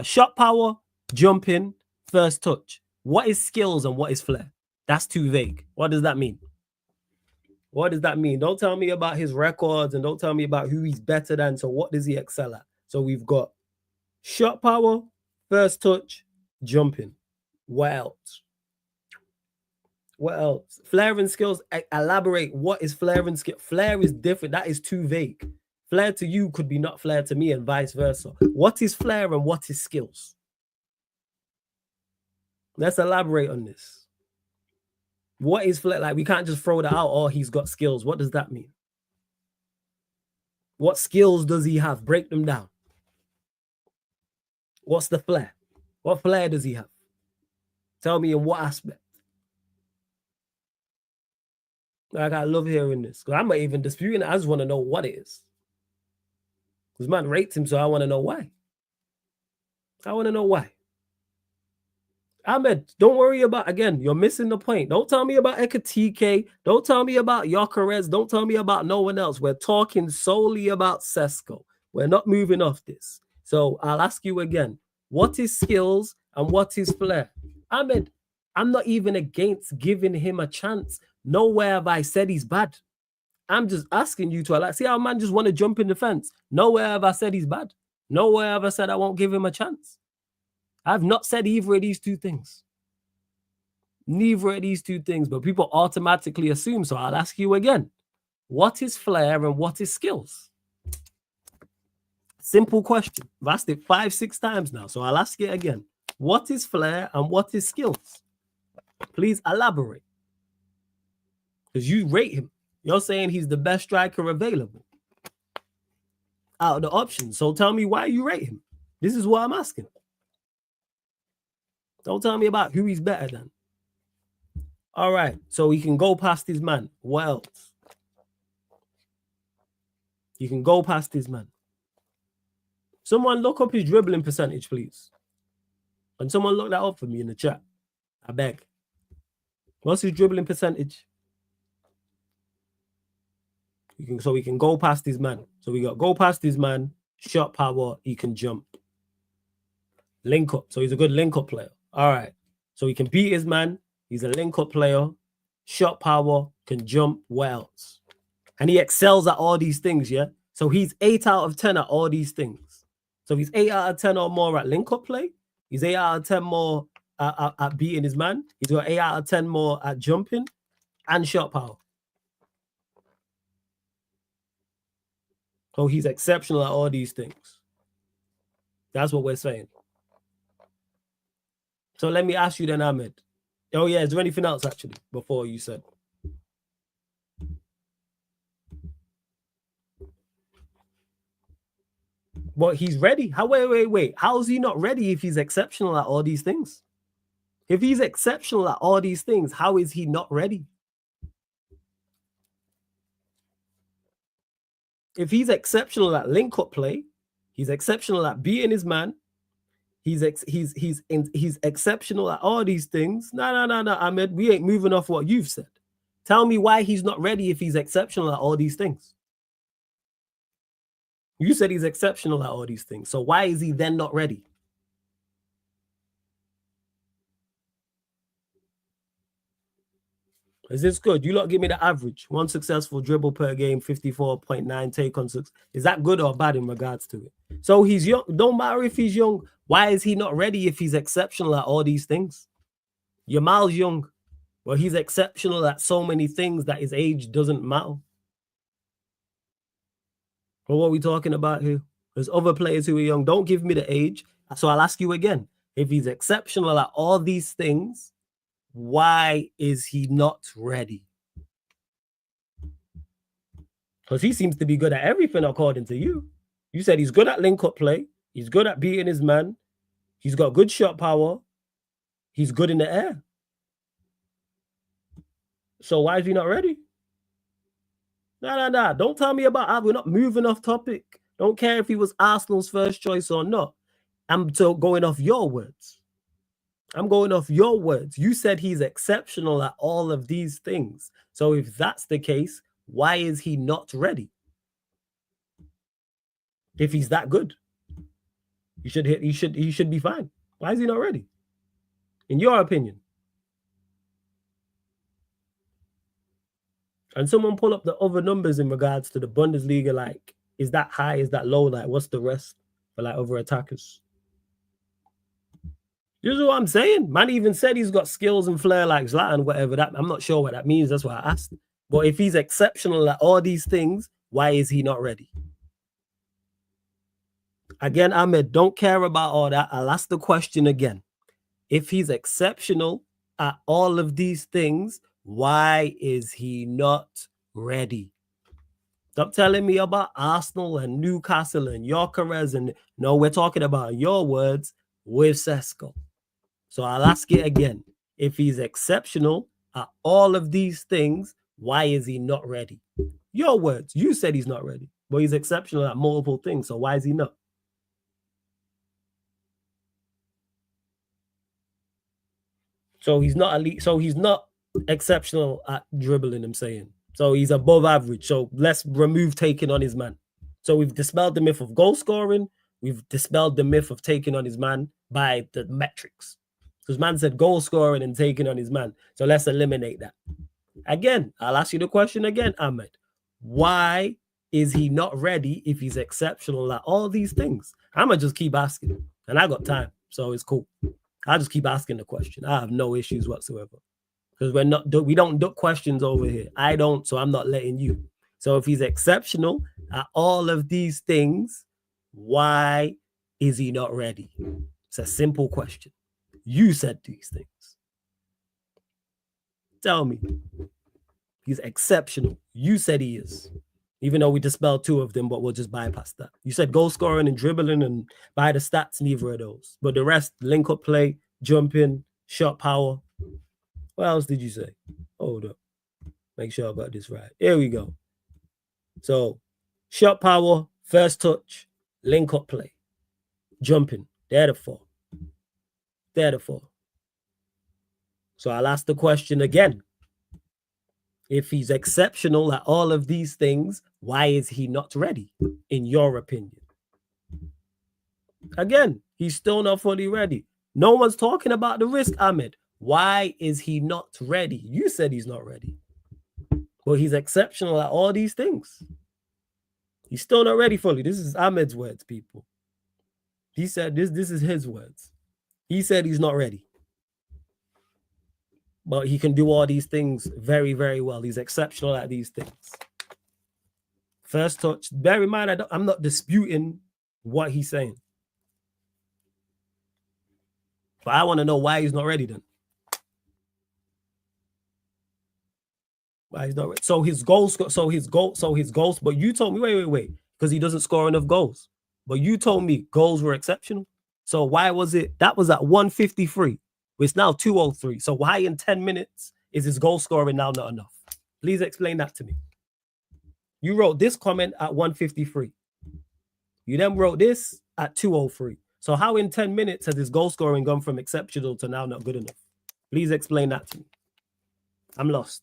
Shot power, jumping, first touch. What is skills and what is flair? That's too vague. What does that mean? What does that mean? Don't tell me about his records and don't tell me about who he's better than. So what does he excel at? So we've got shot power, first touch, jumping. What else? What else? Flair and skills. Elaborate. What is flair and skill? Flair is different. That is too vague. Flair to you could be not flair to me and vice versa. What is flair and what is skills? Let's elaborate on this. What is flair? Like, we can't just throw that out. Oh, he's got skills. What does that mean? What skills does he have? Break them down. What's the flair? What flair does he have? Tell me in what aspect. Like, I love hearing this. Because I'm not even disputing it. I just want to know what it is. Because man rates him, so I want to know why. I want to know why. Ahmed, don't worry about, again, you're missing the point. Don't tell me about Ekatike. Don't tell me about Yokerez. Don't tell me about no one else. We're talking solely about Cesco. We're not moving off this. So I'll ask you again. What is skills and what is flair? Ahmed, I'm not even against giving him a chance. Nowhere have I said he's bad. I'm just asking you to, like, see how man just want to jump in the fence. Nowhere have I said he's bad. Nowhere have I said I won't give him a chance. I've not said either of these two things. Neither of these two things, but people automatically assume. So I'll ask you again. What is flair and what is skills? Simple question. I've asked it 5-6 times now. So I'll ask it again. What is flair and what is skills? Please elaborate. Because you rate him. You're saying he's the best striker available out of the options. So tell me why you rate him. This is what I'm asking. Don't tell me about who he's better than. All right. So he can go past his man. What else? You can go past his man. Someone look up his dribbling percentage, please. And someone look that up for me in the chat. I beg. What's his dribbling percentage? So he can go past his man. So we got go past his man, shot power, he can jump. Link up. So he's a good link up player. All right. So he can beat his man. He's a link up player. Shot power, can jump. What else? And he excels at all these things, yeah? So he's 8 out of 10 at all these things. So he's 8 out of 10 or more at link up play. He's 8 out of 10 more at beating his man. He's got 8 out of 10 more at jumping and shot power. So he's exceptional at all these things. That's what we're saying. So let me ask you then, Ahmed. Oh, yeah, is there anything else, actually, before you said? But he's ready. Wait. How is he not ready if he's exceptional at all these things? If he's exceptional at all these things, how is he not ready? If he's exceptional at link-up play, he's exceptional at beating his man, he's exceptional at all these things. No, Ahmed, we ain't moving off what you've said. Tell me why he's not ready if he's exceptional at all these things. You said he's exceptional at all these things. So why is he then not ready? Is this good? You lot give me the average. 1 successful dribble per game, 54.9 take on 6. Is that good or bad in regards to it? So he's young. Don't matter if he's young. Why is he not ready if he's exceptional at all these things? Yamal's young. Well, he's exceptional at so many things that his age doesn't matter. Well, what are we talking about here? There's other players who are young. Don't give me the age. So I'll ask you again. If he's exceptional at all these things, why is he not ready? Because he seems to be good at everything according to you. You said he's good at link-up play. He's good at beating his man. He's got good shot power. He's good in the air. So why is he not ready? Nah. Don't tell me about we're not moving off topic. Don't care if he was Arsenal's first choice or not. I'm still going off your words. I'm going off your words. You said he's exceptional at all of these things. So if that's the case, why is he not ready? If he's that good, he should be fine. Why is he not ready? In your opinion? And someone pull up the other numbers in regards to the Bundesliga. Like, is that high? Is that low? Like, what's the rest for like other attackers? This is what I'm saying. Man even said he's got skills and flair like Zlatan, whatever that. I'm not sure what that means. That's why I asked. But if he's exceptional at all these things, why is he not ready? Again, Ahmed, don't care about all that. I'll ask the question again. If he's exceptional at all of these things, why is he not ready? Stop telling me about Arsenal and Newcastle and Gyökeres and no, we're talking about your words with Sesko. So I'll ask it again. If he's exceptional at all of these things, why is he not ready? Your words. You said he's not ready, but he's exceptional at multiple things. So why is he not? So he's not elite. So he's not exceptional at dribbling, I'm saying. So he's above average. So let's remove taking on his man. So we've dispelled the myth of goal scoring. We've dispelled the myth of taking on his man by the metrics. Because man said goal scoring and taking on his man. So let's eliminate that. Again, I'll ask you the question again, Ahmed. Why is he not ready if he's exceptional at all these things? I'm going to just keep asking. And I got time, so it's cool. I'll just keep asking the question. I have no issues whatsoever. Because we don't duck questions over here. I don't, so I'm not letting you. So if he's exceptional at all of these things, why is he not ready? It's a simple question. You said these things. Tell me. He's exceptional. You said he is. Even though we dispelled two of them, but we'll just bypass that. You said goal scoring and dribbling, and by the stats, neither of those. But the rest, link up play, jumping, shot power. What else did you say? Hold up. Make sure I got this right. Here we go. So, shot power, first touch, link up play, jumping. They're the four. So I'll ask the question again. If he's exceptional at all of these things, why is he not ready, in your opinion? Again, he's still not fully ready. No one's talking about the risk, Ahmed. Why is he not ready? You said he's not ready. Well, he's exceptional at all these things. He's still not ready fully. This is Ahmed's words, people. He said this is his words. He said he's not ready. But he can do all these things very, very well. He's exceptional at these things. First touch. Bear in mind, I'm not disputing what he's saying. But I want to know why he's not ready then. Why he's not ready. So his goals, but you told me, wait, because he doesn't score enough goals. But you told me goals were exceptional. So why was it? That was at 153. It's now 203. So why in 10 minutes is his goal scoring now not enough? Please explain that to me. You wrote this comment at 153. You then wrote this at 203. So how in 10 minutes has his goal scoring gone from exceptional to now not good enough? Please explain that to me. I'm lost.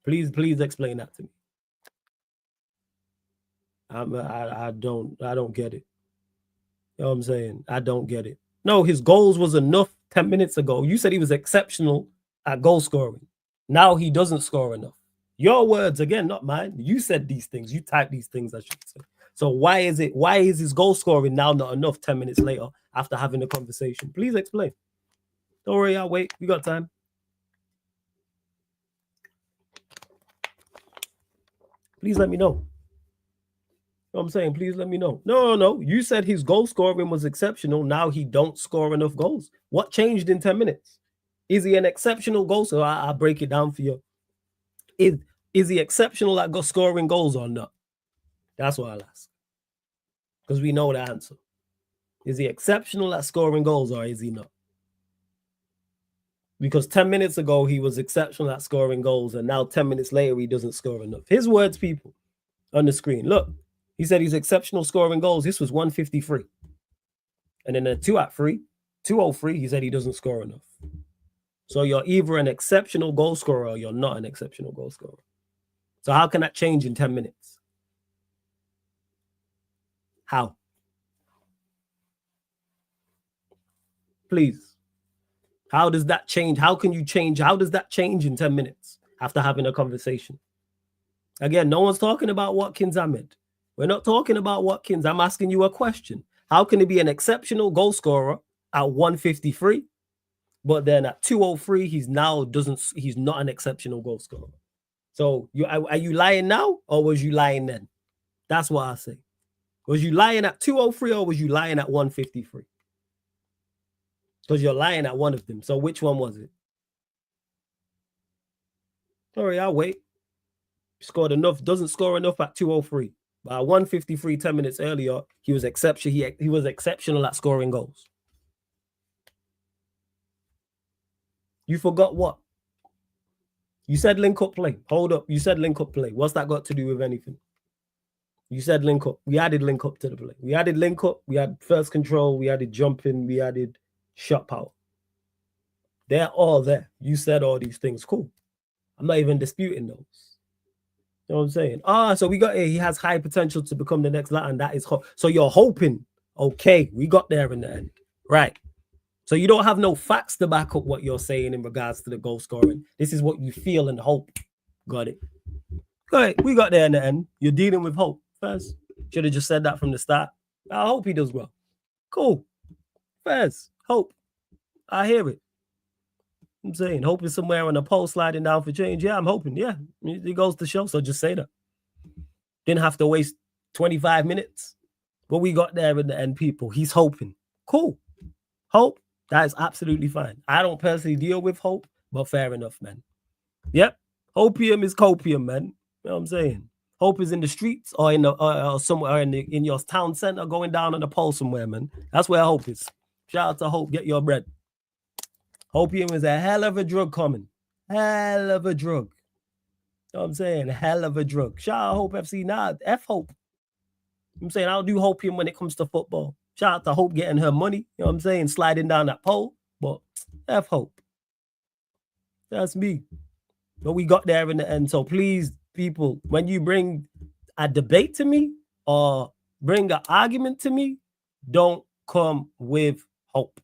Please explain that to me. I don't get it. You know what I'm saying? I don't get it. No, his goals was enough 10 minutes ago. You said he was exceptional at goal scoring. Now he doesn't score enough. Your words, again, not mine. You said these things. You typed these things, I should say. So why is his goal scoring now not enough 10 minutes later after having a conversation? Please explain. Don't worry, I'll wait. We got time. Please let me know. You know what I'm saying? Please let me know. No. You said his goal scoring was exceptional. Now he don't score enough goals. What changed in 10 minutes? Is he an exceptional goal? So I'll break it down for you. Is he exceptional at scoring goals or not? That's what I'll ask. Because we know the answer. Is he exceptional at scoring goals or is he not? Because 10 minutes ago, he was exceptional at scoring goals, and now 10 minutes later, he doesn't score enough. His words, people, on the screen. Look, he said he's exceptional scoring goals. This was 153. And then a 2 at 3, 203, he said he doesn't score enough. So you're either an exceptional goal scorer or you're not an exceptional goal scorer. So how can that change in 10 minutes? How? Please. How does that change? How can you change? How does that change in 10 minutes after having a conversation? Again, no one's talking about Watkins, Ahmed. We're not talking about Watkins. I'm asking you a question. How can he be an exceptional goal scorer at 153, but then at 203, he's not an exceptional goal scorer? So are you lying now or was you lying then? That's what I say. Was you lying at 203 or was you lying at 153? Because you're lying at one of them. So which one was it? Sorry, I'll wait. Scored enough, doesn't score enough at 203. But at 153, 10 minutes earlier, he was exceptional. He was exceptional at scoring goals. You forgot what? You said link up play. Hold up. You said link up play. What's that got to do with anything? You said link up. We added link up to the play. We added link up. We had first control. We added jumping. We added shot power. They're all there. You said all these things. Cool. I'm not even disputing those. You know what I'm saying? So we got here. He has high potential to become the next Latin. That is so you're hoping. Okay, we got there in the end. Right. So you don't have no facts to back up what you're saying in regards to the goal scoring. This is what you feel and hope. Got it. Good. We got there in the end. You're dealing with hope first. Should have just said that from the start. I hope he does well. Cool. First, hope. I hear it. I'm saying hope is somewhere on a pole sliding down for change. Yeah, I'm hoping. Yeah, it goes to show. So just say that. Didn't have to waste 25 minutes. But we got there in the end, people. He's hoping. Cool. Hope. That is absolutely fine. I don't personally deal with hope, but fair enough, man. Yep. Hopium is copium, man. You know what I'm saying? Hope is in the streets or in the or somewhere in your town center going down on the pole somewhere, man. That's where hope is. Shout out to Hope. Get your bread. Hopium is a hell of a drug coming. Hell of a drug. You know what I'm saying? Hell of a drug. Shout out Hope FC. Nah, F Hope. I'm saying I don't do hopium when it comes to football. Shout out to Hope getting her money. You know what I'm saying? Sliding down that pole. But F Hope. That's me. But we got there in the end. So please, people, when you bring a debate to me or bring an argument to me, don't come with hope.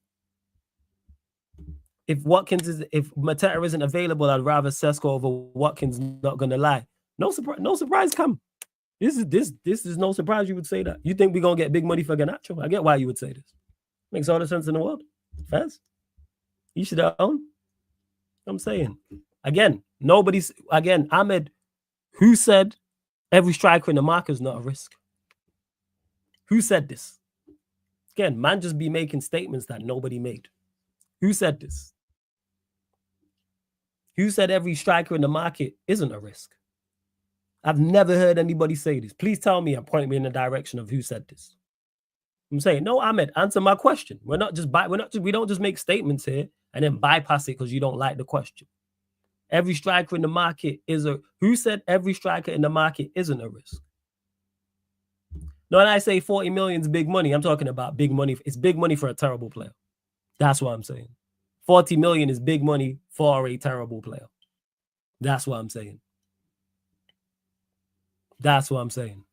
If Mateta isn't available, I'd rather Sesko over Watkins. Not gonna lie. No surprise come. This is no surprise you would say that. You think we're gonna get big money for Garnacho? I get why you would say this. Makes all the sense in the world. Fast. You should have owned. I'm saying. Again, Ahmed, who said every striker in the market is not a risk? Who said this? Again, man just be making statements that nobody made. Who said this? Who said every striker in the market isn't a risk? I've never heard anybody say this. Please tell me and point me in the direction of who said this. I'm saying, no, Ahmed, answer my question. We don't just make statements here and then bypass it because you don't like the question. Every striker in the market who said every striker in the market isn't a risk? No, when I say 40 million is big money, I'm talking about big money. It's big money for a terrible player. That's what I'm saying. 40 million is big money for a terrible player. That's what I'm saying. That's what I'm saying.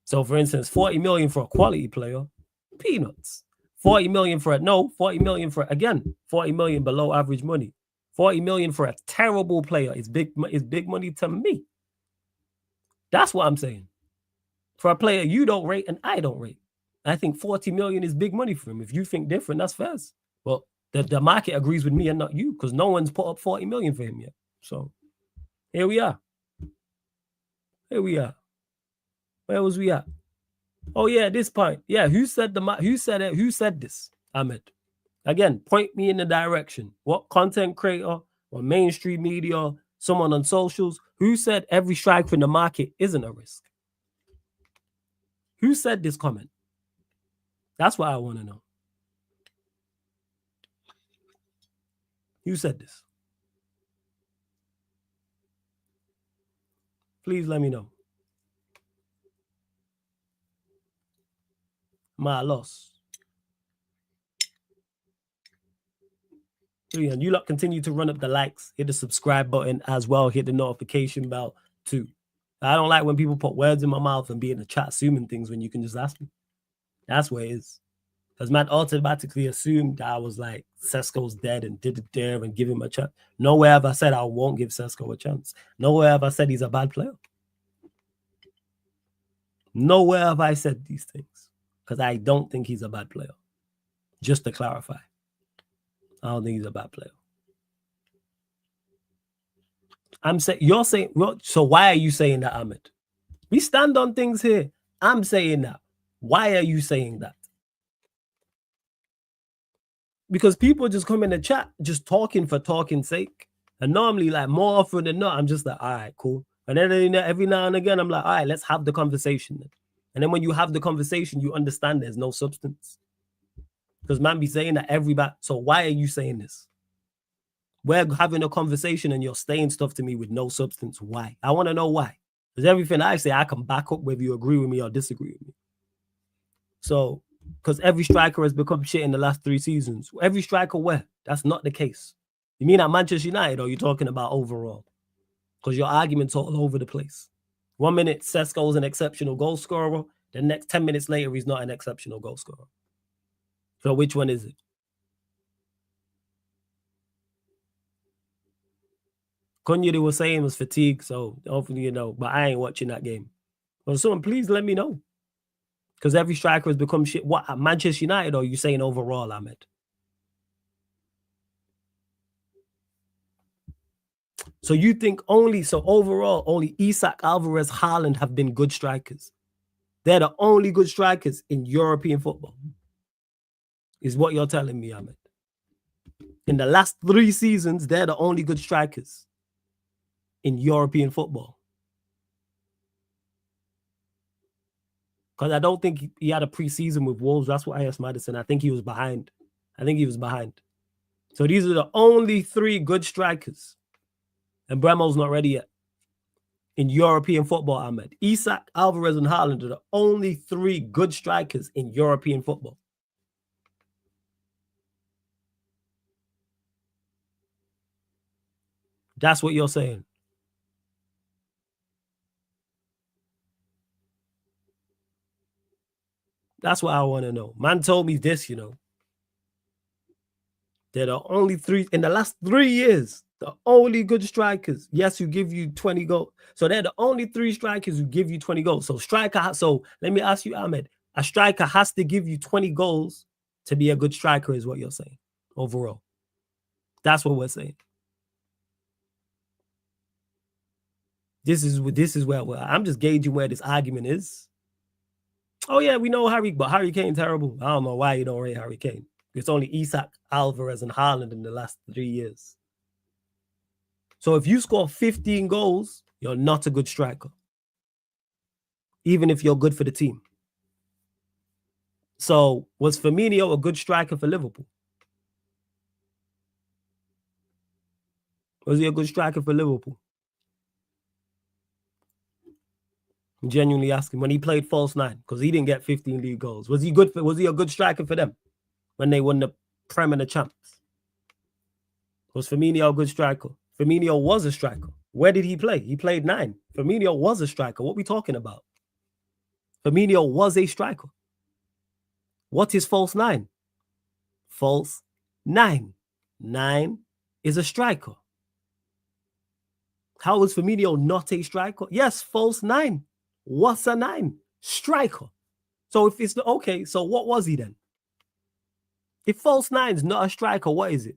So, for instance, 40 million for a quality player, peanuts. 40 million for 40 million below average money. 40 million for a terrible player is big money to me. That's what I'm saying. For a player you don't rate and I don't rate. I think 40 million is big money for him. If you think different, that's fair. Well, the market agrees with me and not you because no one's put up 40 million for him yet. So here we are. Here we are. Where was we at? Oh yeah, this point. Yeah, who said it? Who said this? Ahmed. Again, point me in the direction. What content creator or mainstream media Someone on socials, who said every striker in the market isn't a risk? Who said this comment? That's what I want to know. Who said this? Please let me know. My loss. And you lot continue to run up the likes, hit the subscribe button as well, hit the notification bell too. I don't like when people put words in my mouth and be in the chat assuming things when you can just ask me. That's where it is. Because man automatically assumed I was like, Cesco's dead and did it there and give him a chance. Nowhere have I said I won't give Cesco a chance. Nowhere have I said he's a bad player. Nowhere have I said these things. Because I don't think he's a bad player. Just to clarify. I don't think he's a bad player. I'm saying, you're saying, well, so why are you saying that, Ahmed? We stand on things here. I'm saying that. Why are you saying that? Because people just come in the chat, just talking for talking's sake. And normally, like more often than not, I'm just like, all right, cool. And then every now and again, I'm like, all right, let's have the conversation then. And then when you have the conversation, you understand there's no substance. Because man be saying that everybody. So why are you saying this? We're having a conversation and you're saying stuff to me with no substance. Why? I want to know why. Because everything I say, I can back up whether you agree with me or disagree with me. So, because every striker has become shit in the last 3 seasons. Every striker where? That's not the case. You mean at Manchester United or are you talking about overall? Because your argument's all over the place. 1 minute, Cesco's an exceptional goal scorer. The next 10 minutes later, he's not an exceptional goal scorer. So which one is it? Kunyadi was saying was fatigue, so hopefully you know, but I ain't watching that game. But someone, please let me know. Because every striker has become shit. What, at Manchester United, or are you saying overall, Ahmed? So you think overall, only Isak, Alvarez, Haaland have been good strikers. They're the only good strikers in European football. Is what you're telling me, Ahmed. In the last 3 seasons, they're the only good strikers in European football. Because I don't think he had a preseason with Wolves. That's what I asked Madison. I think he was behind. So these are the only 3 good strikers. And Bremo's not ready yet. In European football, Ahmed. Isak, Alvarez, and Haaland are the only 3 good strikers in European football. That's what you're saying. That's what I want to know. Man told me this, you know. They're the only 3 in the last 3 years. The only good strikers. Yes, who give you 20 goals. So they're the only 3 strikers who give you 20 goals. So let me ask you, Ahmed. A striker has to give you 20 goals to be a good striker, is what you're saying overall. That's what we're saying. This is where I'm just gauging where this argument is. Oh yeah, we know Harry Kane terrible. I don't know why you don't rate Harry Kane. It's only Isak, Alvarez, and Haaland in the last 3 years. So if you score 15 goals, you're not a good striker. Even if you're good for the team. So was Firmino a good striker for Liverpool? Was he a good striker for Liverpool? I'm genuinely asking. When he played false 9, because he didn't get 15 league goals. Was he a good striker for them when they won the Prem and the Champs? Was Firmino a good striker? Firmino was a striker. Where did he play? He played 9. Firmino was a striker. What are we talking about? Firmino was a striker. What is false 9? False 9. 9 is a striker. How is Firmino not a striker? Yes, false 9. What's a 9? Striker. So if it's okay, so what was he then? If false 9 is not a striker, what is it?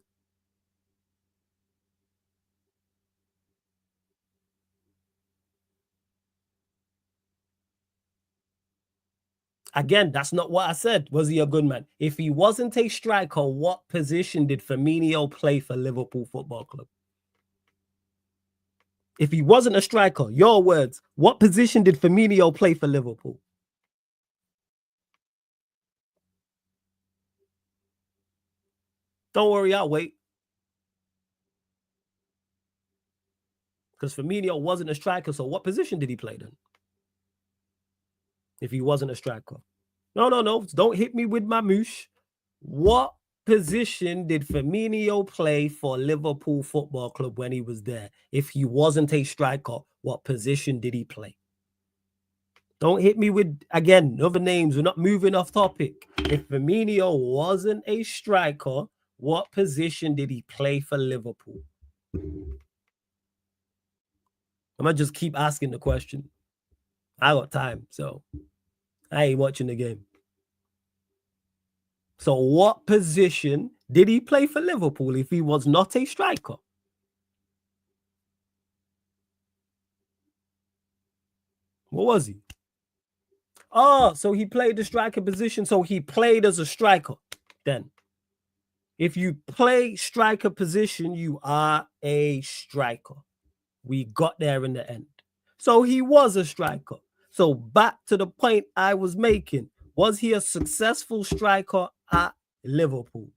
Again, that's not what I said. Was he a good man? If he wasn't a striker, what position did Firmino play for Liverpool Football Club? If he wasn't a striker, your words, what position did Firmino play for Liverpool? Don't worry, I'll wait. Because Firmino wasn't a striker, so what position did he play then? If he wasn't a striker. No. Don't hit me with my moosh. What position did Firmino play for Liverpool Football Club when he was there? If he wasn't a striker, what position did he play? Don't hit me with, again, other names. We're not moving off topic. If Firmino wasn't a striker, what position did he play for Liverpool? I'm going to just keep asking the question. I got time, so I ain't watching the game. So what position did he play for Liverpool if he was not a striker? What was he? Oh, so he played the striker position. So he played as a striker. Then, if you play striker position, you are a striker. We got there in the end. So he was a striker. So back to the point I was making. Was he a successful striker at Liverpool?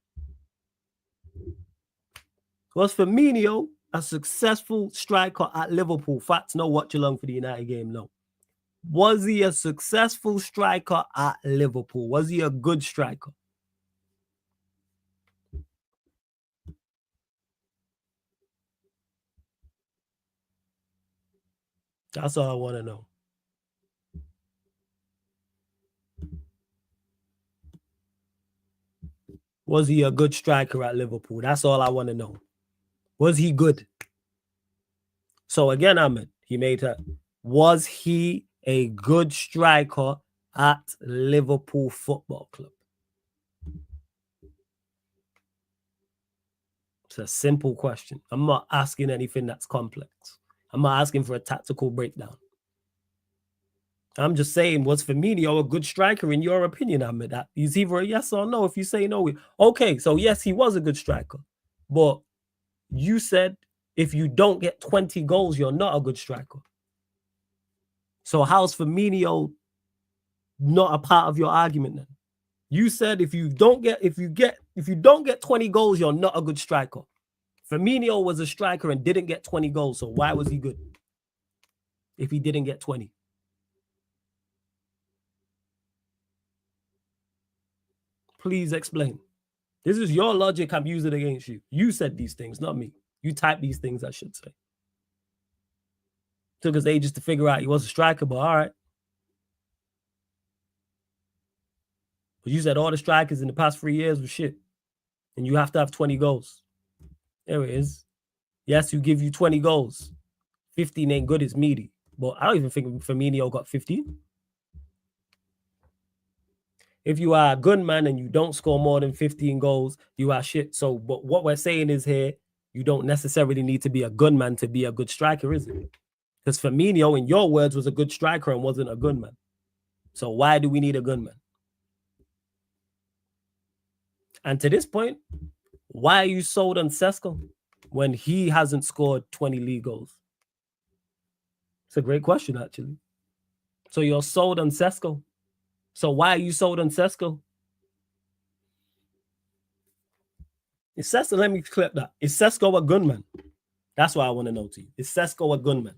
Was Firmino a successful striker at Liverpool? Facts, no. Watch along for the United game, no. Was he a successful striker at Liverpool? Was he a good striker? That's all I want to know. Was he a good striker at Liverpool? That's all I want to know. Was he good? So again, Ahmed, he made her. Was he a good striker at Liverpool Football Club? It's a simple question. I'm not asking anything that's complex. I'm not asking for a tactical breakdown. I'm just saying, was Firmino a good striker in your opinion, Ahmed? That is either a yes or no. If you say no, okay, so yes, he was a good striker. But you said if you don't get 20 goals, you're not a good striker. So how's Firmino not a part of your argument then? You said if you don't get 20 goals, you're not a good striker. Firmino was a striker and didn't get 20 goals. So why was he good if he didn't get 20? Please explain. This is your logic I'm using against you. You said these things, not me. You typed these things, I should say. Took us ages to figure out he was a striker, but all right. But you said all the strikers in the past 3 years were shit. And you have to have 20 goals. There it is. Yes, you give you 20 goals. 15 ain't good, it's meaty. But I don't even think Firmino got 15. If you are a good man and you don't score more than 15 goals, you are shit. So, but what we're saying is here, you don't necessarily need to be a good man to be a good striker, is it? Because Firmino, in your words, was a good striker and wasn't a good man. So why do we need a good man? And to this point, why are you sold on Cesco when he hasn't scored 20 league goals? It's a great question, actually. So you're sold on Cesco. So why are you sold on Cesco? Is Cesco, let me clip that. Is Cesco a gunman? That's what I want to know to you. Is Cesco a gunman?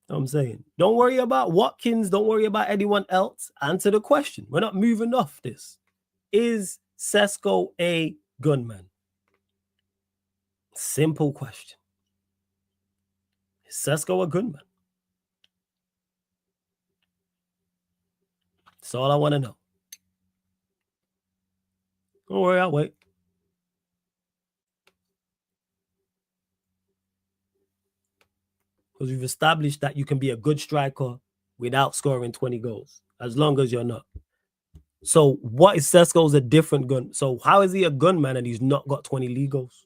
You know what I'm saying? Don't worry about Watkins. Don't worry about anyone else. Answer the question. We're not moving off this. Is Cesco a gunman? Simple question. Is Cesco a gunman? That's all I want to know. Don't worry, I'll wait. Because we've established that you can be a good striker without scoring 20 goals, as long as you're not. So what is Cesco's a different gun? So how is he a gunman and he's not got 20 league goals?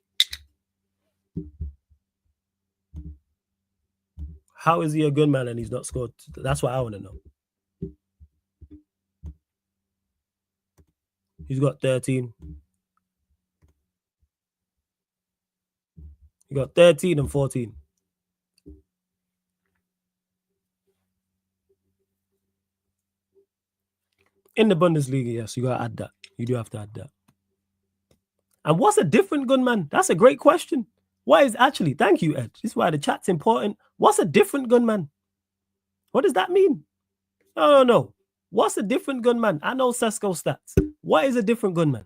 How is he a gunman and he's not scored? That's what I want to know. He's got 13. You got 13 and 14. In the Bundesliga, yes, you got to add that. You do have to add that. And what's a different gunman? That's a great question. What is actually, thank you, Ed. This is why the chat's important. What's a different gunman? What does that mean? No. What's a different gunman? I know Cesco stats. What is a different gunman?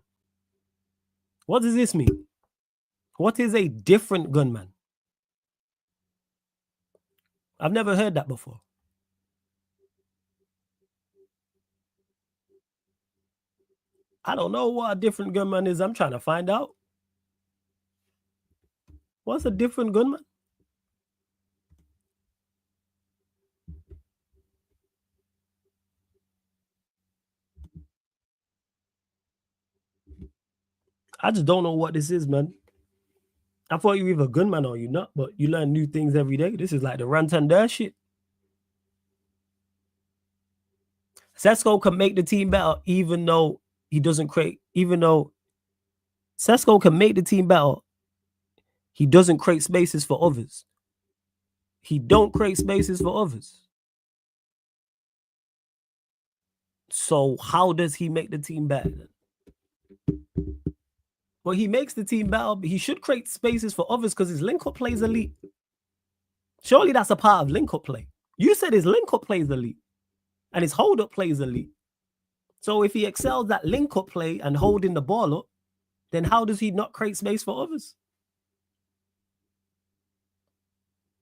What does this mean? What is a different gunman? I've never heard that before. I don't know what a different gunman is. I'm trying to find out. What's a different gunman? I just don't know what this is, man. I thought you were either a gunman or you're not, but you learn new things every day. This is like the Rantander shit. Cesco can make the team better even though he doesn't create, even though Cesco can make the team better, he doesn't create spaces for others. He don't create spaces for others. So how does he make the team better then? Well, he makes the team better, but he should create spaces for others because his link-up play is elite. Surely that's a part of link-up play. You said his link-up play is elite and his hold-up play is elite. So if he excels at link-up play and holding the ball up, then how does he not create space for others?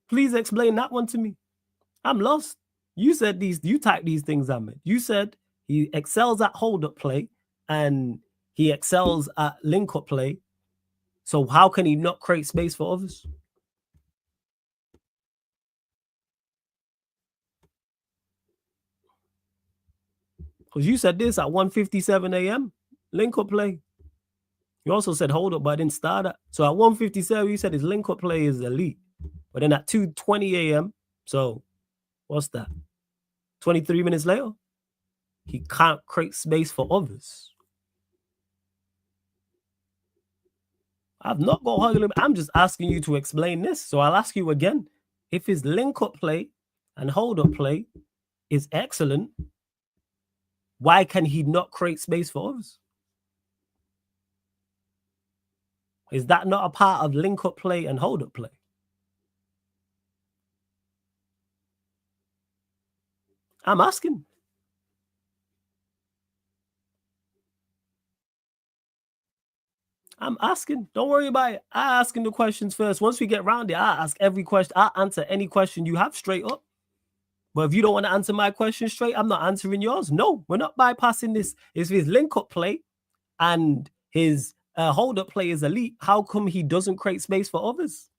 Please explain that one to me. I'm lost. You said these, you typed these things, Ahmed. You said he excels at hold-up play and he excels at link-up play. So how can he not create space for others? Because you said this at 1:57 a.m. link-up play. You also said hold-up, but I didn't start it. So at 1:57, you said his link-up play is elite. But then at 2:20 a.m., so what's that? 23 minutes later, he can't create space for others. I've not got hard limit. I'm just asking you to explain this. So I'll ask you again. If his link-up play and hold-up play is excellent, why can he not create space for others? Is that not a part of link-up play and hold-up play? I'm asking. I'm asking. Don't worry about it. I'm asking the questions first. Once we get round it, I ask every question. I answer any question you have straight up. But if you don't want to answer my question straight, I'm not answering yours. No, we're not bypassing this. If his link-up play and his hold-up play is elite, how come he doesn't create space for others?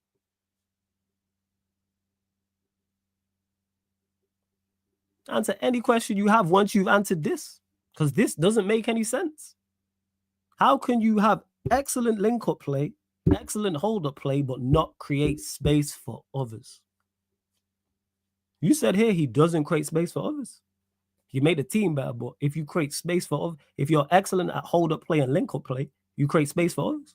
Answer any question you have once you've answered this, because this doesn't make any sense. How can you have excellent link-up play, excellent hold-up play, but not create space for others? You said here he doesn't create space for others. He made the team better, but if you create space for others, if you're excellent at hold-up play and link-up play, you create space for others.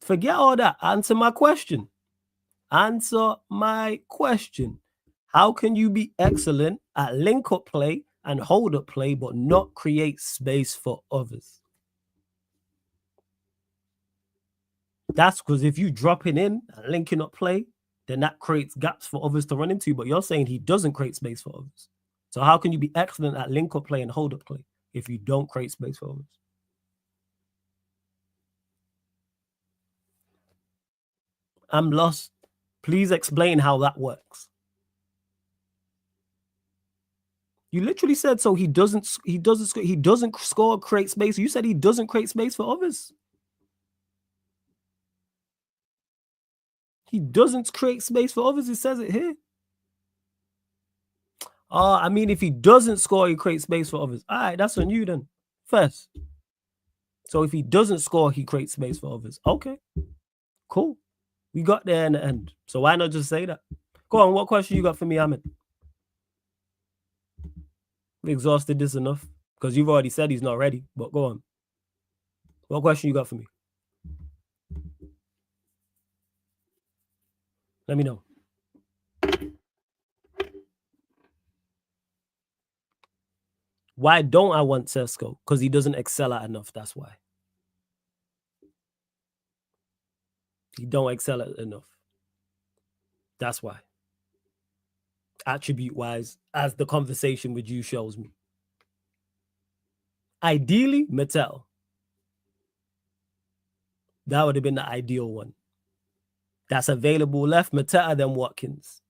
Forget all that. Answer my question. Answer my question. How can you be excellent at link-up play and hold-up play, but not create space for others? That's because if you dropping in and linking up play, then that creates gaps for others to run into. But you're saying he doesn't create space for others. So how can you be excellent at link-up play and hold-up play if you don't create space for others? I'm lost. Please explain how that works. You literally said so. He doesn't score, create space. You said he doesn't create space for others. He doesn't create space for others. It says it here. I mean, if he doesn't score, he creates space for others. All right, that's on you then. First. So if he doesn't score, he creates space for others. Okay, cool. We got there in the end. So why not just say that? Go on, what question you got for me, Ahmed? We exhausted this enough. because you've already said he's not ready. But go on. What question you got for me? Let me know. Why don't I want Cesco? Because he doesn't excel at enough. That's why. He don't excel at enough. That's why. Attribute-wise, as the conversation with you shows me. Ideally, Mattel. That would have been the ideal one. That's available left, Mateta, then Watkins.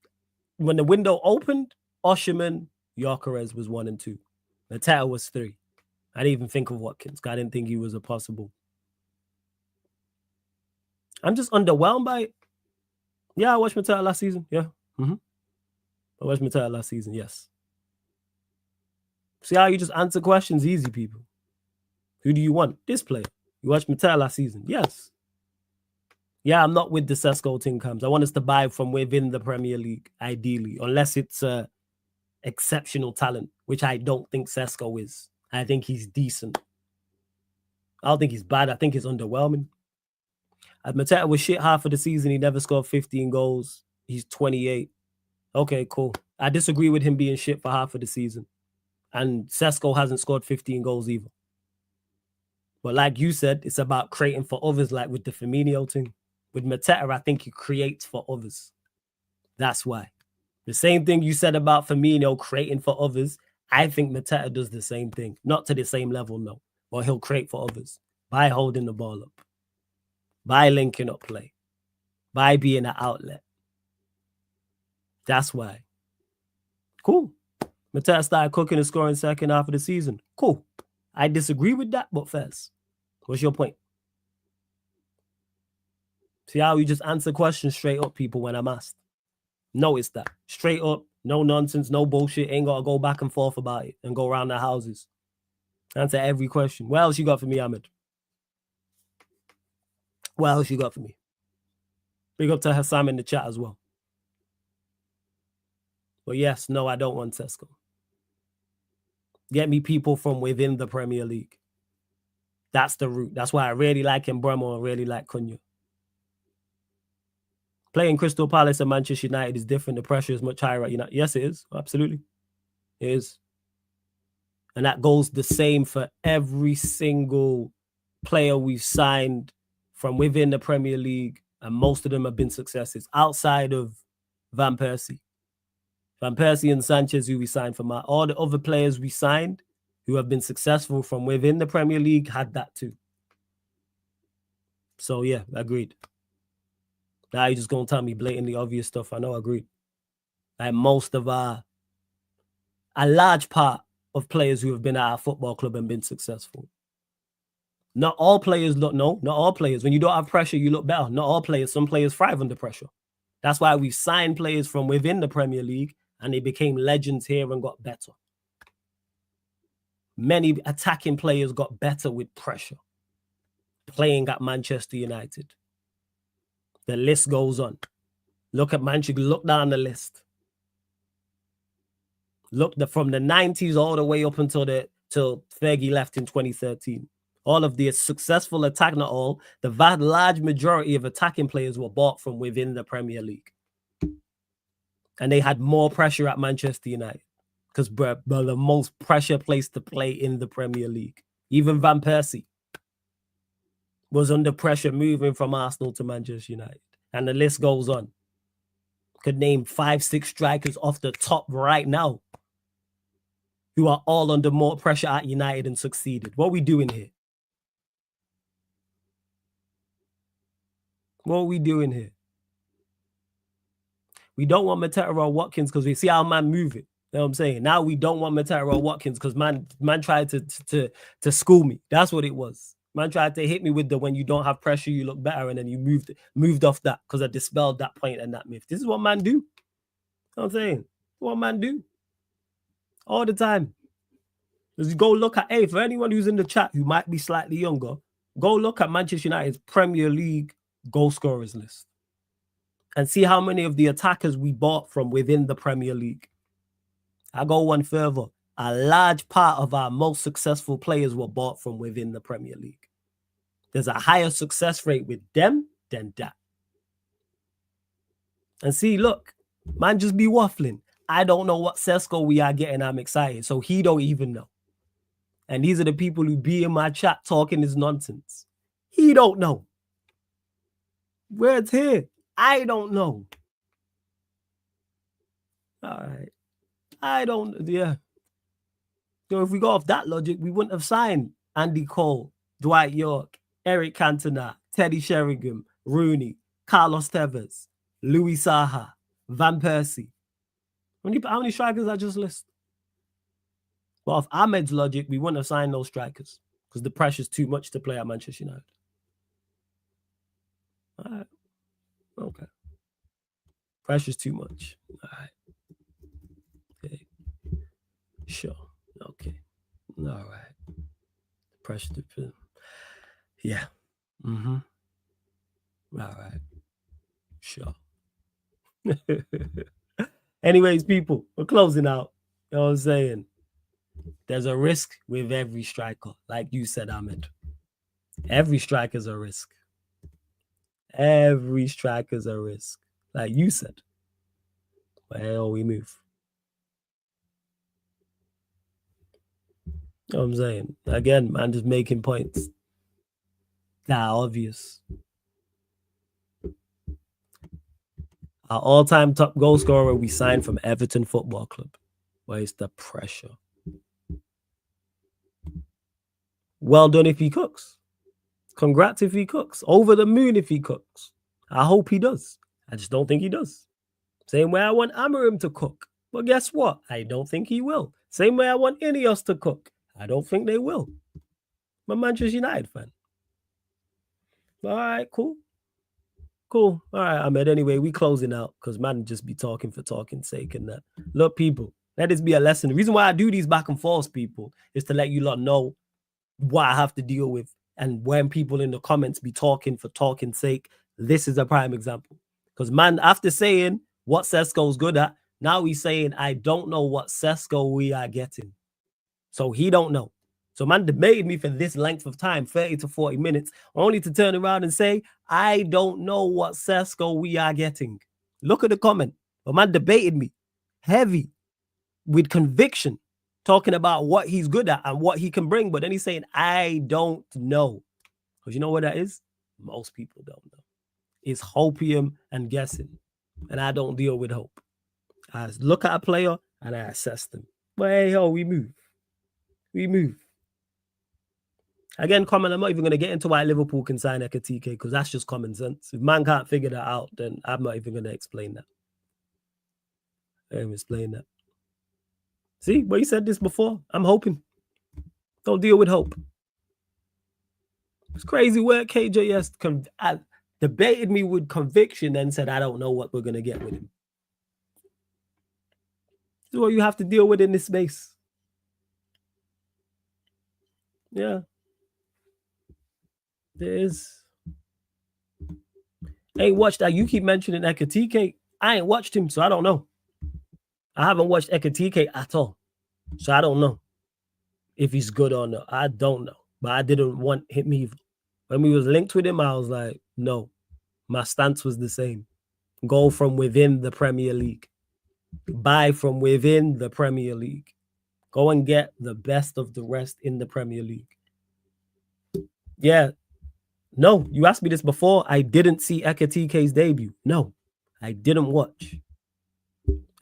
When the window opened, Osherman, Gyökeres was 1 and 2. Mateta was 3. I didn't even think of Watkins. I didn't think he was a possible. I'm just underwhelmed by it. Yeah, I watched Mateta last season. Yeah. I watched Mateta last season. Yes. See how you just answer questions easy, people. Who do you want? This player. You watched Mateta last season. Yes. Yeah, I'm not with the Sesko thing comes. I want us to buy from within the Premier League, ideally, unless it's exceptional talent, which I don't think Sesko is. I think he's decent. I don't think he's bad. I think he's underwhelming. Mateta was shit half of the season. He never scored 15 goals. He's 28. Okay, cool. I disagree with him being shit for half of the season. And Sesko hasn't scored 15 goals either. But like you said, it's about creating for others, like with the Firmino thing. With Mateta, I think he creates for others. That's why. The same thing you said about Firmino creating for others, I think Mateta does the same thing. Not to the same level, no. But he'll create for others by holding the ball up, by linking up play, by being an outlet. That's why. Cool. Mateta started cooking and scoring second half of the season. Cool. I disagree with that, but first, what's your point? See how you just answer questions straight up, people, when I'm asked. Notice that. Straight up, no nonsense, no bullshit. Ain't got to go back and forth about it and go around the houses. Answer every question. What else you got for me, Ahmed? What else you got for me? Big up to Hassam in the chat as well. But yes, no, I don't want Cesco. Get me people from within the Premier League. That's the route. That's why I really like Mbeumo and really like Cunha. Playing Crystal Palace and Manchester United is different. The pressure is much higher at United. Yes, it is. Absolutely. It is. And that goes the same for every single player we've signed from within the Premier League. And most of them have been successes outside of Van Persie. Van Persie and Sanchez, who we signed from all the other players we signed who have been successful from within the Premier League had that too. So yeah, agreed. Now you're just going to tell me blatantly obvious stuff. I know, agreed. Like most of a large part of players who have been at our football club and been successful. Not all players not all players. When you don't have pressure, you look better. Not all players. Some players thrive under pressure. That's why we signed players from within the Premier League and they became legends here and got better. Many attacking players got better with pressure. Playing at Manchester United. The list goes on. Look at Manchester. Look down the list. Look from the 90s all the way up until Fergie left in 2013. All of the successful attack, not all, the large majority of attacking players were bought from within the Premier League. And they had more pressure at Manchester United because we're the most pressure place to play in the Premier League. Even Van Persie was under pressure moving from Arsenal to Manchester United. And the list goes on. Could name 5-6 strikers off the top right now who are all under more pressure at United and succeeded. What are we doing here? What are we doing here? We don't want Mateta or Watkins because we see how man move it. You know what I'm saying? Now we don't want Mateta or Watkins because man tried to school me. That's what it was. Man tried to hit me with the when you don't have pressure, you look better, and then you moved off that because I dispelled that point and that myth. This is what man do. You know what I'm saying? What man do. All the time. Just go look at, hey, for anyone who's in the chat who might be slightly younger, go look at Manchester United's Premier League goal scorers list and see how many of the attackers we bought from within the Premier League. I go one further. a large part of our most successful players were bought from within the Premier League. There's a higher success rate with them than that. And see, look, man, just be waffling. I don't know what Cesco we are getting. I'm excited. So he don't even know. And these are the people who be in my chat talking this nonsense. He don't know. Words here. I don't know. All right. I don't, yeah. So if we go off that logic, we wouldn't have signed Andy Cole, Dwight York, Eric Cantona, Teddy Sheringham, Rooney, Carlos Tevez, Louis Saha, Van Persie. How many strikers I just list? Well, off Ahmed's logic, we wouldn't have signed those strikers because the pressure's too much to play at Manchester United. All right. Okay. Pressure's too much. All right. Okay. Sure. Okay. All right. Pressure to film. Yeah. Mm-hmm. All right. Sure. Anyways, people, we're closing out. You know what I'm saying? There's a risk with every striker, like you said, Ahmed. Every striker's a risk. Every striker's a risk, like you said. Well, we move. You know what I'm saying? Again, man, just making points that are obvious. Our all-time top goal scorer we signed from Everton Football Club. Where's the pressure? Well done if he cooks. Congrats if he cooks. Over the moon if he cooks. I hope he does. I just don't think he does. Same way I want Amorim to cook. But guess what? I don't think he will. Same way I want Ineos to cook. I don't think they will. I'm a Manchester United fan. All right, cool. Cool. All right, Ahmed. Anyway, we closing out because man just be talking for talking's sake and that. Look, people, let this be a lesson. The reason why I do these back and forths, people, is to let you lot know what I have to deal with. And when people in the comments be talking for talking's sake, this is a prime example. Because man, after saying what Cesco's good at, now he's saying, I don't know what Cesco we are getting. So he don't know. So man debated me for this length of time, 30 to 40 minutes, only to turn around and say, I don't know what Cesco we are getting. Look at the comment. But man debated me heavy with conviction, talking about what he's good at and what he can bring. But then he's saying, I don't know. Because you know what that is? Most people don't know. It's hopium and guessing. And I don't deal with hope. I look at a player and I assess them. But hey, yo, we move. We move. Again, comment, I'm not even going to get into why Liverpool can sign Ekatike because that's just common sense. If man can't figure that out, then I'm not even going to explain that. I am explain that. See, well, you said this before. I'm hoping. Don't deal with hope. It's crazy work. KJS debated me with conviction and said, I don't know what we're going to get with him. This is what you have to deal with in this space. Yeah. There is. I ain't watched that. You keep mentioning Ekatike. I ain't watched him, so I don't know. I haven't watched Ekatike at all. So I don't know if he's good or not. I don't know. But I didn't want him either. When we was linked with him, I was like, no. My stance was the same. Go from within the Premier League. Buy from within the Premier League. Go and get the best of the rest in the Premier League. Yeah. No, you asked me this before. I didn't see Ekatike's debut. No, I didn't watch.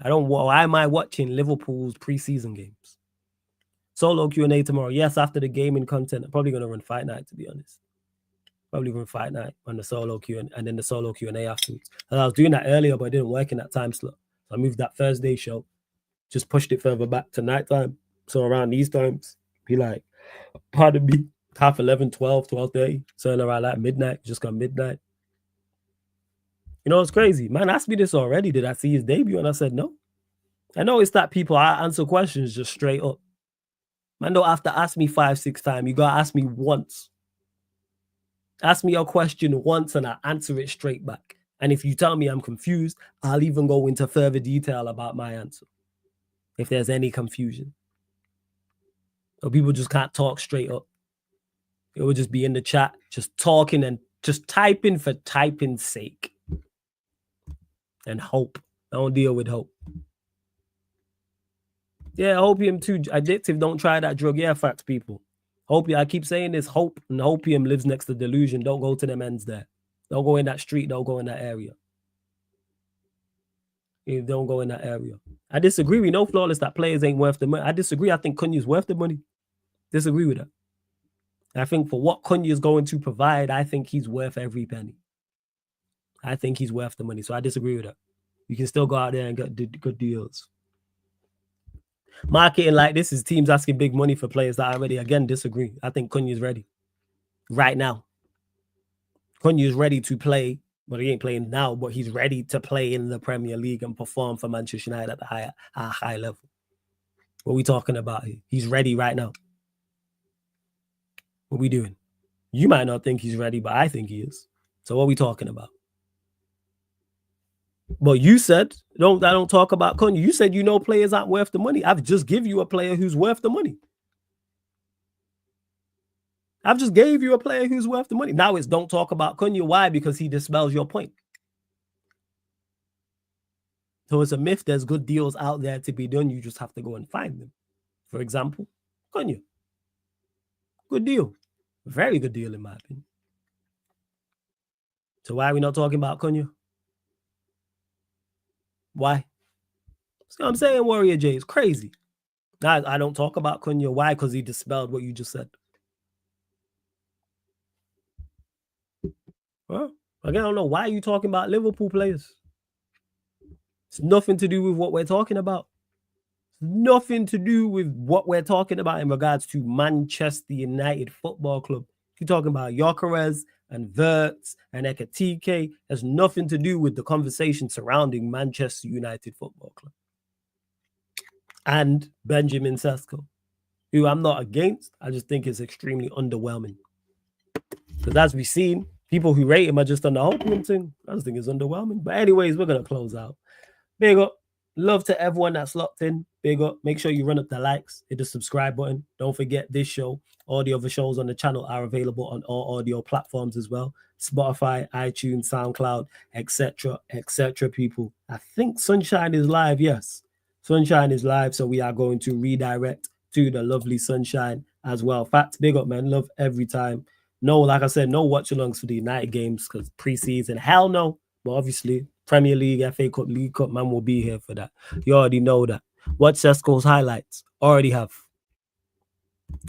Why am I watching Liverpool's preseason games? Solo Q&A tomorrow. Yes, after the gaming content. I'm probably going to run Fight Night, to be honest. Probably run Fight Night on the solo Q&A and then the solo Q&A afterwards. And I was doing that earlier, but it didn't work in that time slot. So I moved that Thursday show. Just pushed it further back to nighttime. So around these times, be like, pardon me, 11:30, 12:30, something around like midnight, just got midnight. You know, it's crazy. Man asked me this already. Did I see his debut? And I said, no. I know it's that people, I answer questions just straight up. Man don't have to ask me 5-6 times. You got to ask me once. Ask me a question once and I answer it straight back. And if you tell me I'm confused, I'll even go into further detail about my answer. If there's any confusion. So people just can't talk straight up. It will just be in the chat, just talking and just typing for typing's sake. And hope. I don't deal with hope. Yeah, opium too addictive. Don't try that drug. Yeah, facts, people. Opium, I keep saying this, hope, and opium lives next to delusion. Don't go to them ends there. Don't go in that street. Don't go in that area. You don't go in that area. I disagree. We know flawless that players ain't worth the money. I disagree. I think Cunha's worth the money. Disagree with that. I think for what Cunha is going to provide, I think he's worth every penny. I think he's worth the money. So I disagree with that. You can still go out there and get good deals. Marketing like this is teams asking big money for players that already, again, disagree. I think Cunha's ready right now. Cunha's ready to play, but he ain't playing now, but he's ready to play in the Premier League and perform for Manchester United at the high level. What are we talking about here? He's ready right now. What are we doing? You might not think he's ready, but I think he is. So what are we talking about? But you said, I don't talk about Cunha. You said players aren't worth the money. I've just give you a player who's worth the money. I've just gave you a player who's worth the money. Now it's don't talk about Cunha. Why? Because he dispels your point. So it's a myth. There's good deals out there to be done. You just have to go and find them. For example, Cunha. Good deal. Very good deal in my opinion. So why are we not talking about Cunha? Why? See what I'm saying, Warrior J? It's crazy. I don't talk about Cunha. Why? Because he dispelled what you just said. Well, again, I don't know. Why are you talking about Liverpool players? It's nothing to do with what we're talking about. Nothing to do with what we're talking about in regards to Manchester United Football Club. You're talking about Gyökeres and Wirtz and Ekitike. Has nothing to do with the conversation surrounding Manchester United Football Club. And Benjamin Sesko, who I'm not against. I just think it's extremely underwhelming. Because as we've seen, people who rate him are just on the opium thing. I just think it's underwhelming. But anyways, we're going to close out. Big up. Love to everyone that's locked in. Big up. Make sure you run up the likes. Hit the subscribe button. Don't forget this show. All the other shows on the channel are available on all audio platforms as well. Spotify, iTunes, SoundCloud, etc., people. I think Sunshine is live. Yes. Sunshine is live. So we are going to redirect to the lovely Sunshine as well. Facts, big up, man. Love every time. No, like I said, no watch-alongs for the United games because preseason. Hell no. But obviously, Premier League, FA Cup, League Cup, man will be here for that. You already know that. Watch Cesco's highlights. Already have.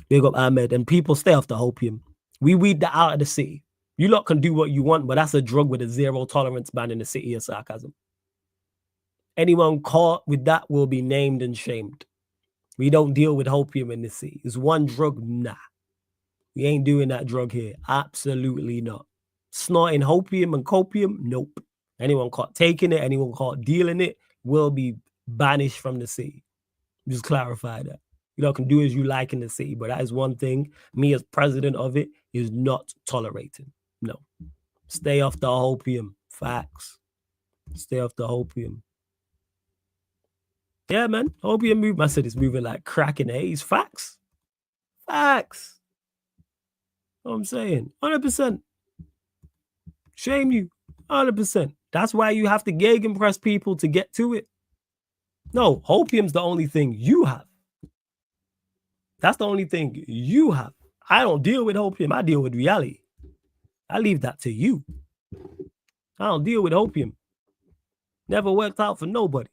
Big up Ahmed. And people stay off the opium. We weed that out of the city. You lot can do what you want, but that's a drug with a zero tolerance ban in the city of sarcasm. Anyone caught with that will be named and shamed. We don't deal with opium in the city. It's one drug? Nah. We ain't doing that drug here. Absolutely not. Snorting opium and copium? Nope. Anyone caught taking it, anyone caught dealing it, will be banished from the city. Just clarify that. You know, can do as you like in the city, but that is one thing me as president of it is not tolerating. No. Stay off the opium. Facts. Stay off the opium. Yeah, man. Opium move. I said it's moving like crack in the haze. Facts. Facts. You know what I'm saying? 100%. Shame you. 100%. That's why you have to gegenpress people to get to it. No, opium's the only thing you have. That's the only thing you have. I don't deal with opium. I deal with reality. I leave that to you. I don't deal with opium. Never worked out for nobody.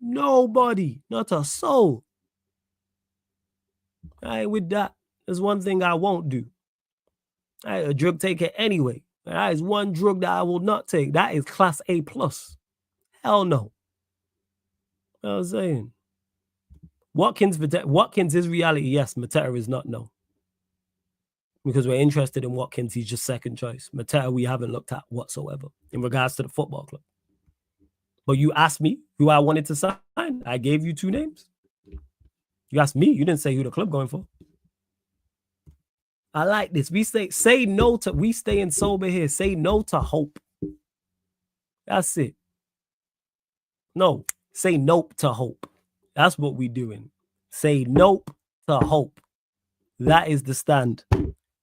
Nobody. Not a soul. I ain't with that. There's one thing I won't do. I ain't a drug taker anyway. That is one drug that I will not take. That is class A+. Hell no. You know what I'm saying? Watkins is reality. Yes, Mateta is not, no. Because we're interested in Watkins. He's just second choice. Mateta we haven't looked at whatsoever in regards to the football club. But you asked me who I wanted to sign. I gave you 2 names. You asked me. You didn't say who the club going for. I like this. We say no to, we staying sober here. Say no to hope. That's it. No, say nope to hope. That's what we doing. Say nope to hope. That is the stand.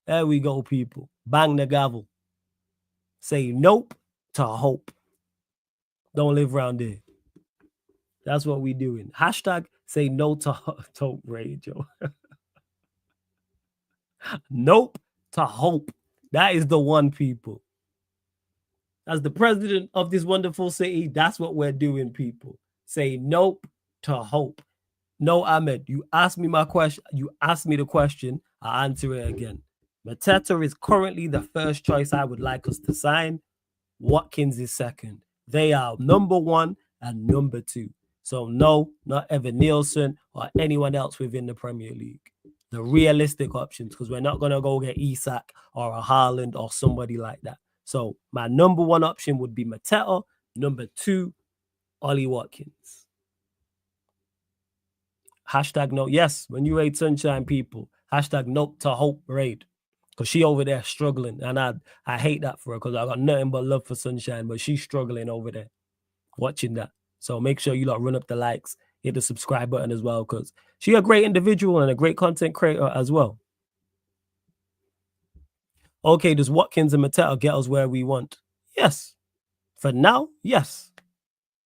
There we go, people. Bang the gavel. Say nope to hope. Don't live around there. That's what we doing. Hashtag say no to hope, radio. Nope to hope. That is the one, people. As the president of this wonderful city, that's what we're doing, people. Say nope to hope. No, Ahmed, you asked me my question. You asked me the question. I'll answer it again. Mateta is currently the first choice I would like us to sign. Watkins is second. They are number 1 and number 2. So no, not Evan Nielsen or anyone else within the Premier League. The realistic options, because we're not going to go get Isak or a Haaland or somebody like that. So my number 1 option would be Mateta. Number 2, Ollie Watkins. Hashtag no. Yes, when you raid Sunshine, people, hashtag nope to hope raid. Because she over there struggling. And I hate that for her because I got nothing but love for Sunshine. But she's struggling over there watching that. So make sure you lot run up the likes, hit the subscribe button as well, because she's a great individual and a great content creator as well. Okay, does Watkins and Mateta get us where we want? Yes. For now, yes.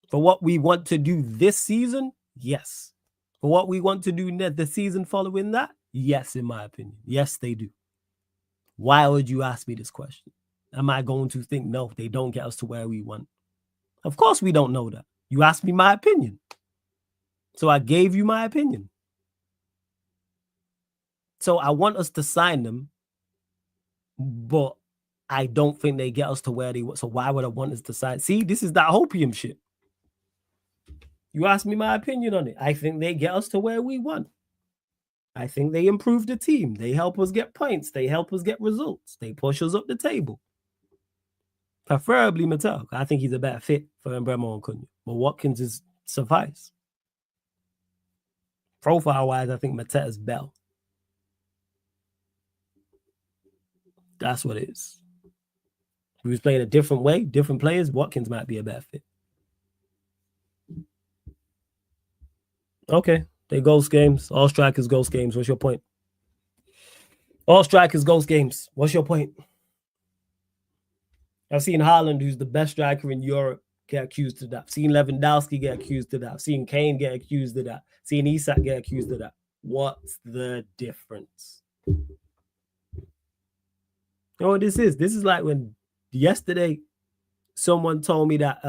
For what we want to do this season, yes. For what we want to do the season following that, yes, in my opinion. Yes, they do. Why would you ask me this question? Am I going to think, no, they don't get us to where we want? Of course we don't know that. You asked me my opinion. So I gave you my opinion. So I want us to sign them, but I don't think they get us to where they want. So why would I want us to sign? See, this is that hopium shit. You asked me my opinion on it. I think they get us to where we want. I think they improve the team. They help us get points. They help us get results. They push us up the table. Preferably Mateta. I think he's a better fit for Mbeumo and Cunha. But Watkins is suffice. Profile-wise, I think Mateta's better. That's what it is. If he was playing a different way, different players, Watkins might be a better fit. Okay. They ghost games. All strikers ghost games. What's your point? All strikers ghost games. What's your point? I've seen Haaland, who's the best striker in Europe, get accused of that. I've seen Lewandowski get accused of that. I've seen Kane get accused of that. I've seen Isak get accused of that. What's the difference? You know what this is? This is like when yesterday someone told me that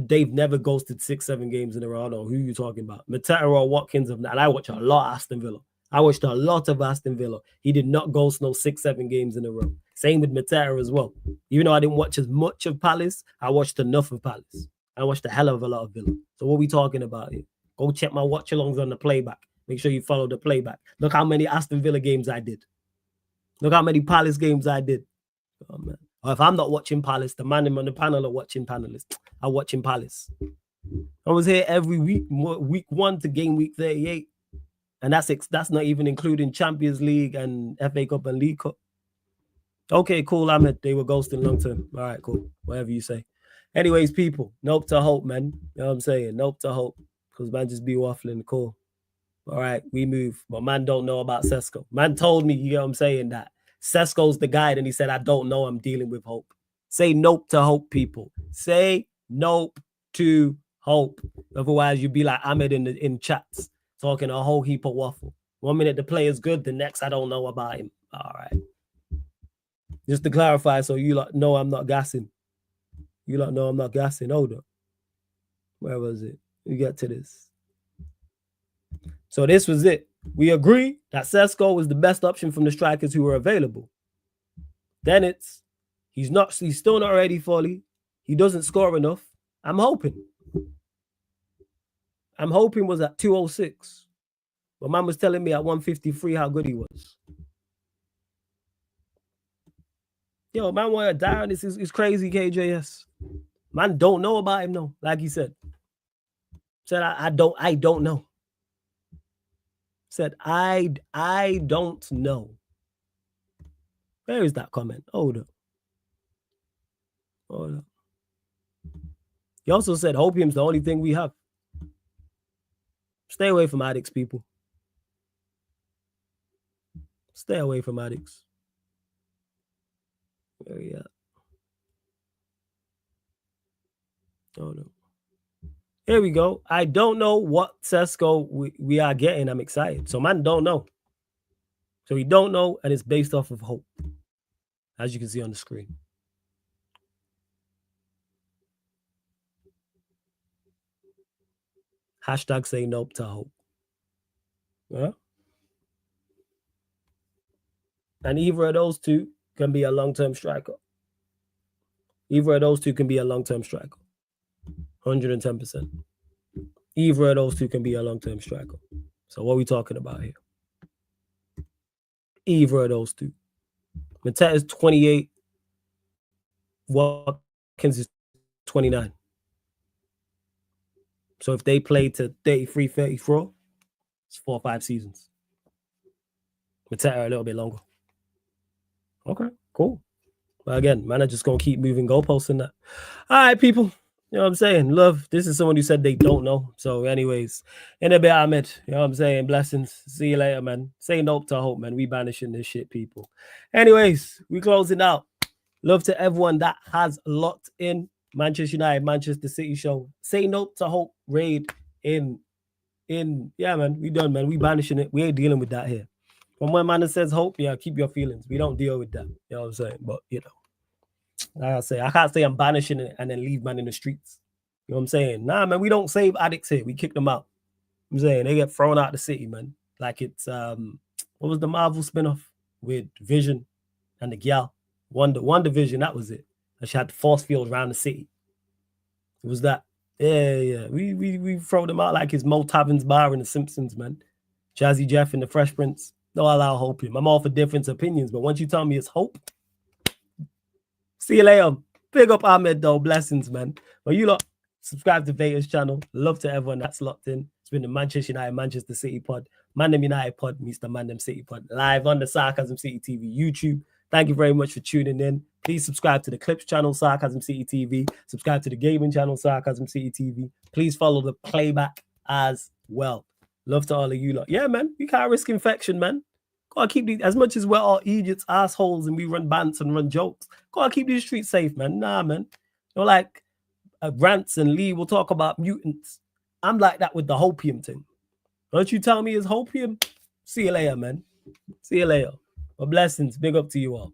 they've never ghosted 6-7 games in a row. I don't know who you talking about. Mateta or Watkins, and I watch a lot of Aston Villa. I watched a lot of Aston Villa. He did not ghost no 6-7 games in a row. Same with Mateta as well. Even though I didn't watch as much of Palace, I watched enough of Palace. I watched a hell of a lot of Villa. So what are we talking about here? Go check my watch-alongs on the playback. Make sure you follow the playback. Look how many Aston Villa games I did. Look how many Palace games I did. Oh, man. Or if I'm not watching Palace, the man on the panel are watching panelists. I'm watching Palace. I was here every week 1 to game week 38. And that's not even including Champions League and FA Cup and League Cup. Okay, cool, Ahmed. They were ghosting long term. All right, cool. Whatever you say. Anyways, people, nope to hope, man. You know what I'm saying? Nope to hope. Because man just be waffling. Cool. All right, we move. But man don't know about Cesco. Man told me, you know what I'm saying, that Cesco's the guy. And he said, I don't know. I'm dealing with hope. Say nope to hope, people. Say nope to hope. Otherwise, you'd be like Ahmed in chats, talking a whole heap of waffle. 1 minute the player's good, the next I don't know about him. All right. Just to clarify, so you lot know I'm not gassing. You lot know I'm not gassing. Hold up. Where was it? We get to this. So this was it. We agree that Sesko was the best option from the strikers who were available. Then he's still not ready fully. He doesn't score enough. I'm hoping was at 206. But man was telling me at 153 how good he was. Yo, man want to die on this is crazy, KJS. Man don't know about him, no. Like he said. Said, I don't know. Said, I don't know. Where is that comment? Hold up. He also said, hopium's the only thing we have. Stay away from addicts, people. Stay away from addicts. Where we at? Oh no. Here we go. I don't know what Cesco we are getting. I'm excited. So man don't know. So we don't know, and it's based off of hope. As you can see on the screen. Hashtag say nope to hope. Yeah. And either of those two can be a long-term striker. Either of those two can be a long-term striker. 110%. Either of those two can be a long-term striker. So what are we talking about here? Either of those two. Mateta is 28. Watkins is 29. So if they play to 33, 34, it's 4 or 5 seasons. Mateta a little bit longer. Okay, cool. But again, man, I'm just going to keep moving goalposts in that. All right, people. You know what I'm saying? Love. This is someone who said they don't know. So anyways, in a bit, Ahmed. You know what I'm saying? Blessings. See you later, man. Say nope to hope, man. We banishing this shit, people. Anyways, we closing out. Love to everyone that has locked in. Manchester United, Manchester City show. Say nope to hope raid in. Yeah, man. We done, man. We banishing it. We ain't dealing with that here. From when man says hope, yeah, keep your feelings. We don't deal with that. You know what I'm saying? But, you know, like I say, I can't say I'm banishing it and then leave man in the streets. You know what I'm saying? Nah, man, we don't save addicts here. We kick them out. I'm saying they get thrown out of the city, man. Like it's, what was the Marvel spinoff with Vision and the gal? Wonder Vision, that was it. And she had the force field around the city. It was that. Yeah. We throw them out like it's Mo Tavin's bar in The Simpsons, man. Jazzy Jeff and the Fresh Prince. Don't allow hope him. I'm all for different opinions, but once you tell me it's hope, see you later. Big up Ahmed, though. Blessings, man. But you lot, subscribe to Vader's channel. Love to everyone that's locked in. It's been the Manchester United, Manchester City pod. Mandem United pod meets the Mandem City pod. Live on the Sarcasm City TV YouTube. Thank you very much for tuning in. Please subscribe to the Clips channel, Sarcasm City TV. Subscribe to the Gaming channel, Sarcasm City TV. Please follow the playback as well. Love to all of you lot. Yeah, man. We can't risk infection, man. Gotta keep these, as much as we're all idiots, assholes, and we run bants and run jokes. Gotta keep these streets safe, man. Nah, man. You know, like Rants and Lee will talk about mutants. I'm like that with the hopium thing. Don't you tell me it's hopium? See you later, man. See you later. Well, blessings. Big up to you all.